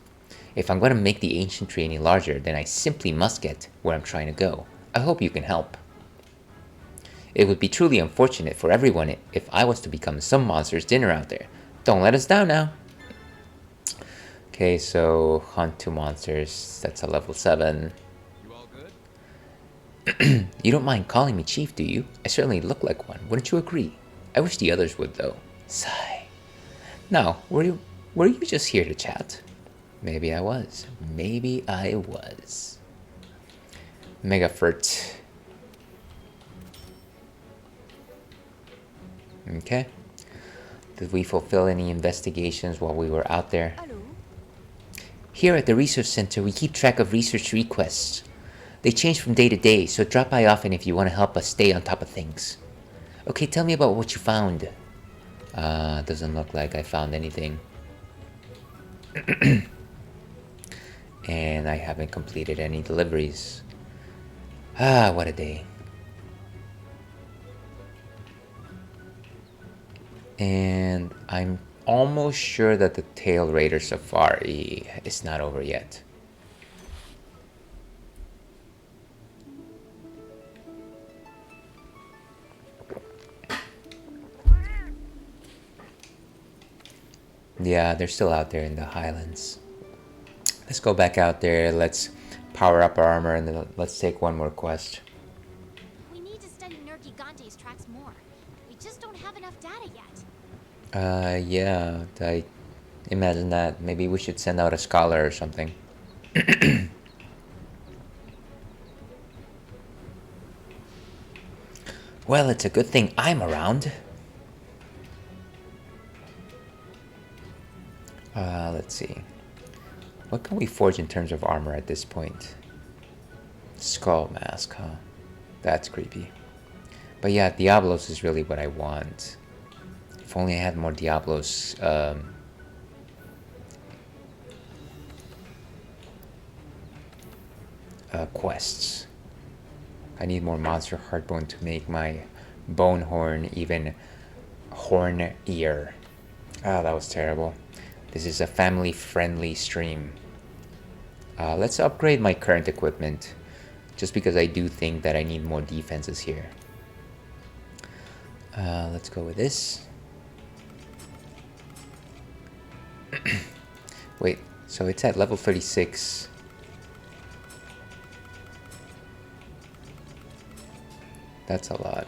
If I'm going to make the ancient tree any larger, then I simply must get where I'm trying to go. I hope you can help. It would be truly unfortunate for everyone if I was to become some monster's dinner out there. Don't let us down now. Okay, so hunt 2 monsters. That's a level 7. You all good? You don't mind calling me Chief, do you? I certainly look like one. Wouldn't you agree? I wish the others would, though. Sigh. Now, were you just here to chat? Maybe I was. Maybe I was. Megafert. Okay. Did we fulfill any investigations while we were out there? Hello. Here at the research center, we keep track of research requests. They change from day to day, so drop by often if you want to help us stay on top of things. Okay, tell me about what you found. Doesn't look like I found anything. And I haven't completed any deliveries. Ah, what a day. And I'm almost sure that the Tail Raider Safari is not over yet. Yeah, they're still out there in the highlands. Let's go back out there. Let's power up our armor and then let's take one more quest. We need to study Nergigante's tracks more. We just don't have enough data yet. Yeah, I imagine that. Maybe we should send out a scholar or something. Well, it's a good thing I'm around. Let's see. What can we forge in terms of armor at this point? Skull mask, huh? That's creepy. But yeah, Diablos is really what I want. If only I had more Diablos quests. I need more monster heartbone to make my bone horn even hornier. Ah, that was terrible. This is a family-friendly stream. Let's upgrade my current equipment, just because I do think that I need more defenses here. Let's go with this. Wait, so it's at level 36. That's a lot.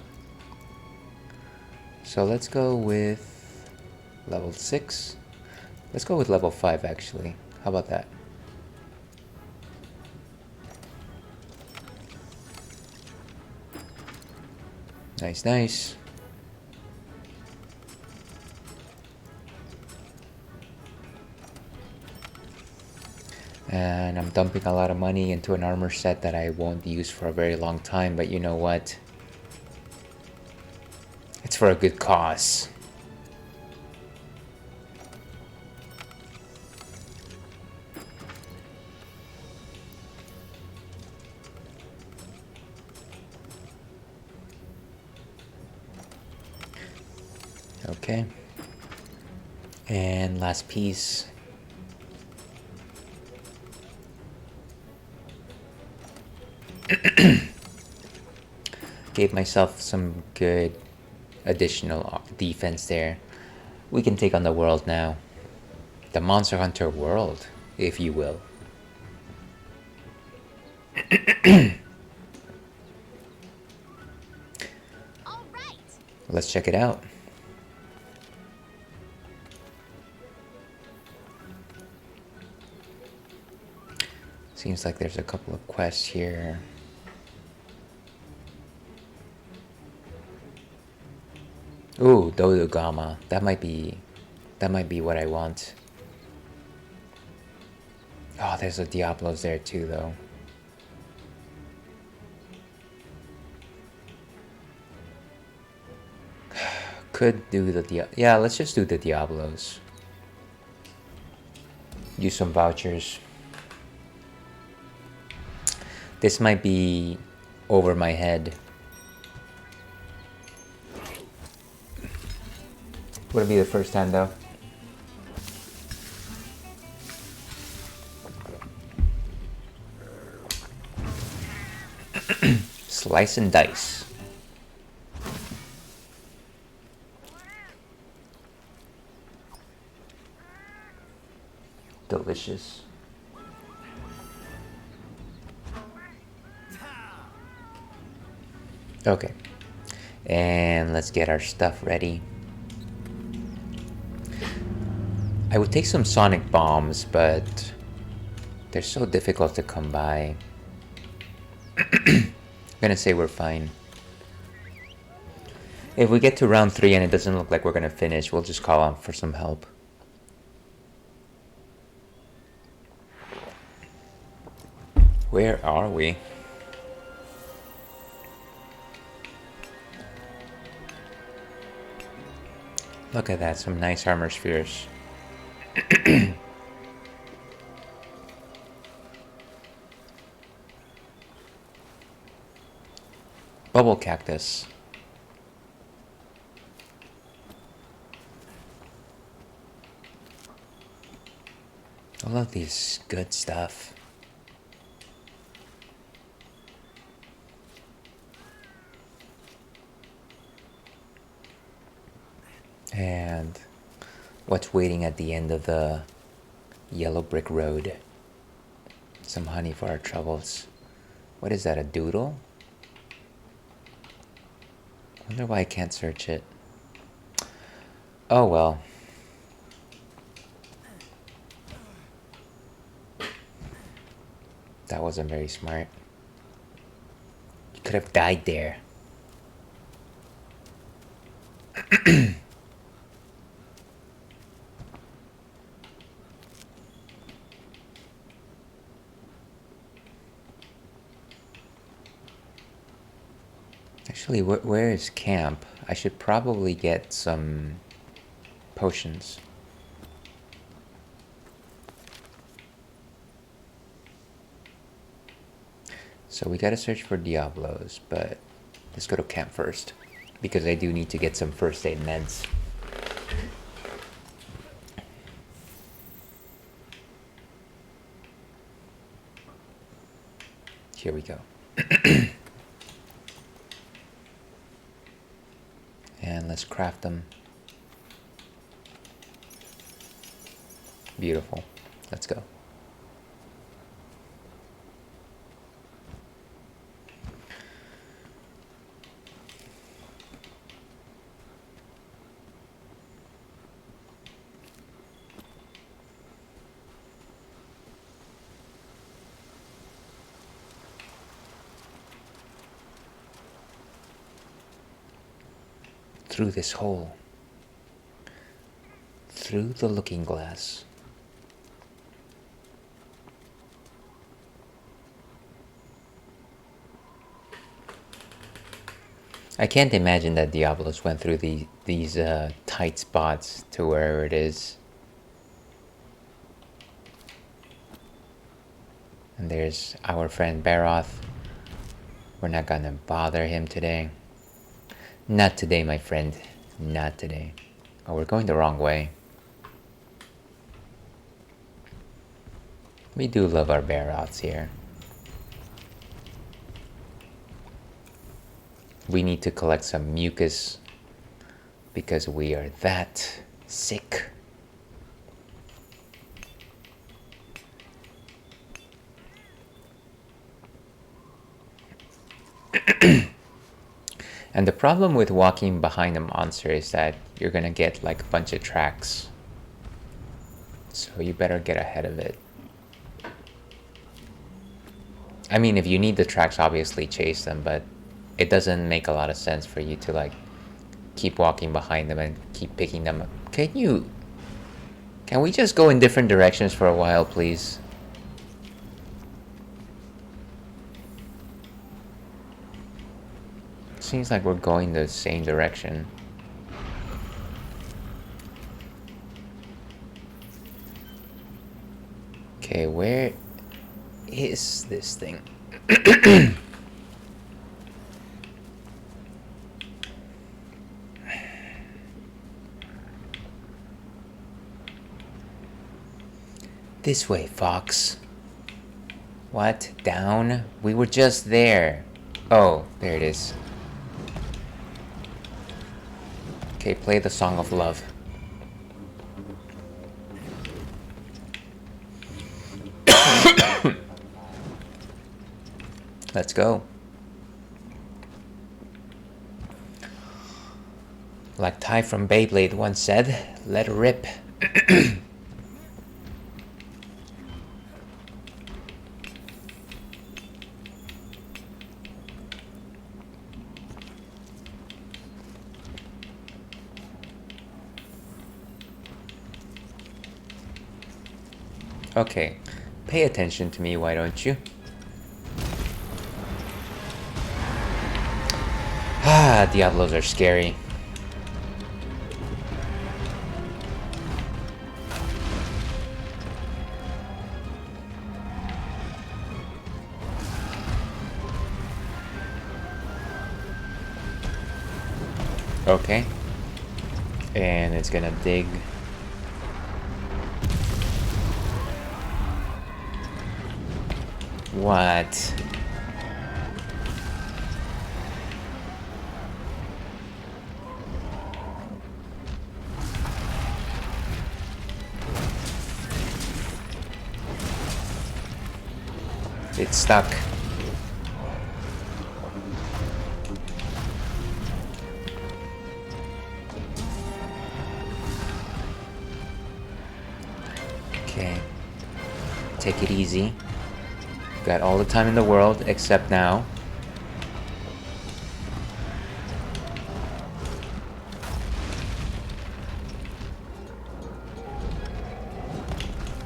So let's go with level 6. Let's go with level 5 actually. How about that? Nice, nice. And I'm dumping a lot of money into an armor set that I won't use for a very long time, but you know what? It's for a good cause. Okay. And last piece. Gave myself some good additional defense there. We can take on the world now. The Monster Hunter world, if you will. All right. Let's check it out. Seems like there's a couple of quests here. Ooh, Dodogama. That might be what I want. Oh, there's a Diablos there too, though. Could do the yeah, let's just do the Diablos. Use some vouchers. This might be over my head. Wouldn't be the first time though. Slice and dice. Delicious. Okay. And let's get our stuff ready. I would take some sonic bombs, but they're so difficult to come by. I'm gonna say we're fine. If we get to round 3 and it doesn't look like we're gonna finish, we'll just call on for some help. Where are we? Look at that, some nice armor spheres. Bubble cactus. All of these good stuff. And what's waiting at the end of the yellow brick road? Some honey for our troubles. What is that, a doodle? Wonder why I can't search it. Oh well. That wasn't very smart. You could have died there. Actually, where is camp? I should probably get some potions. So we gotta search for Diablos, but let's go to camp first, because I do need to get some first aid meds. Here we go. And let's craft them. Beautiful. Let's go. Through this hole. Through the looking glass. I can't imagine that Diablos went through these tight spots to wherever it is. And there's our friend Baroth. We're not gonna bother him today. Not today, my friend. Not today. Oh, we're going the wrong way. We do love our Baroths here. We need to collect some mucus because we are that sick. And the problem with walking behind a monster is that you're gonna get like a bunch of tracks. So you better get ahead of it. I mean, if you need the tracks, obviously chase them, but it doesn't make a lot of sense for you to like keep walking behind them and keep picking them up. Can we just go in different directions for a while, please? Seems like we're going the same direction. Okay, where is this thing? This way, Fox. What? Down? We were just there. Oh, there it is. Okay, play the Song of Love. Let's go. Like Ty from Beyblade once said, let her rip. Okay, pay attention to me, why don't you? Ah, Diablos are scary. Okay. And it's gonna dig. What? It's stuck. Okay. Take it easy. Got all the time in the world, except now.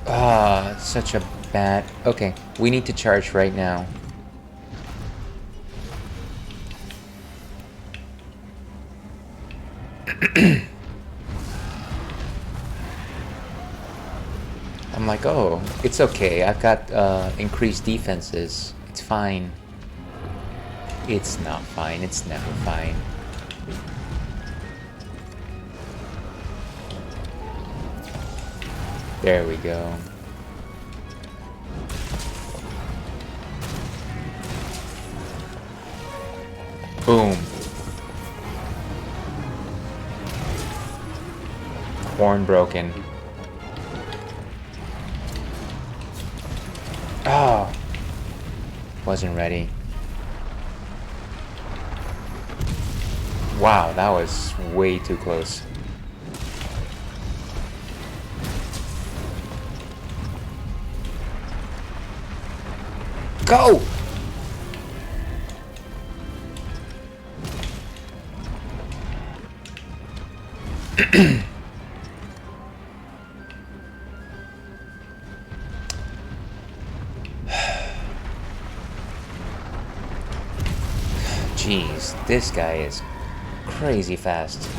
Ah, such a bad... Okay, we need to charge right now. I'm like, oh, it's okay. I've got increased defenses. It's fine. It's not fine. It's never fine. There we go. Boom. Horn broken. Oh. Wasn't ready. Wow, that was way too close. Go! Jeez, this guy is crazy fast.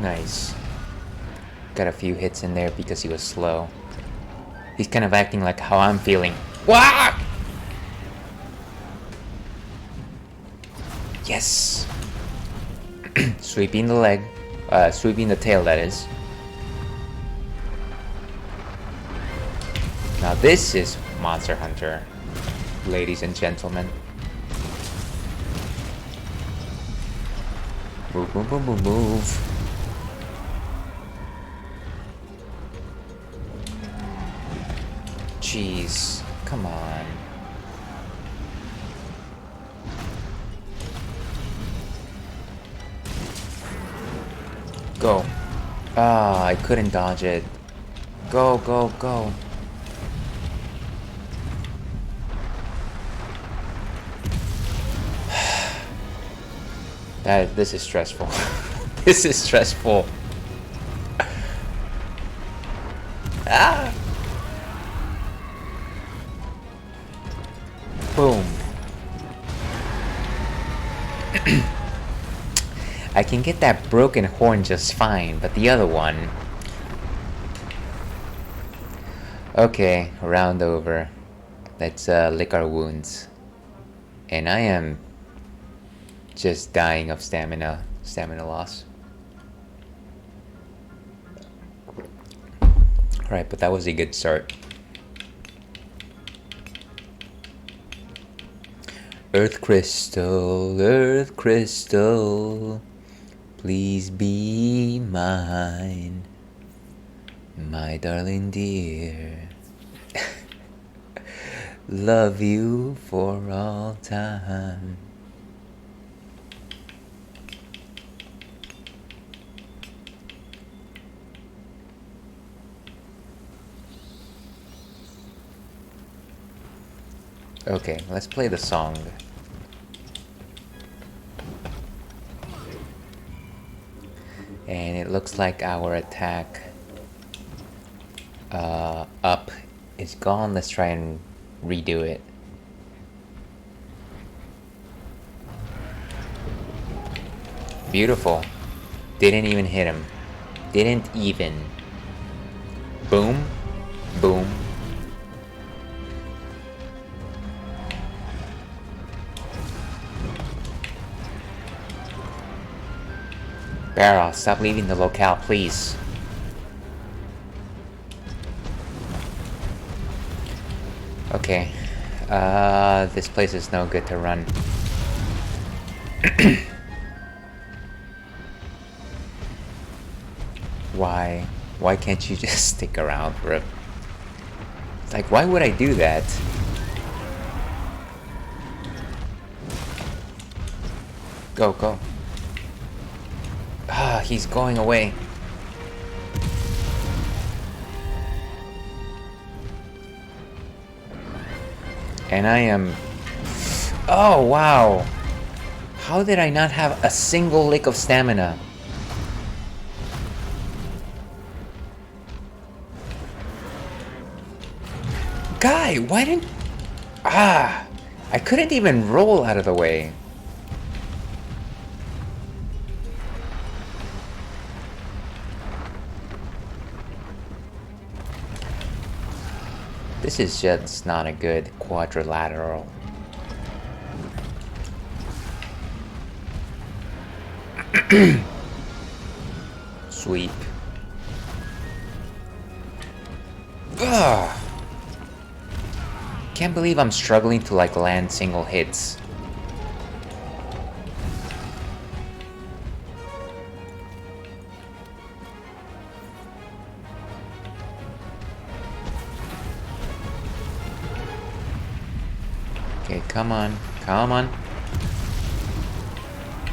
Nice. Got a few hits in there because he was slow. He's kind of acting like how I'm feeling. Wah! Yes! Sweeping the leg. Sweeping the tail, that is. Now this is Monster Hunter, ladies and gentlemen. Move, move, move, move, move. Jeez, come on. Go. Ah, I couldn't dodge it. Go, go, go. This is stressful. This is stressful. Ah! Boom. I can get that broken horn just fine, but the other one... Okay, round over. Let's lick our wounds. And I am just dying of stamina loss. Alright, but that was a good start. Earth crystal, please be mine, my darling dear. Love you for all time. Okay, let's play the song. And it looks like our attack up is gone. Let's try and redo it. Beautiful. Didn't even hit him. Didn't even. Boom. Boom. Barrel, stop leaving the locale, please. Okay. This place is no good to run. Why? Why can't you just stick around for a... It's like, why would I do that? Go, go. Ah, he's going away. And I am... Oh, wow. How did I not have a single lick of stamina? Guy, why didn't... Ah! I couldn't even roll out of the way. This is just not a good quadrilateral. Sweep. Ugh. Can't believe I'm struggling to like land single hits. Okay, come on. Come on.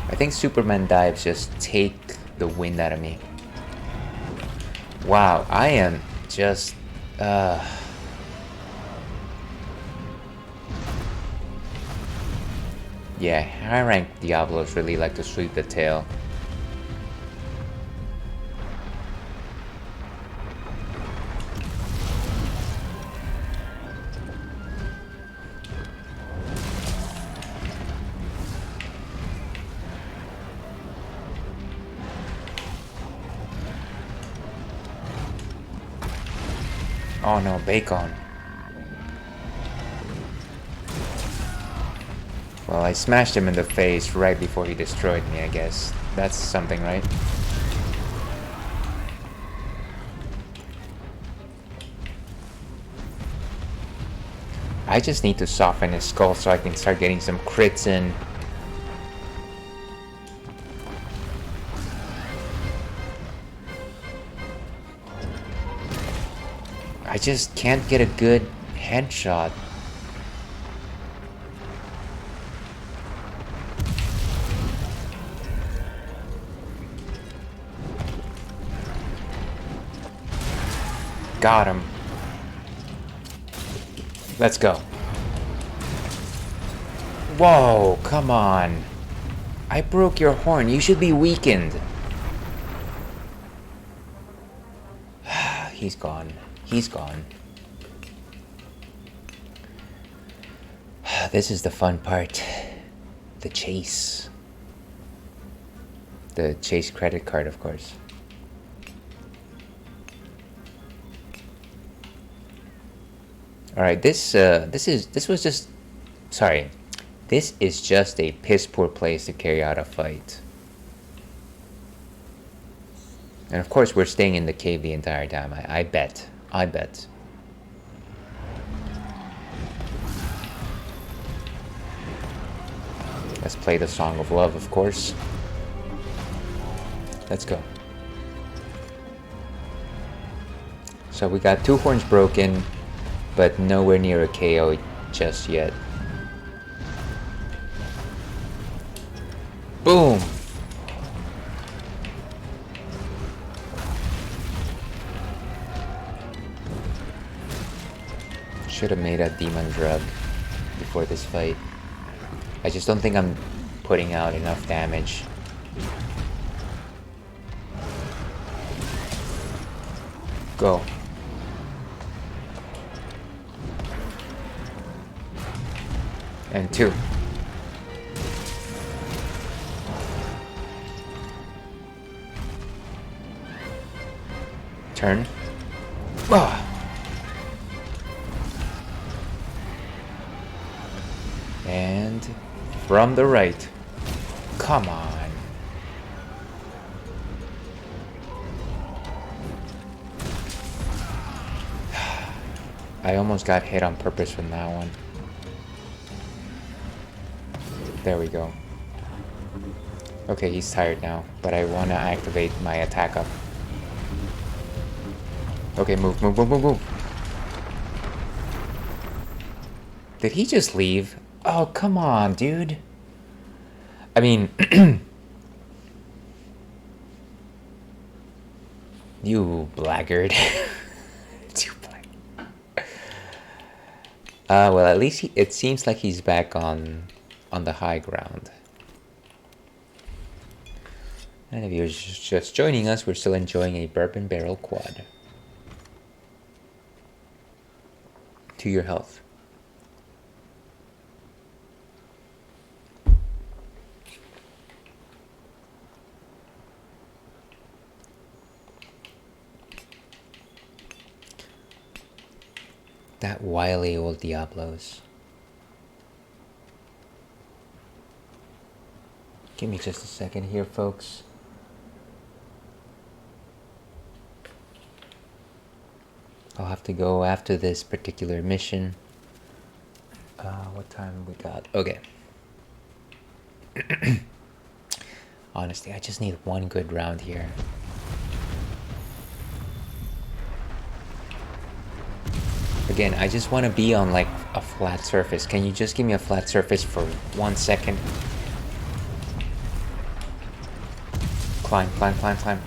I think Superman dives just take the wind out of me. Wow, I am just... Yeah, high-ranked Diablos really like to sweep the tail. Oh no, Bacon. Well, I smashed him in the face right before he destroyed me, I guess. That's something, right? I just need to soften his skull so I can start getting some crits in. I just can't get a good headshot. Got him. Let's go. Whoa, come on. I broke your horn. You should be weakened. He's gone. He's gone. This is the fun part. The chase. The chase credit card, of course. All right, this was just, sorry, this is just a piss poor place to carry out a fight. And of course, we're staying in the cave the entire time. I bet. Let's play the Song of Love, of course. Let's go. So we got 2 horns broken, but nowhere near a KO just yet. Boom! Should have made a demon drug before this fight. I just don't think I'm putting out enough damage. Go. And 2. Turn. Ah. And from the right. Come on. I almost got hit on purpose from that one. There we go. Okay, he's tired now, but I want to activate my attack up. Okay, move. Did he just leave? Oh, come on, dude. I mean, you blackguard. Well, at least it seems like he's back on the high ground. And if you're just joining us, we're still enjoying a bourbon barrel quad. To your health. That wily old Diablos. Give me just a second here, folks. I'll have to go after this particular mission. What time we got? Okay. Honestly, I just need one good round here. Again, I just want to be on like a flat surface. Can you just give me a flat surface for 1 second? Climb, climb, climb, climb.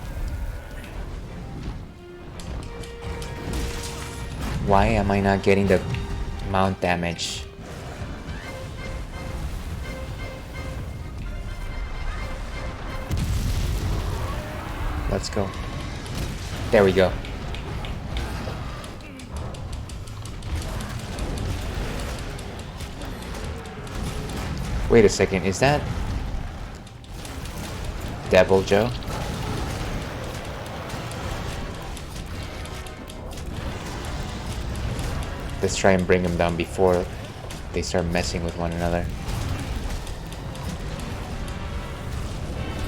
Why am I not getting the mount damage? Let's go. There we go. Wait a second, is that Devil Joe? Let's try and bring him down before they start messing with one another.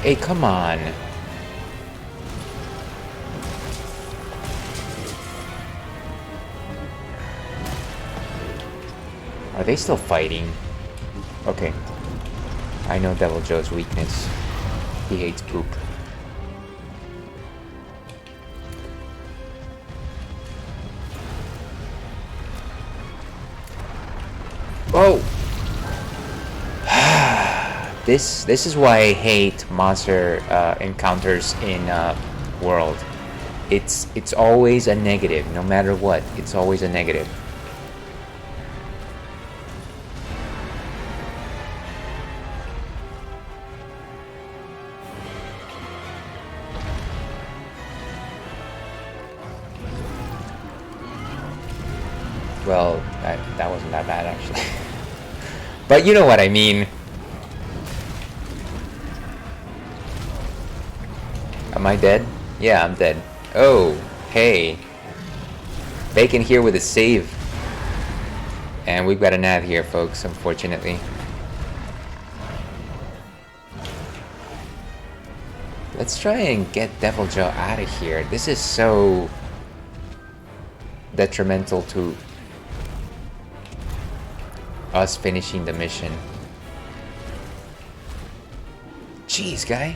Hey, come on. Are they still fighting? Okay. I know Devil Joe's weakness. He hates poop. Oh! This is why I hate monster encounters in World. It's always a negative, no matter what. It's always a negative. Well, that wasn't that bad actually. But you know what I mean. Am I dead? Yeah, I'm dead. Oh, hey. Bacon here with a save. And we've got an ad here, folks, unfortunately. Let's try and get Devil Joe out of here. This is so detrimental to us finishing the mission. Jeez, guy.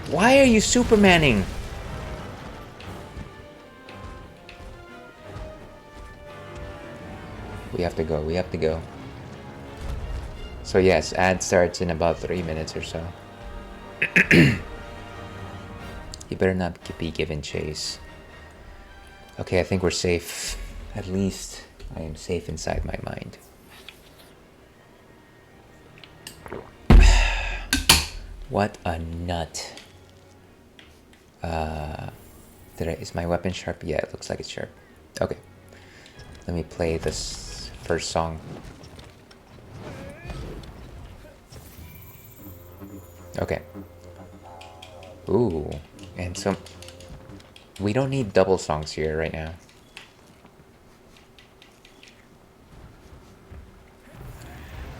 Why are you Supermaning? We have to go, we have to go. So yes, ad starts in about 3 minutes or so. You better not be given chase. Okay, I think we're safe. At least I am safe inside my mind. What a nut. Is my weapon sharp? Yeah, it looks like it's sharp. Okay. Let me play this first song. Okay. Ooh. And some... We don't need double songs here right now.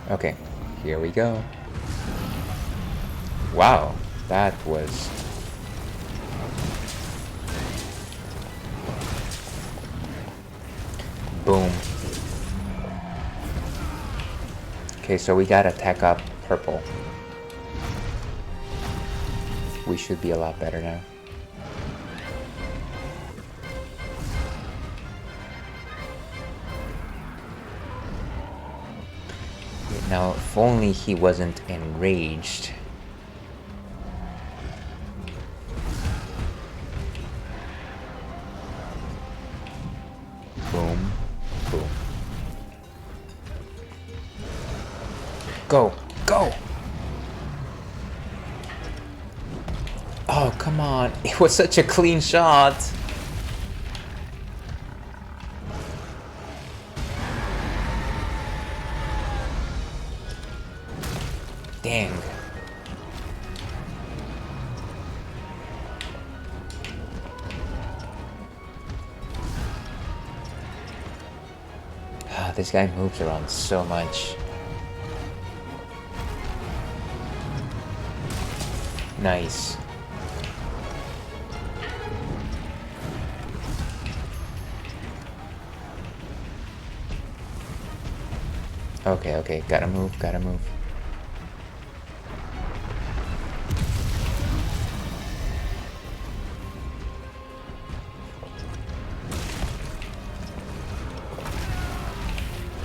Okay. Here we go. Wow. That was... Boom. Okay, so we gotta attack up purple. We should be a lot better now. Now, if only he wasn't enraged. Boom. Boom. Go! Go! Oh, come on. It was such a clean shot. Dang. This guy moves around so much. Nice. Okay, okay, gotta move, gotta move.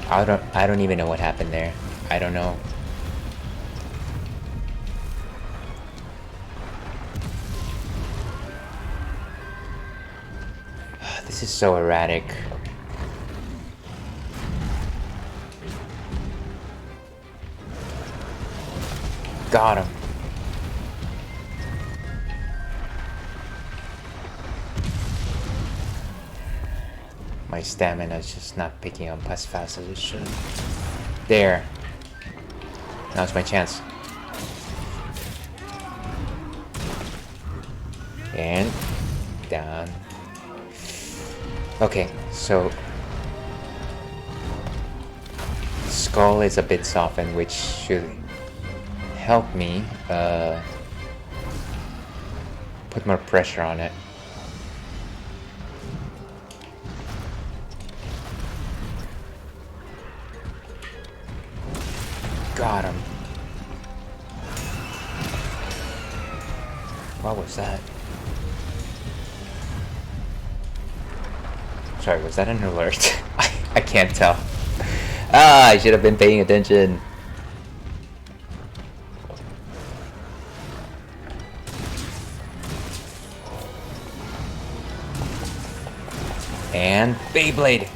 I don't even know what happened there. I don't know. This is so erratic. Got him. My stamina is just not picking up as fast as it should. There. Now's my chance. And down. Okay, so skull is a bit softened, which should help me put more pressure on it. Got him. What was that? Sorry, was that an alert? I can't tell. Ah, I should have been paying attention. And Beyblade.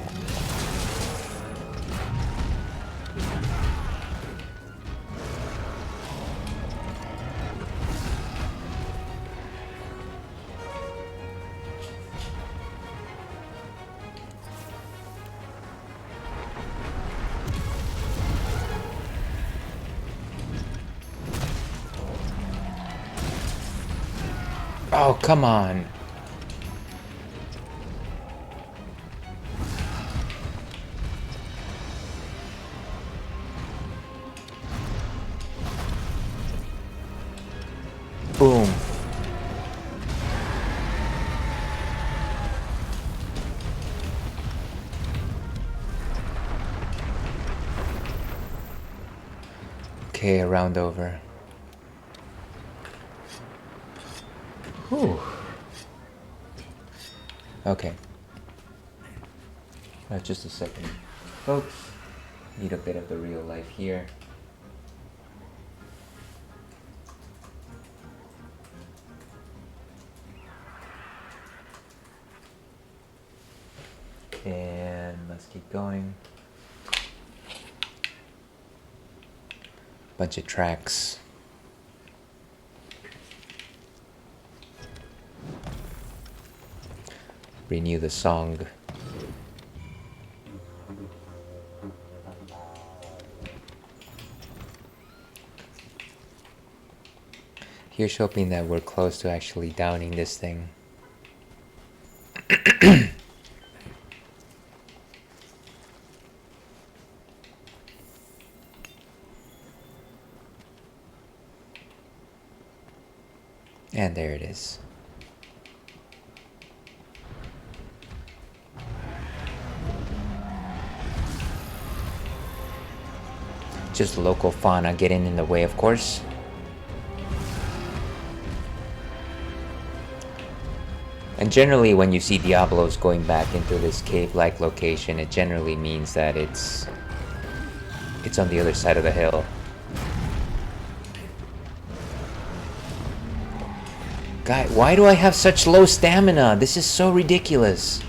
Oh, come on. Boom. Okay, a round over. Whew. Okay. Just a second. Folks, need a bit of the real life here. And let's keep going. Bunch of tracks. Renew the song. Here's hoping that we're close to actually downing this thing. And there it is. Just local fauna getting in the way, of course. And generally when you see Diablos going back into this cave-like location, it generally means that it's on the other side of the hill. Guy, why do I have such low stamina? This is so ridiculous.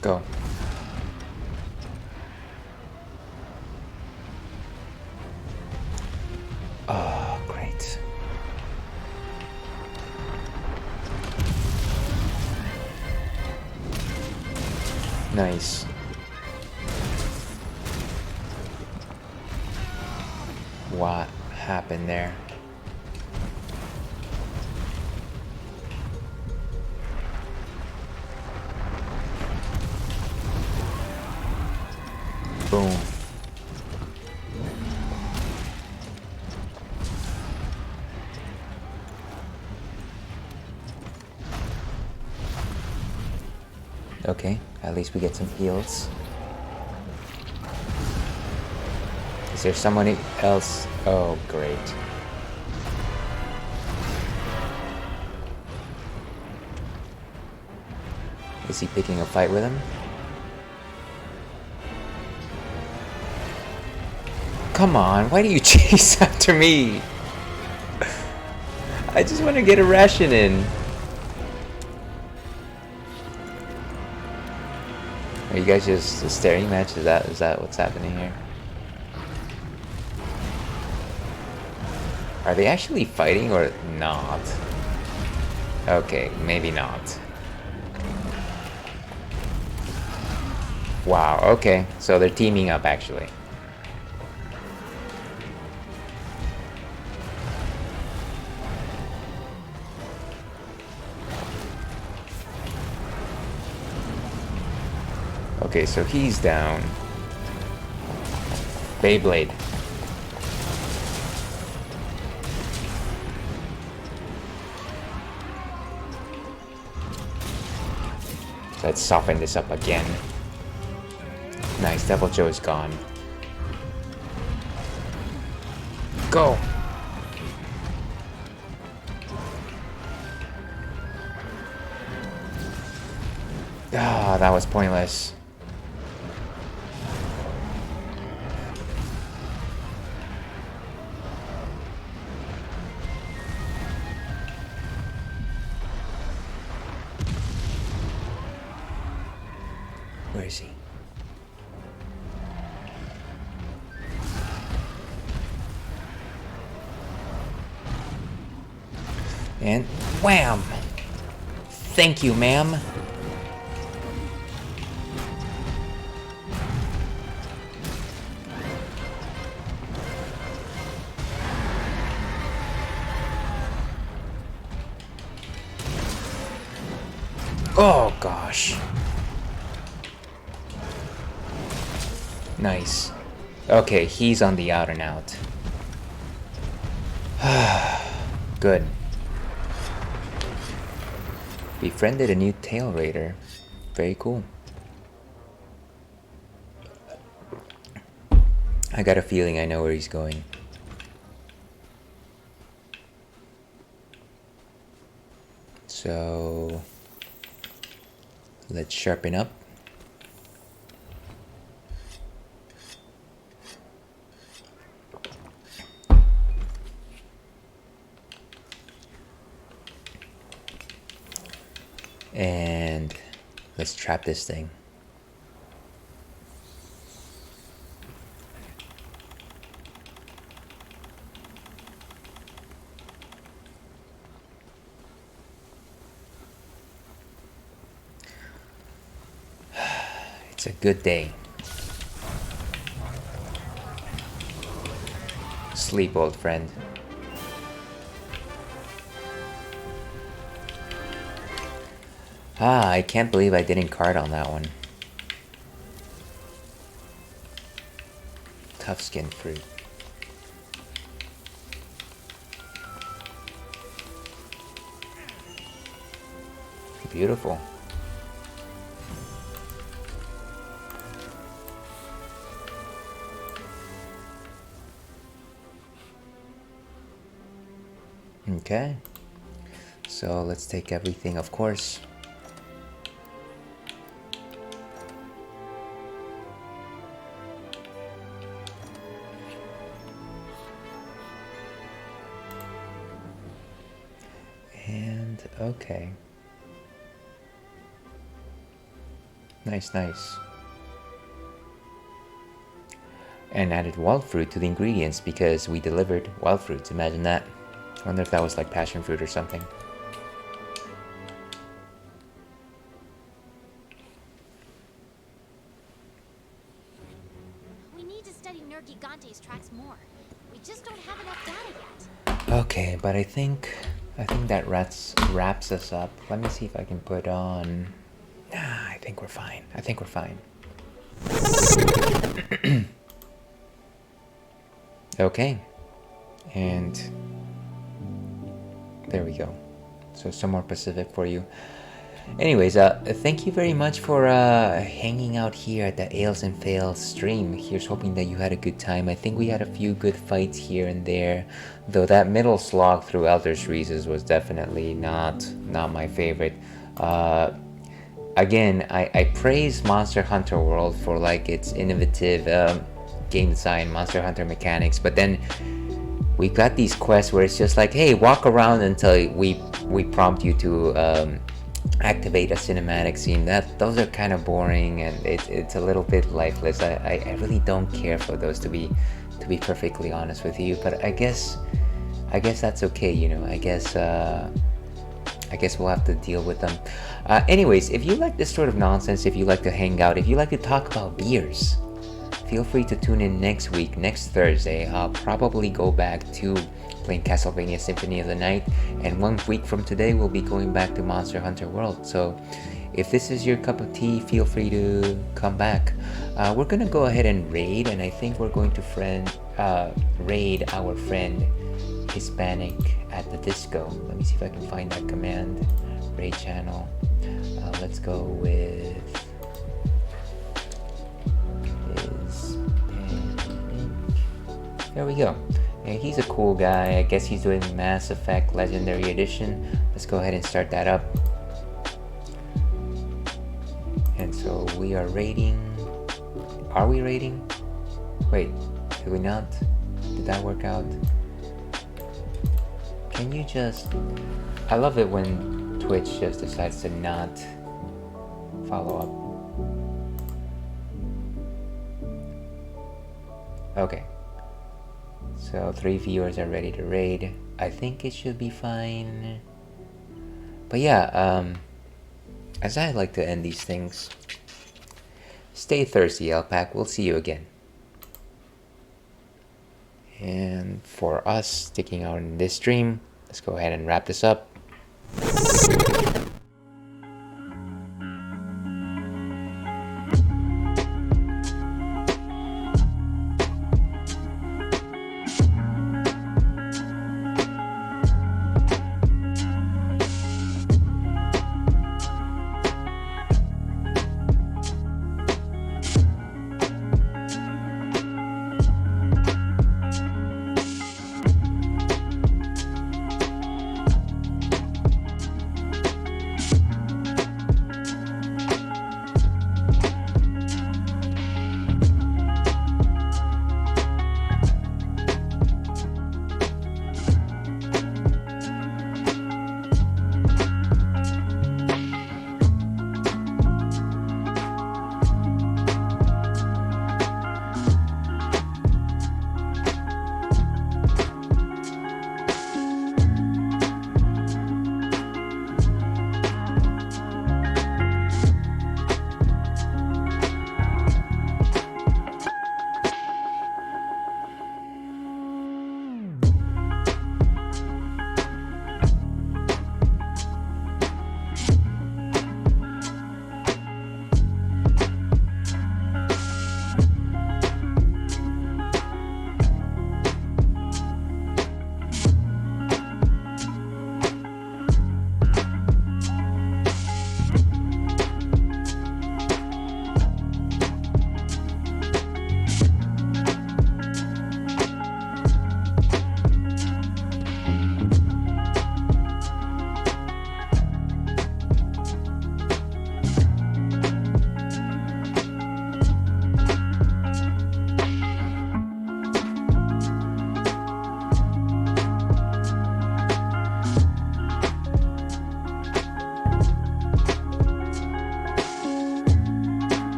Go. Oh, great. Nice. What happened there? Boom. Okay, at least we get some heals. Is there someone else? Oh, great. Is he picking a fight with him? Come on, why do you chase after me? I just want to get a ration in. Are you guys just a staring match? Is that what's happening here? Are they actually fighting or not? Okay, maybe not. Wow, okay. So they're teaming up actually. Okay, so he's down. Beyblade. Let's soften this up again. Nice, Devil Joe is gone. Go! Ah, that was pointless. Where is he? And wham! Thank you, ma'am. Oh gosh. Nice. Okay, he's on the out and out. Good. Befriended a new tail raider. Very cool. I got a feeling I know where he's going. So let's sharpen up. And let's trap this thing. It's a good day. Sleep, old friend. Ah, I can't believe I didn't card on that one. Tough skin fruit. Beautiful. Okay. So let's take everything, of course. And okay. Nice, nice. And added wild fruit to the ingredients because we delivered wild fruits. Imagine that. I wonder if that was like passion fruit or something. We need to study Nergigante's tracks more. We just don't have enough data yet. Okay, but I think that wraps us up. Let me see if I can put on. Nah, I think we're fine. I think we're fine. Okay, and there we go. So some more Pacific for you. Anyways, thank you very much for hanging out here at the Ales and Fails stream. Here's hoping that you had a good time. I think we had a few good fights here and there, though that middle slog through Elder Shreezes was definitely not my favorite. Again, I praise Monster Hunter World for like its innovative game design, Monster Hunter mechanics, but then we got these quests where it's just like, hey, walk around until we prompt you to activate a cinematic scene. Those are kind of boring, and it's a little bit lifeless. I really don't care for those, to be perfectly honest with you. But I guess that's okay, you know. I guess we'll have to deal with them. Anyways, if you like this sort of nonsense, if you like to hang out, if you like to talk about beers, feel free to tune in next week, next Thursday. I'll probably go back to playing Castlevania Symphony of the Night, and 1 week from today we'll be going back to Monster Hunter World. So if this is your cup of tea, feel free to come back. We're gonna go ahead and raid, and I think we're going to raid our friend Hispanic at the disco. Let me see if I can find that command. Raid channel. Let's go with there we go. And he's a cool guy. I guess he's doing Mass Effect Legendary Edition. Let's go ahead and start that up. And so we are raiding. Are we raiding? Wait, did we not? Did that work out? Can you just... I love it when Twitch just decides to not follow up. Okay. So 3 viewers are ready to raid. I think it should be fine. But yeah, as I like to end these things, stay thirsty, Alpac. We'll see you again. And for us sticking out in this stream, let's go ahead and wrap this up.